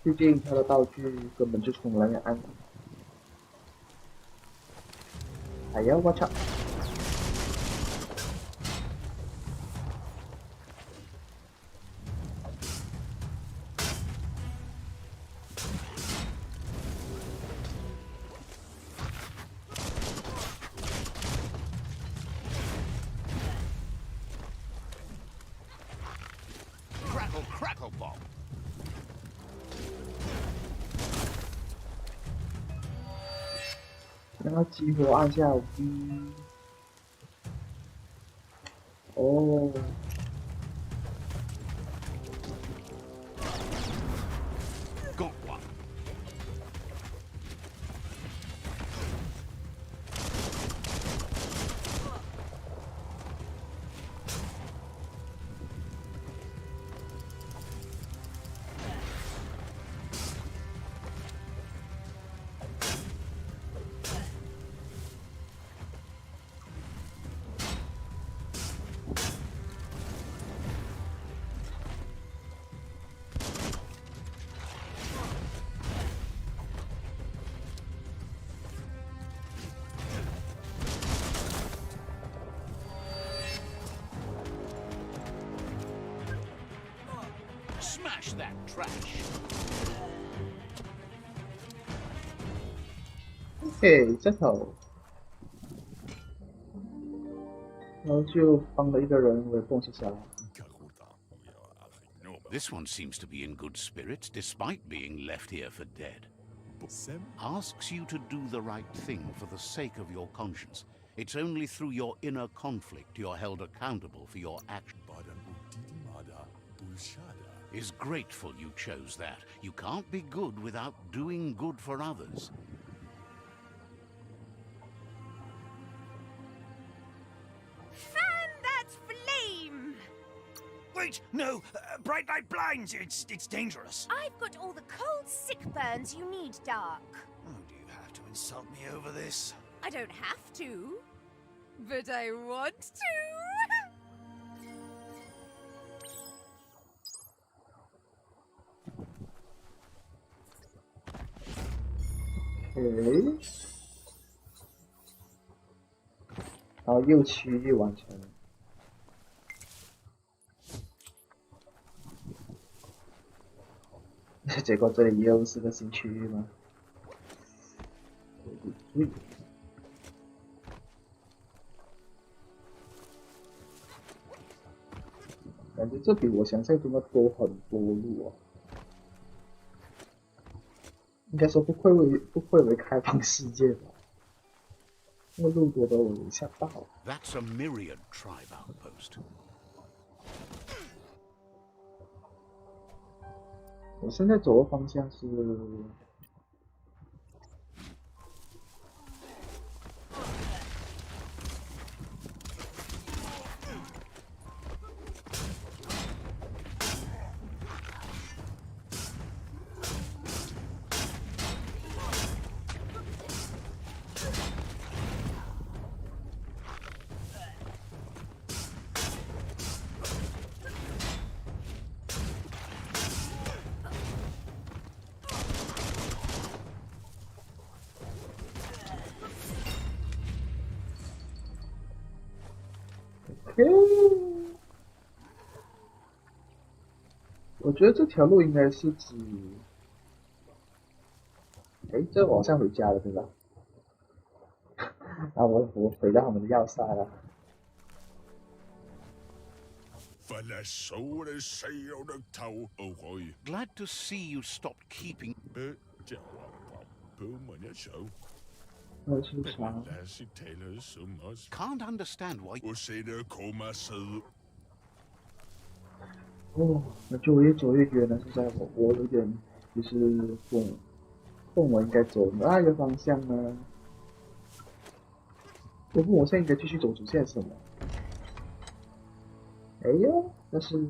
毕竟它的道具根本就从来没按过。哎呀，我操！Crackle, crackle, bomb. 然后激活按下 V。哦。 Got one. Smash that trash. 嘿，这头。然后就帮了一个人为蹦起下来。 This one seems to be in good spirits despite being left here for dead. Asks you to do the right thing for the sake of your conscience. It's only through your inner conflict you're held accountable for your actions. Is grateful you chose that. You can't be good without doing good for others. Fan that flame! Wait, no! Bright light blinds! It's dangerous. I've got all the cold, sick burns you need, Dark. Oh, do you have to insult me over this. I don't have to, but I want to. OK， 然后右区域完成了。结果这里又是个新区域吗？感觉这比我想象中的多很多路哦。应该说不愧为开放世界吧，因为路多的我吓到。That's a myriad tribe outpost. 我现在走的方向是。我觉得这条路应该是指，这往上回家了，对吧？啊，我回到他们的要塞了。Glad to see you stopped keeping. 那是啥？ Can't understand why. 哦，那就越走越远了。现在我有点就是问我应该走哪一个方向呢？我问我现在应该继续走主线是什么？哎呦，但是。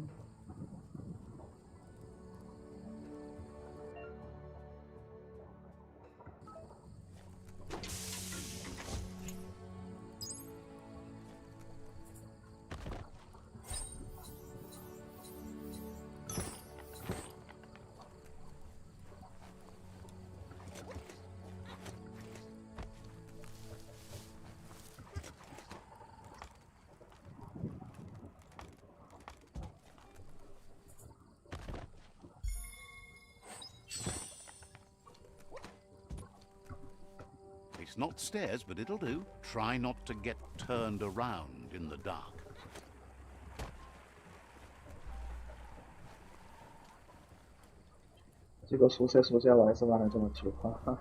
It's not stairs, but it'll do. Try not to get turned around in the dark. 这个说下我还是玩了这么久哈。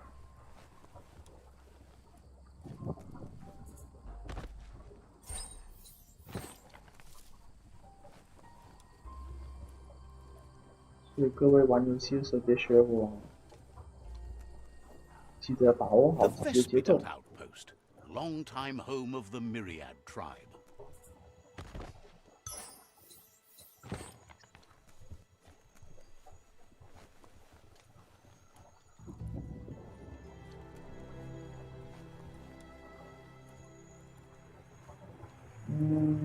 所以各位玩游戏的时候别学我，记得把握好 The 自己的节奏。 Vespidot outpost, long-time home of the Myriad tribe. Mm.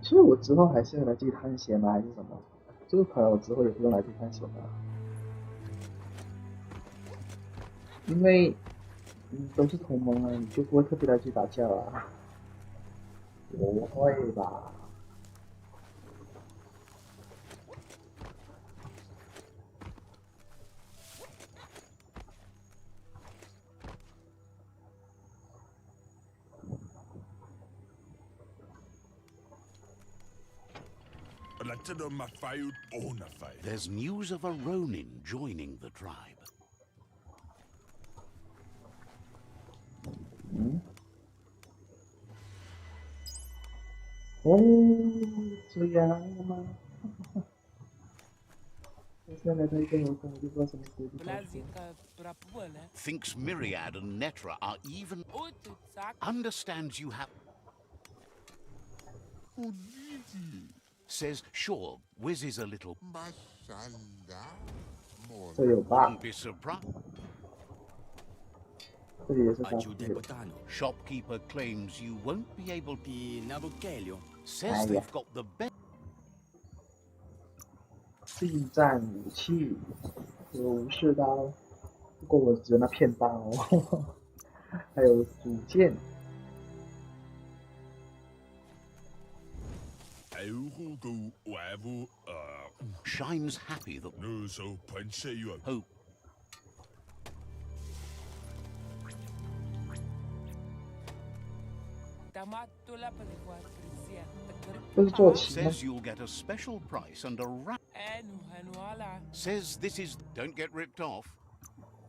所以我之后还是要来这里探险吗？还是什么？这个可能我之后也不用来这里探险了，因为都是同盟啊，你就不会特别来这里打架啊？不会吧？There's news of a Ronin joining the tribe. 哦，这样吗？原来他一跟我说，我就不知道什么鬼地方。 Thinks Myriad and Netra are even. Understands you have. Says sure, Wiz is a little. 这有 bug， Wouldn't be surprised. 这里也是 bug。 Shopkeeper claims you won't be able. Says Ah, yeah. they've got the best. 近战武器有武士刀，不过我只有那片刀哦。还有主剑。 Shine's happy that. Hope. 这是坐骑吗？ Says you'll get a special price and a wrap. Says this is. Don't get ripped off.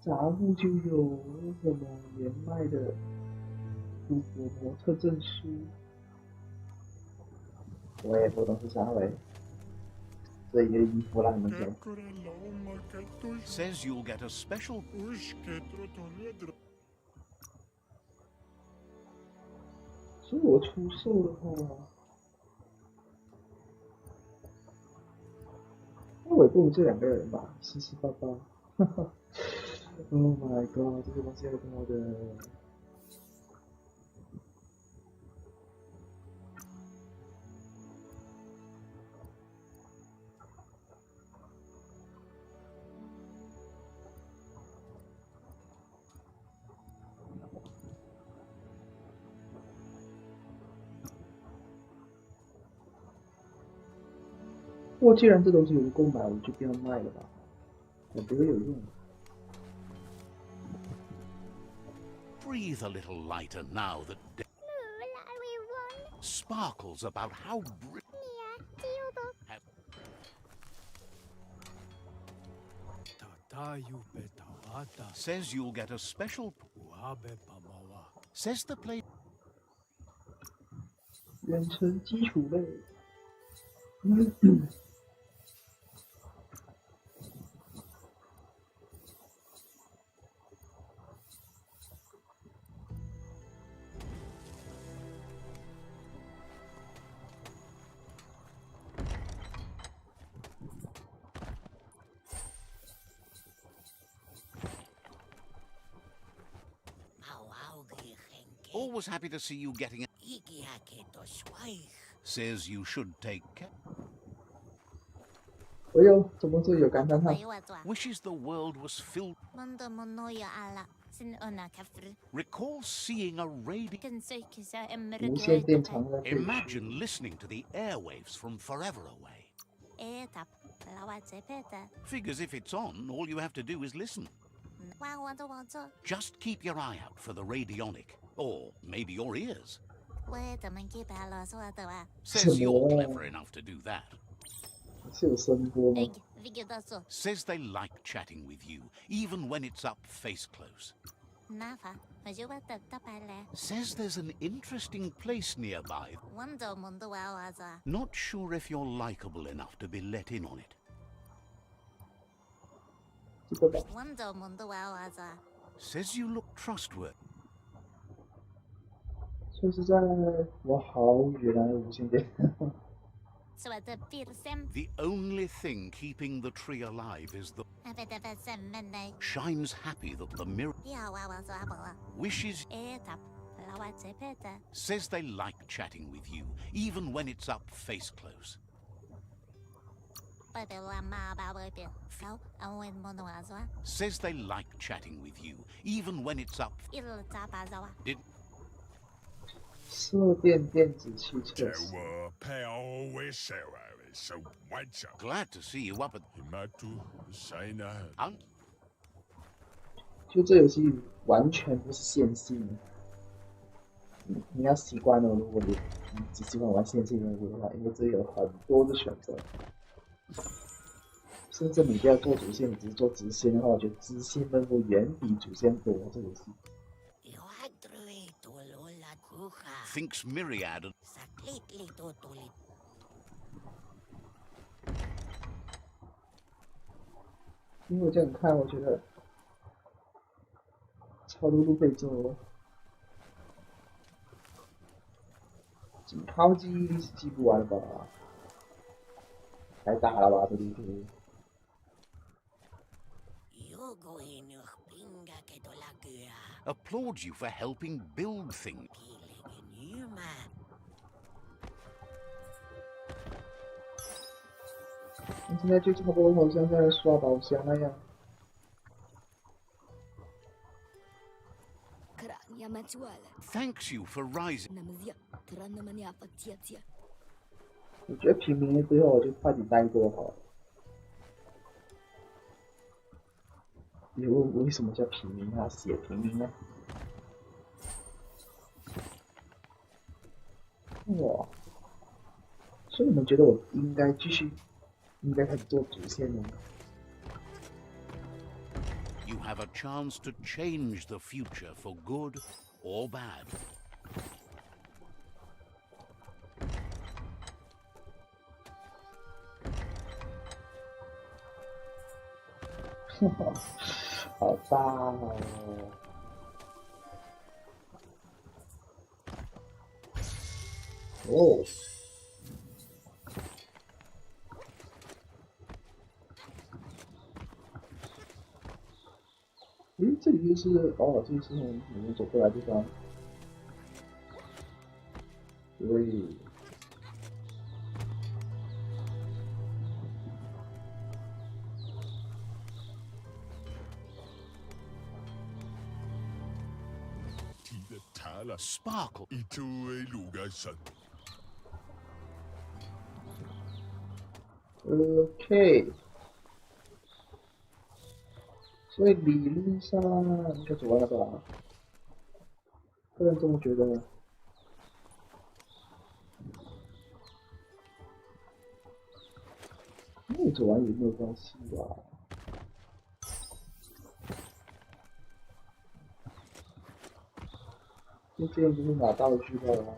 杂物就有什么年迈的祖国模特证书，我也不懂是啥喂。这一个衣服让你们给。 Says you'll get a special. 所以我出售的话，那我也不如这两个人吧，77888。Oh my god， 这个东西要跟我的。 不过既然这东西有购买，我就不要卖了吧，我觉得有用。 Breathe a little lighter now that. Sparkles about how. Says you'll get a special. Says the play. 远程基础类。Always happy to see you getting it. Says you should take care. 哎呦，怎么这有感叹号？ Wishes the world was filled. Recalls seeing a radio. 无线电常在废墟。 Imagine listening to the airwaves from forever away. Figures if it's on, all you have to do is listen. Just keep your eye out for the radionic. Or maybe your ears. Says you're clever enough to do that. 是有声波吗？ Says they like chatting with you, even when it's up face close. Says there's an interesting place nearby. Not sure if you're likable enough to be let in on it. 这个吧。 Says you look trustworthy. 说实在，我好远啊，无线电。 The only thing keeping the tree alive is the. Shine's happy that the mirror. Wishes. Says they like chatting with you, even when it's up face close. Says they like chatting with you, even when it's up. Did. 射电电子汽测试。 Glad to see you up at. 就这游戏完全不是线性，你要习惯了。如果你只喜欢玩线性任务的话，因为这有很多的选择，甚至你不要做主线，你只是做支线的话，我觉得支线任务远比主线多。这游戏。 Thinks Myriad. Saklit-lito. 。 and. 因为我这样看，我觉得超多路可以做，仅靠记忆力是记不完的吧？太大了吧，这地图。Applaud you for helping build things. 你现在就差不多好像在刷宝箱那样。Thanks you for rising. 我觉得平民了之后，我就快点带过好了。为什么叫平民啊？写平民呢？哇！所以你们觉得我应该开始做主线呢？ You have a chance to change the future for good or bad. 好大哦！哦，诶，这里就是哦，这里是从里面走过来的地方。对。Sparkle. OK， 所以理论上应该走完了吧？个人这么觉得。没走完也没有关系吧？就这样就是拿道具罢了。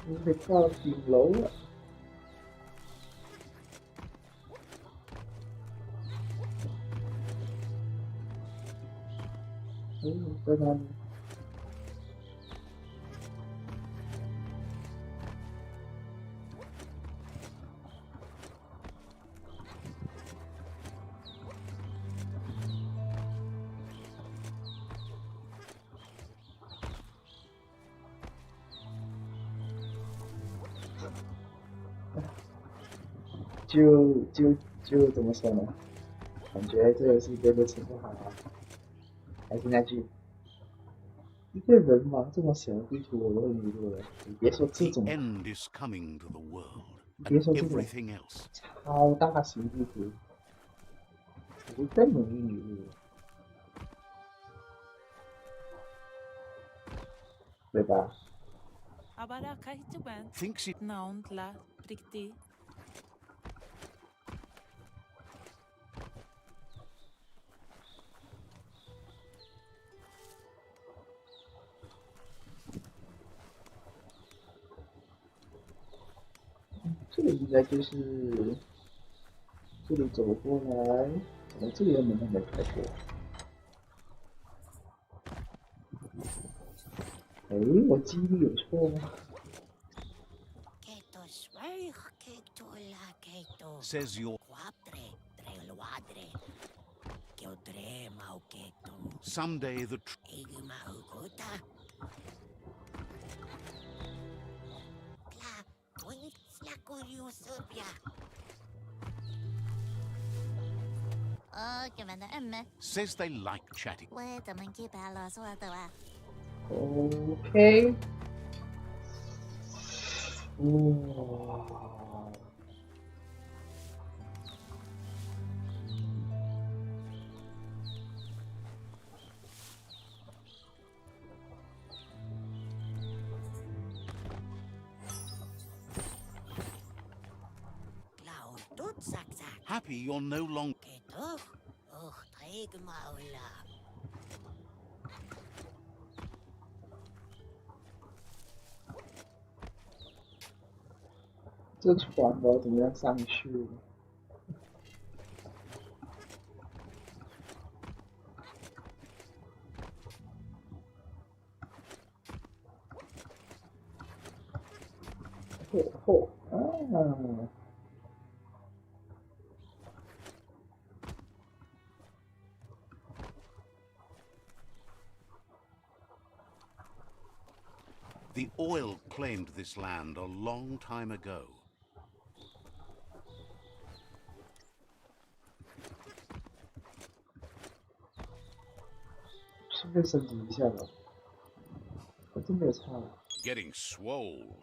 我得到顶楼了。在哪里？就怎么说呢？感觉这游戏真的挺不好啊。还是那句，一个人嘛，这么小的地图我都会迷路的。你别说这 The 种， end is coming to the world, 你别 and 说这种 everything else. 超大型地图，我就更容易迷路了，对吧？ Abara kahit ban. Thinks it. Naon la rikti. 这里应该就是这里走过来，怎么这里的门还没开过？哎，我记忆力有错吗？ Says you're. Someday the. Says they like chatting. OK， 哇！ happy you're no longer. Oh, 这船我怎么样上去？啊！ The oil claimed this land a long time ago. 顺便升级一下吧，我真没有差。 Getting swole.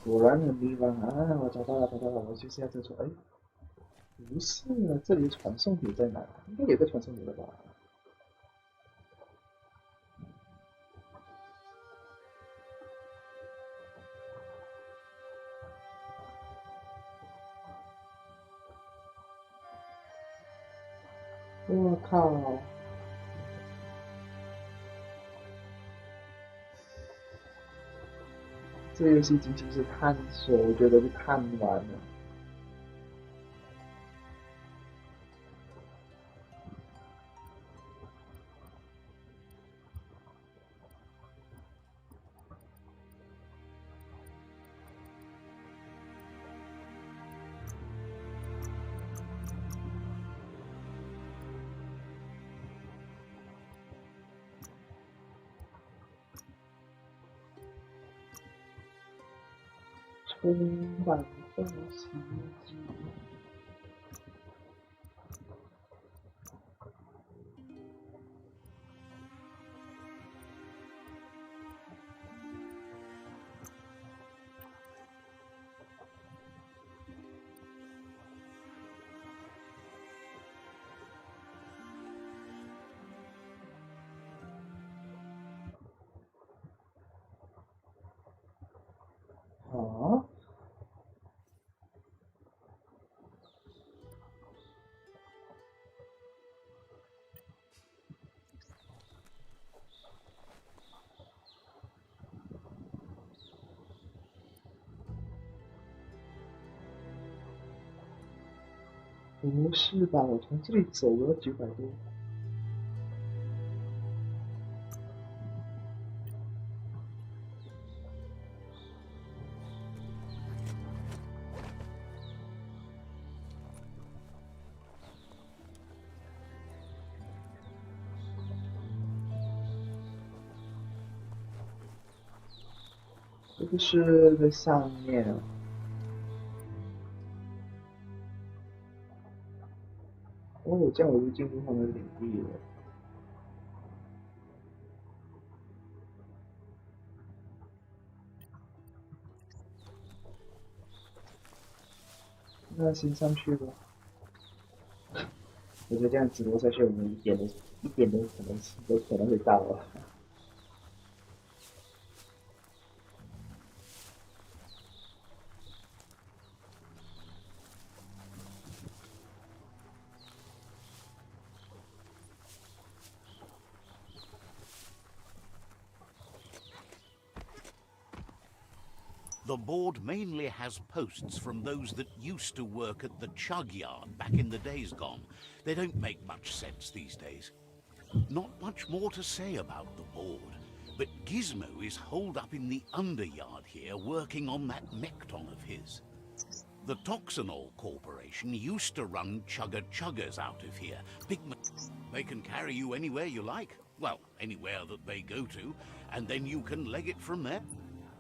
果然很迷茫啊！我找到了，我就是要这船。哎，不是啊，这里传送点在哪？应该有个传送点的吧？我靠！ 这游戏仅仅是探索，我觉得就看完了。充满东西机。啊？不是吧？我从这里走了900多。这个是在上面。哦，这样我就进入他们领地了。那先上去吧。我觉得这样直播下去，我们一点的可能性都可能会到了。The board mainly has posts from those that used to work at the chug yard back in the days gone. They don't make much sense these days. Not much more to say about the board, but Gizmo is holed up in the underyard here working on that Mekton of his. The Toxanol Corporation used to run chugger-chuggers out of here. They can carry you anywhere you like. Well, anywhere that they go to, and then you can leg it from there.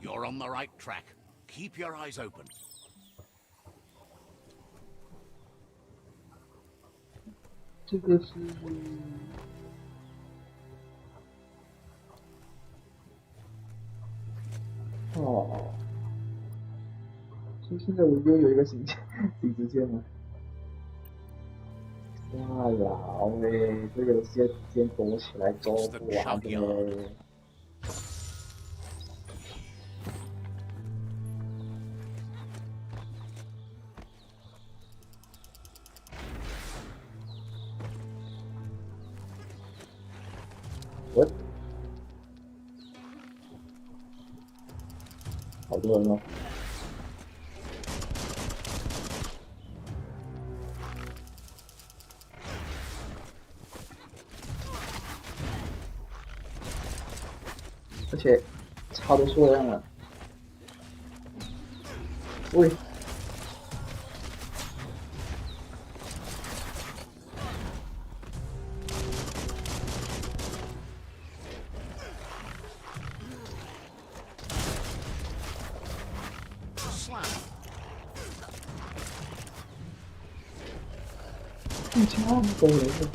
You're on the right track. Keep your eyes open. 这个是哦，所以现在我又有一个新支线了。哇老喂，这个时间躲起来做不完的。我好多人哦。而且超多数量了，喂！ 超多人的。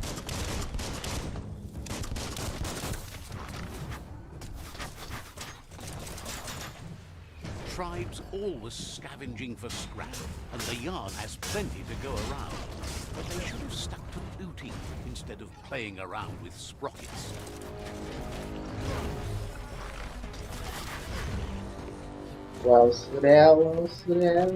Tribes always scavenging for scrap, and the yard has plenty to go around. But they should have stuck to looting instead of playing around with sprockets. 我要死了，我要死了！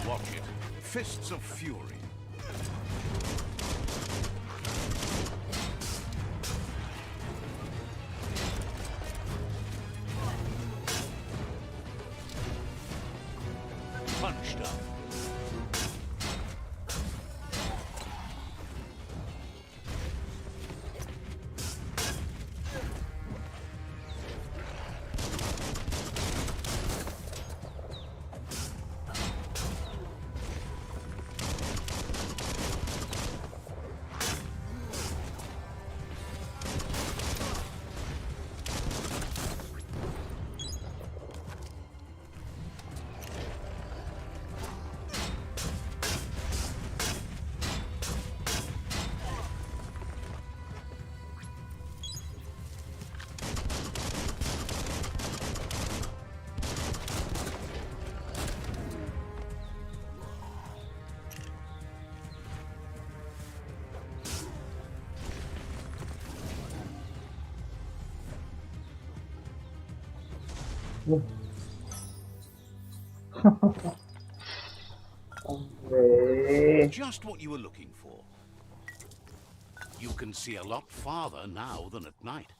Watch it. Fists of fury. Punched up. Just what you were looking for. You can see a lot farther now than at night.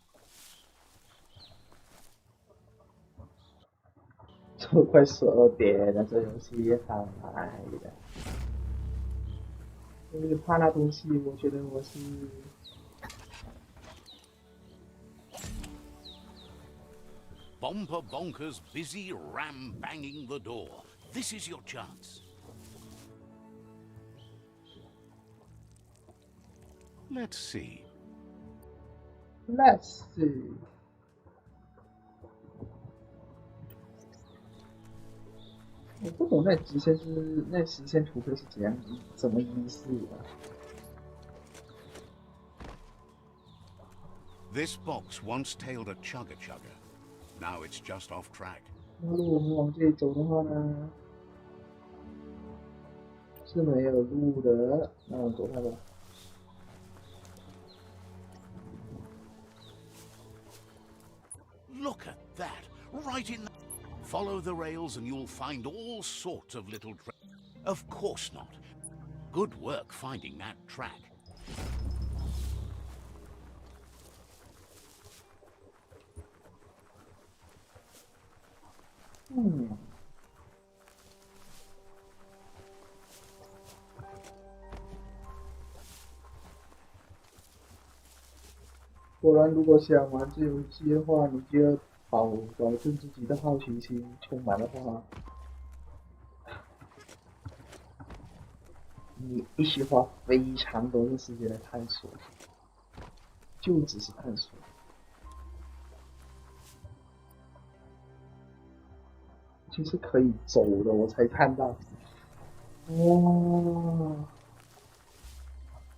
都快12点了，这游戏好嗨的。因为怕那东西，我觉得我是。 Bomper Bonkers busy ram-banging the door. This is your chance. Let's see. Let's see。我不懂那实线图标是怎么意思的？ This box once tailed a chugga chugga. Now it's just off track. 那如果我们往这里走的话呢，是没有路的。那我们走它吧。 Look at that! Right in the... Follow the rails and you'll find all sorts of little... Of course not. Good work finding that track. 果然，如果想玩这游戏的话，你就要保证自己的好奇心充满的话，你必须花非常多的时间来探索，就只是探索。其实可以走的，我才看到。哇！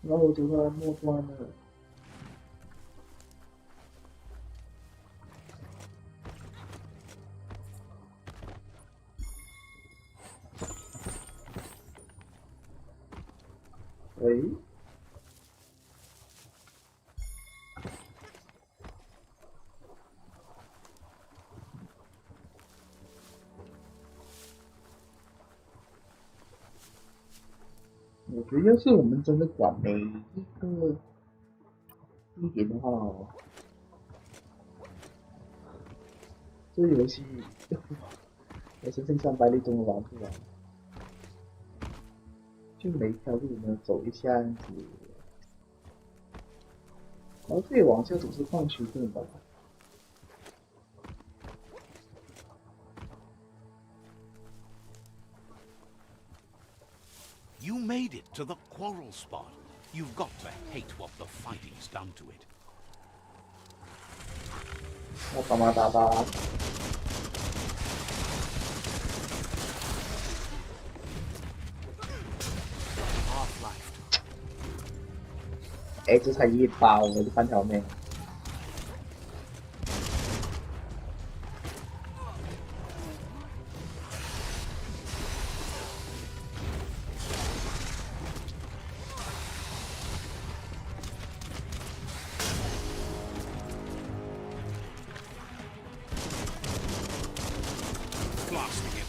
然后我走到末端了。 喂，我觉得要是我们真的管每一个地点的话哦，这游戏也是剩下百里中的玩不完。 就每一条路呢走一下子，然后这里往下总是放区分吧。 You made it to the quarrel spot. You've got to hate what the fighting's done to it. 我干嘛打吧？ 哎，这才一把，我就半条命。Blasting it.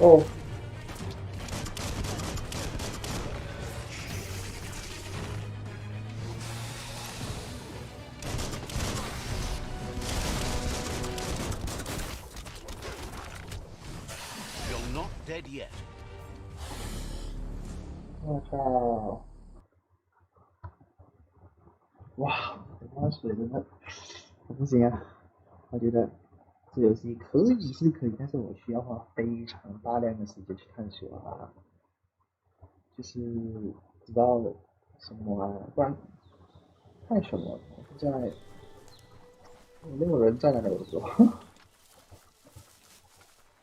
哦。 You're not dead yet. 我靠！哇，这把水真的，我不行啊！我觉得这游戏可以是可以，但是我需要花非常大量的时间去探索啊，就是知道什么啊，不然看什么？我现在有没有人在那里？我说，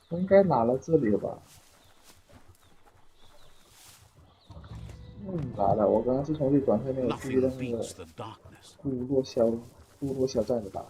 我应该拿了这里了吧？拿了，我刚刚是从这转身没有去那 Nothing 个 beats the darkness. 部落小站的吧？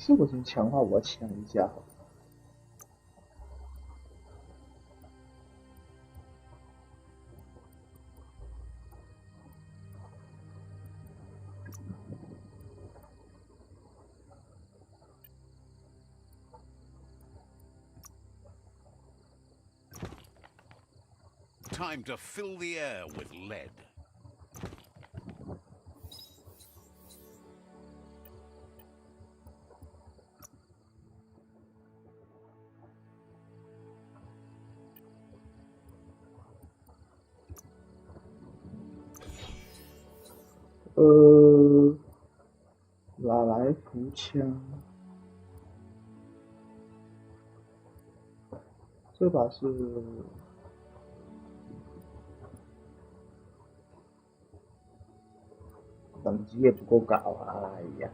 是我先强化我抢一下好了。Time to fill the air with lead.呃，哪来福枪？这把是等级也不够高啊！哎呀，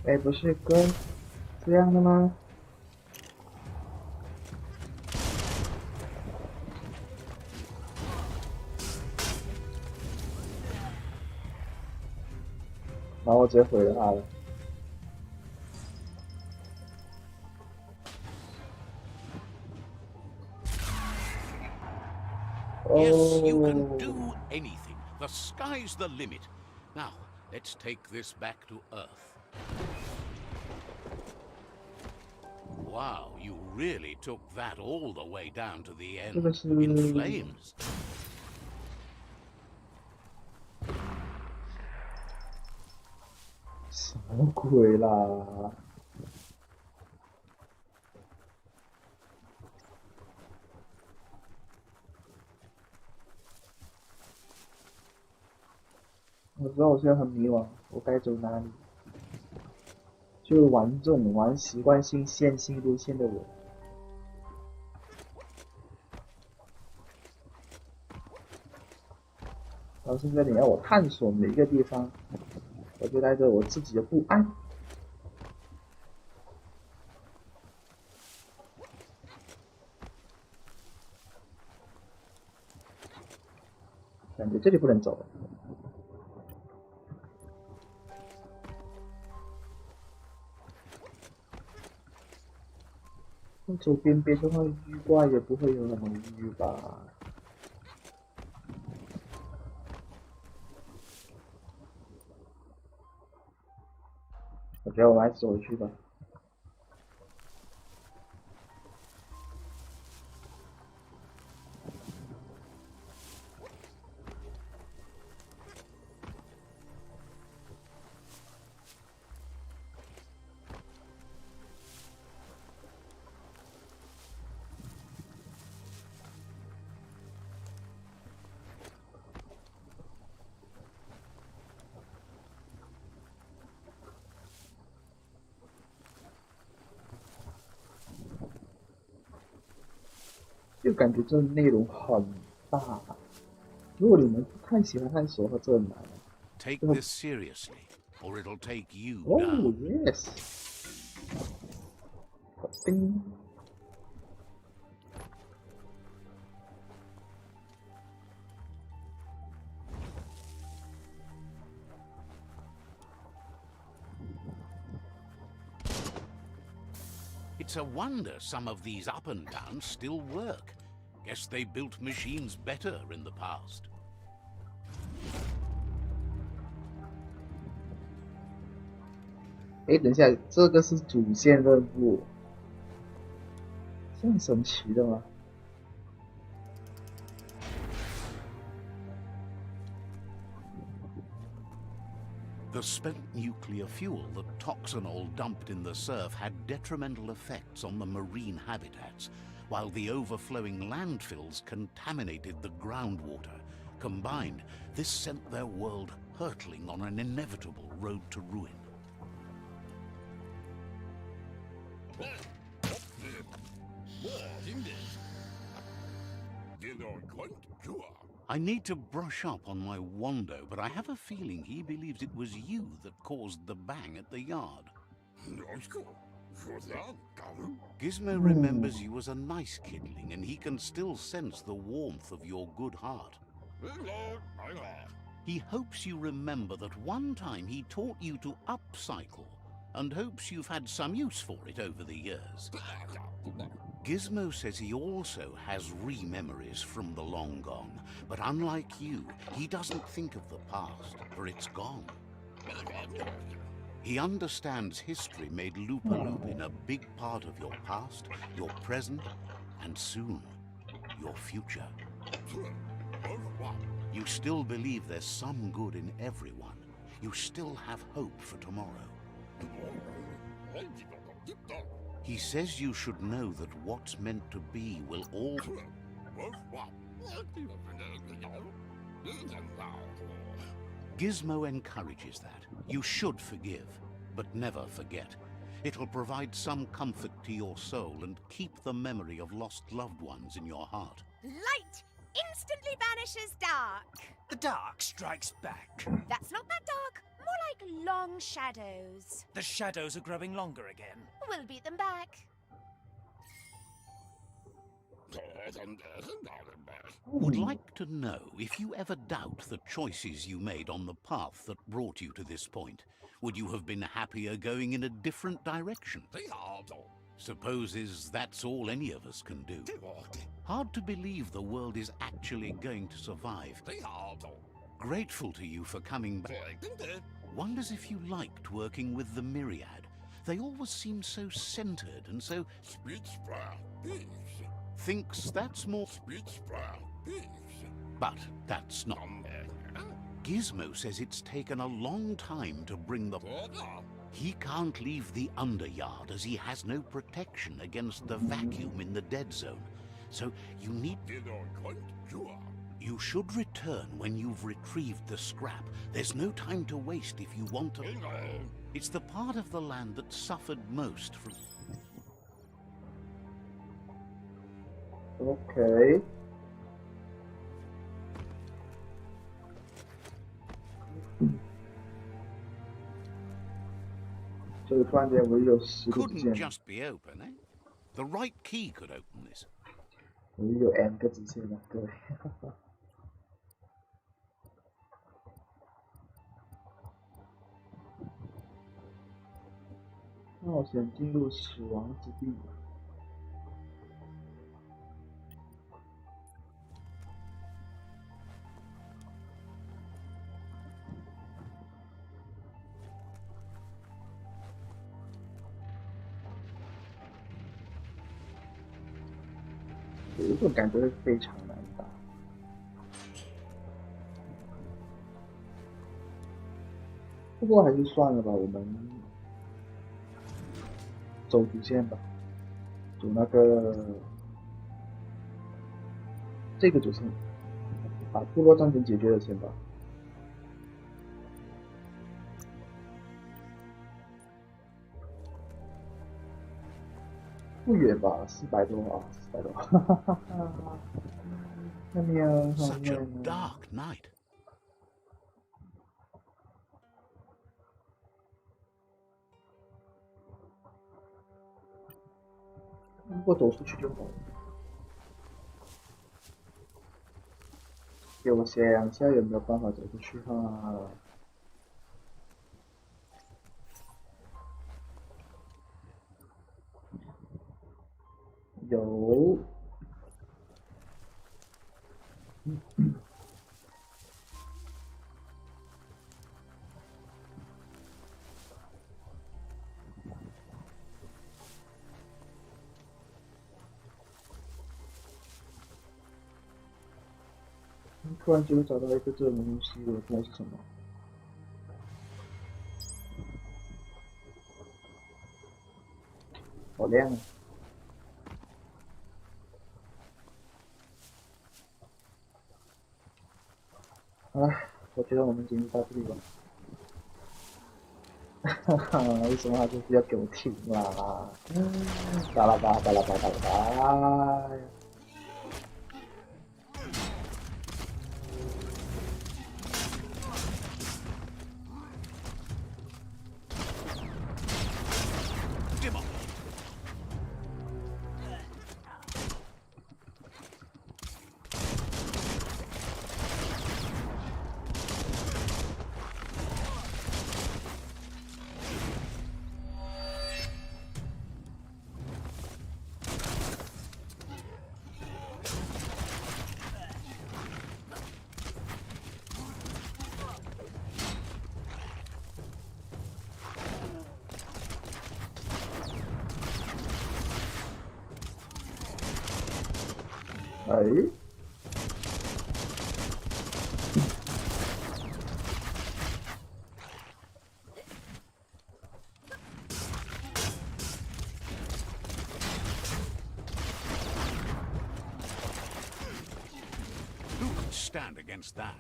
哎，不是跟这样的吗？然后我直接毁了他了。Yes, you can do anything. The sky's the limit. Now, let's take this back to Earth. Wow, you really took that all the way down to the end. In flames. 什么鬼啦！我知道我现在很迷惘，我该走哪里？就玩这种玩习惯性线性路线的我，然后现在你要我探索每一个地方，我就带着我自己的不安。感觉这里不能走了。走边边的话，遇怪也不会有那么遇吧？我觉得我们还是走回去吧。就感觉这内容很大，如果你们不太喜欢探索的话，这很难。Take this seriously, or it'll take you Oh down. yes， 叮。It's a wonder some of these up and downs still work. Guess they built machines better in the past. 哎，等一下，这个是主线任务，这样神奇的吗？ The spent nuclear fuel that Toxanol dumped in the surf had detrimental effects on the marine habitats, while the overflowing landfills contaminated the groundwater. Combined, this sent their world hurtling on an inevitable road to ruin. I need to brush up on my Wando, but I have a feeling he believes it was you that caused the bang at the yard. Gizmo remembers you as a nice kidling, and he can still sense the warmth of your good heart. He hopes you remember that one time he taught you to upcycle, and hopes you've had some use for it over the years. Gizmo says he also has re-memories from the long gone, but unlike you, he doesn't think of the past, for it's gone. He understands history made Loop-a-Loopin a big part of your past, your present, and soon, your future. You still believe there's some good in everyone. You still have hope for tomorrow. He says you should know that what's meant to be will all... Gizmo encourages that. You should forgive, but never forget. It'll provide some comfort to your soul and keep the memory of lost loved ones in your heart. Light instantly banishes dark. The dark strikes back. That's not that dark. More like long shadows. The shadows are growing longer again. We'll beat them back. Would like to know if you ever doubt the choices you made on the path that brought you to this point. Would you have been happier going in a different direction? Supposes that's all any of us can do. Hard to believe the world is actually going to survive. Grateful to you for coming back. Wonders if you liked working with the Myriad. They always seem so centered and so... Thinks that's more... But that's not... Gizmo says it's taken a long time to bring the... He can't leave the underyard as he has no protection against the vacuum in the dead zone. So you need... You should return when you've retrieved the scrap. There's no time to waste if you want to... It's the part of the land that suffered most from... OK。这个突然间我有10个 Couldn't 键， just be open, eh? The right key could open this. 我有 N 个直线了，各位。冒险进入死亡之地。有一种感觉会非常难打。不过还是算了吧，我们走主线吧，走那个这个主线，把部落战争解决了先吧。不远吧，400多啊，400多，哈哈哈哈！那边好 Such 远 a 啊。 dark night. 如果走出去就好了。给我想一下有没有办法走出去哈。有。突然间找到一个这种东西，我不知道是什么。好亮啊！好了，我觉得我们今天到这里吧。哈哈，为什么他就是要给我停啦？巴拉巴巴拉巴巴拉巴。哎，Who could stand against that?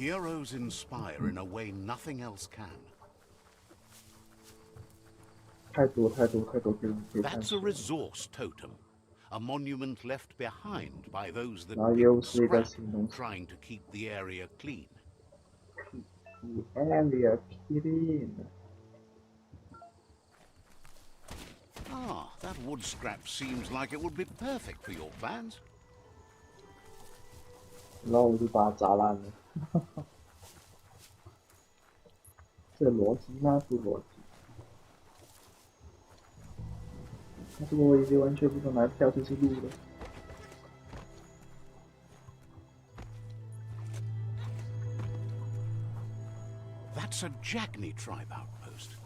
Heroes inspire in a way nothing else can. 太多地方可以探 That's 索 a resource totem, a monument left behind by those that 然后又 picked 是一个 scrap, 新东西 trying to keep the area clean. The area clean。 Ah, that wood scrap seems like it would be perfect for your plans. 然后我就把它砸烂了。这逻辑那是逻辑，但是我已经完全不懂哪条就是路了。That's a Jackney tribe outpost.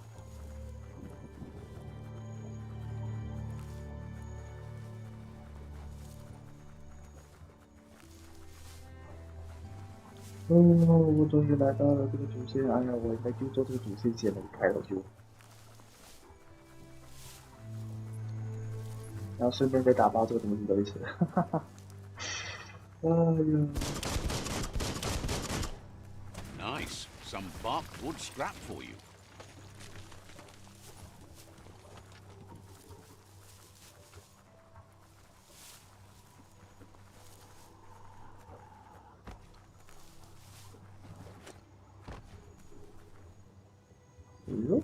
哦，我终于来到了这个主线。哎呀，我应该就做这个主线先了，一开头就，然后顺便再打爆这个东西的一次。哈哈哈。哎呀， Nice. Some barked wood scrap for you. 哎呦，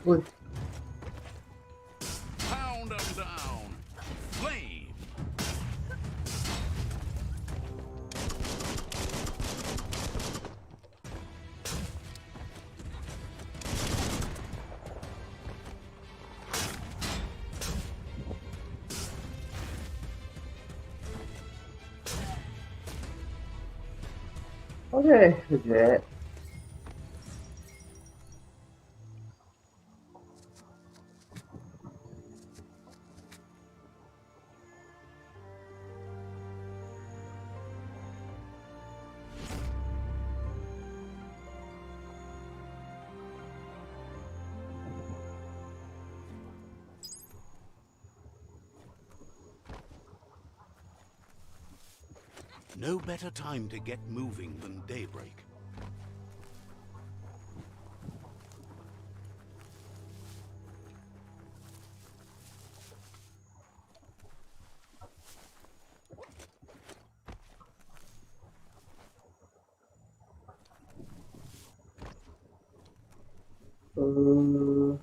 喂， Pound them down. Flame. OK， 解决。No better time to get moving than daybreak. Ờ,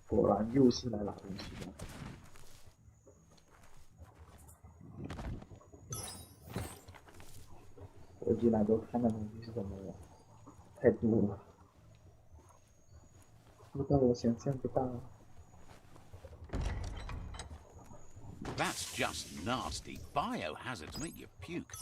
果然又是来拿东西的。我进来都看到东西是什么了，太多了，多到我想象不到。 That's just nasty. Biohazards make you puke.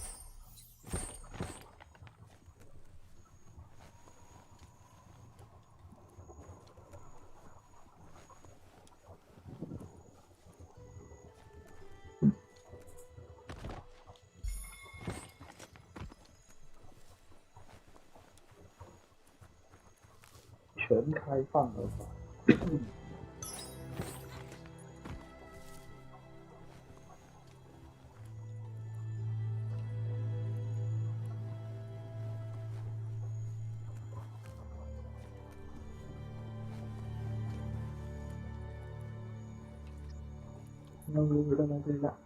全开放了吧？那我回到这里了。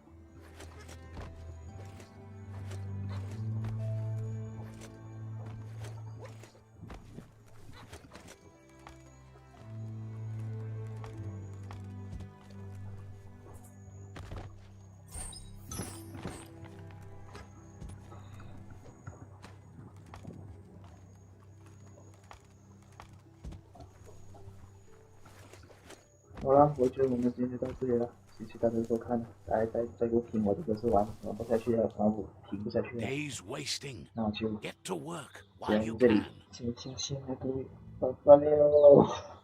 好了，我觉得我们今天就到这里了，谢谢大家收看，大家再给我听我这个是玩不下去了，玩不停不下去了， Days wasting. 那我就 Get to work 讲 while you 这里 can. 先下线了，各位，拜拜了。